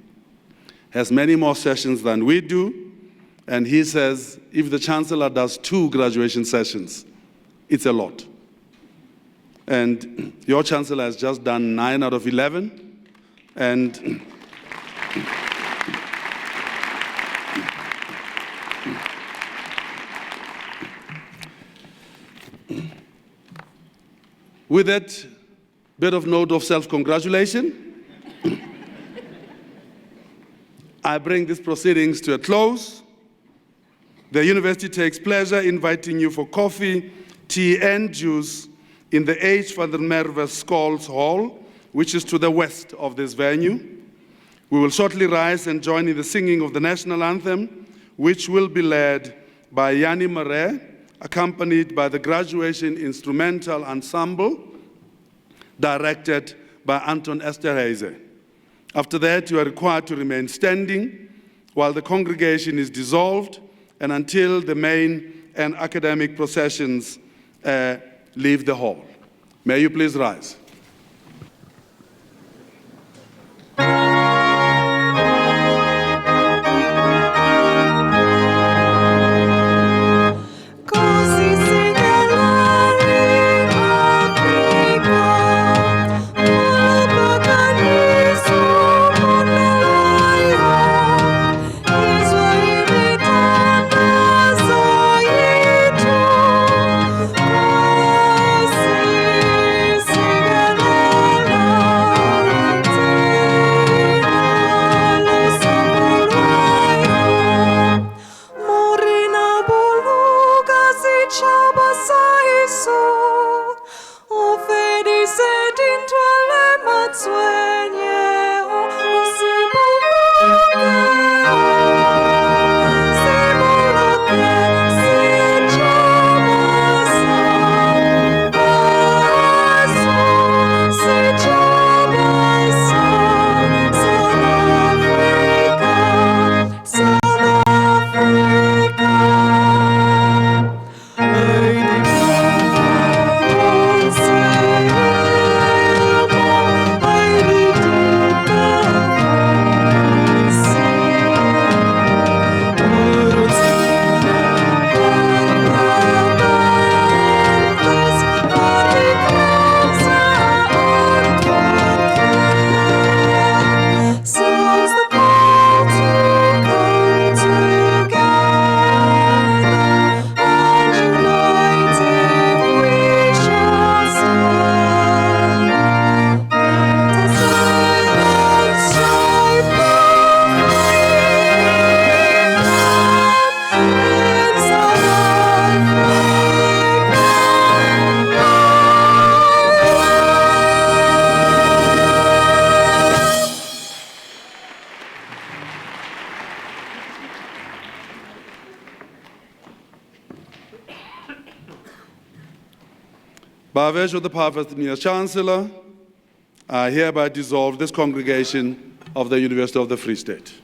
has many more sessions than we do, and he says if the Chancellor does 2 graduation sessions, it's a lot. And your Chancellor has just done 9 out of 11, and with that bit of note of self-congratulation, I bring these proceedings to a close. The university takes pleasure inviting you for coffee, tea, and juice in the H. van der Merwe Scholes Hall, which is to the west of this venue. We will shortly rise and join in the singing of the national anthem, which will be led by Yanni Marais, accompanied by the graduation instrumental ensemble, directed by Anton Esterhazy. After that, you are required to remain standing while the congregation is dissolved and until the main and academic processions leave the hall. May you please rise. By virtue of the power vested in me as Chancellor, I hereby dissolve this congregation of the University of the Free State.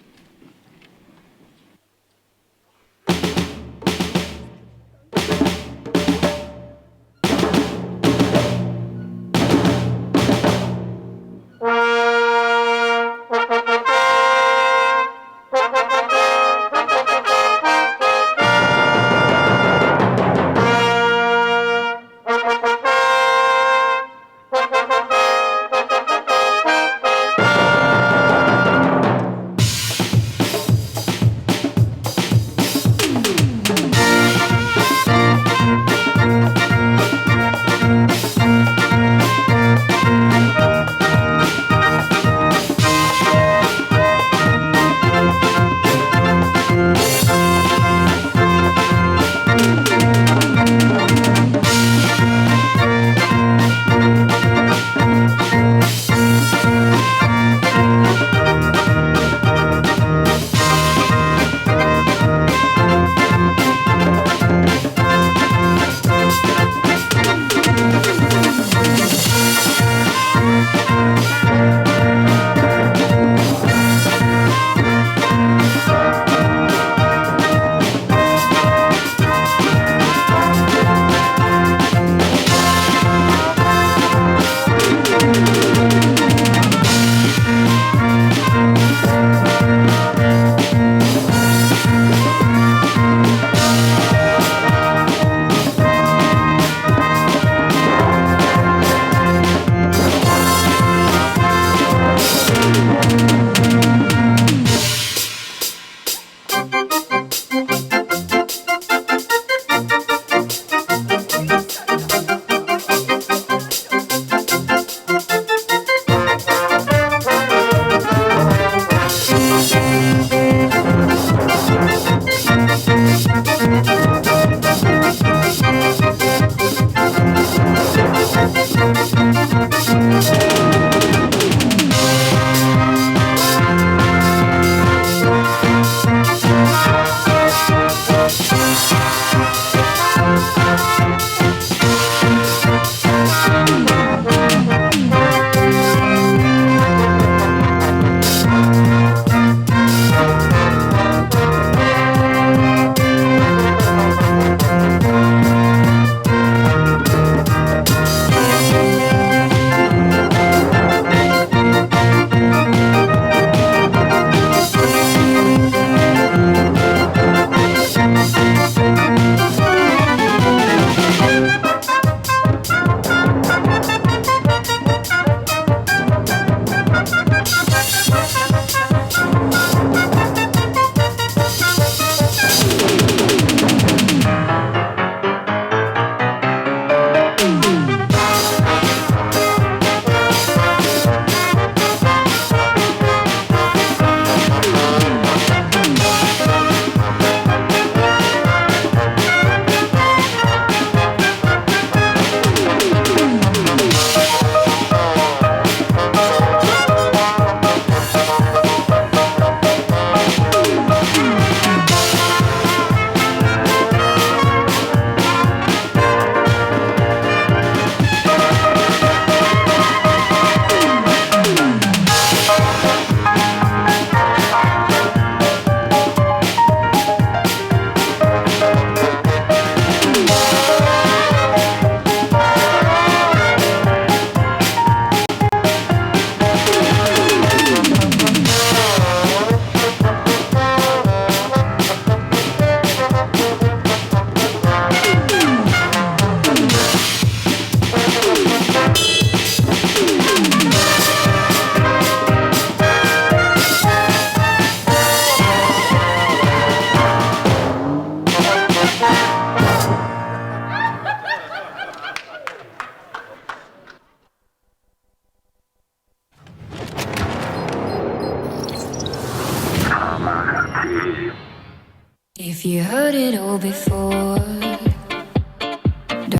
If you heard it all before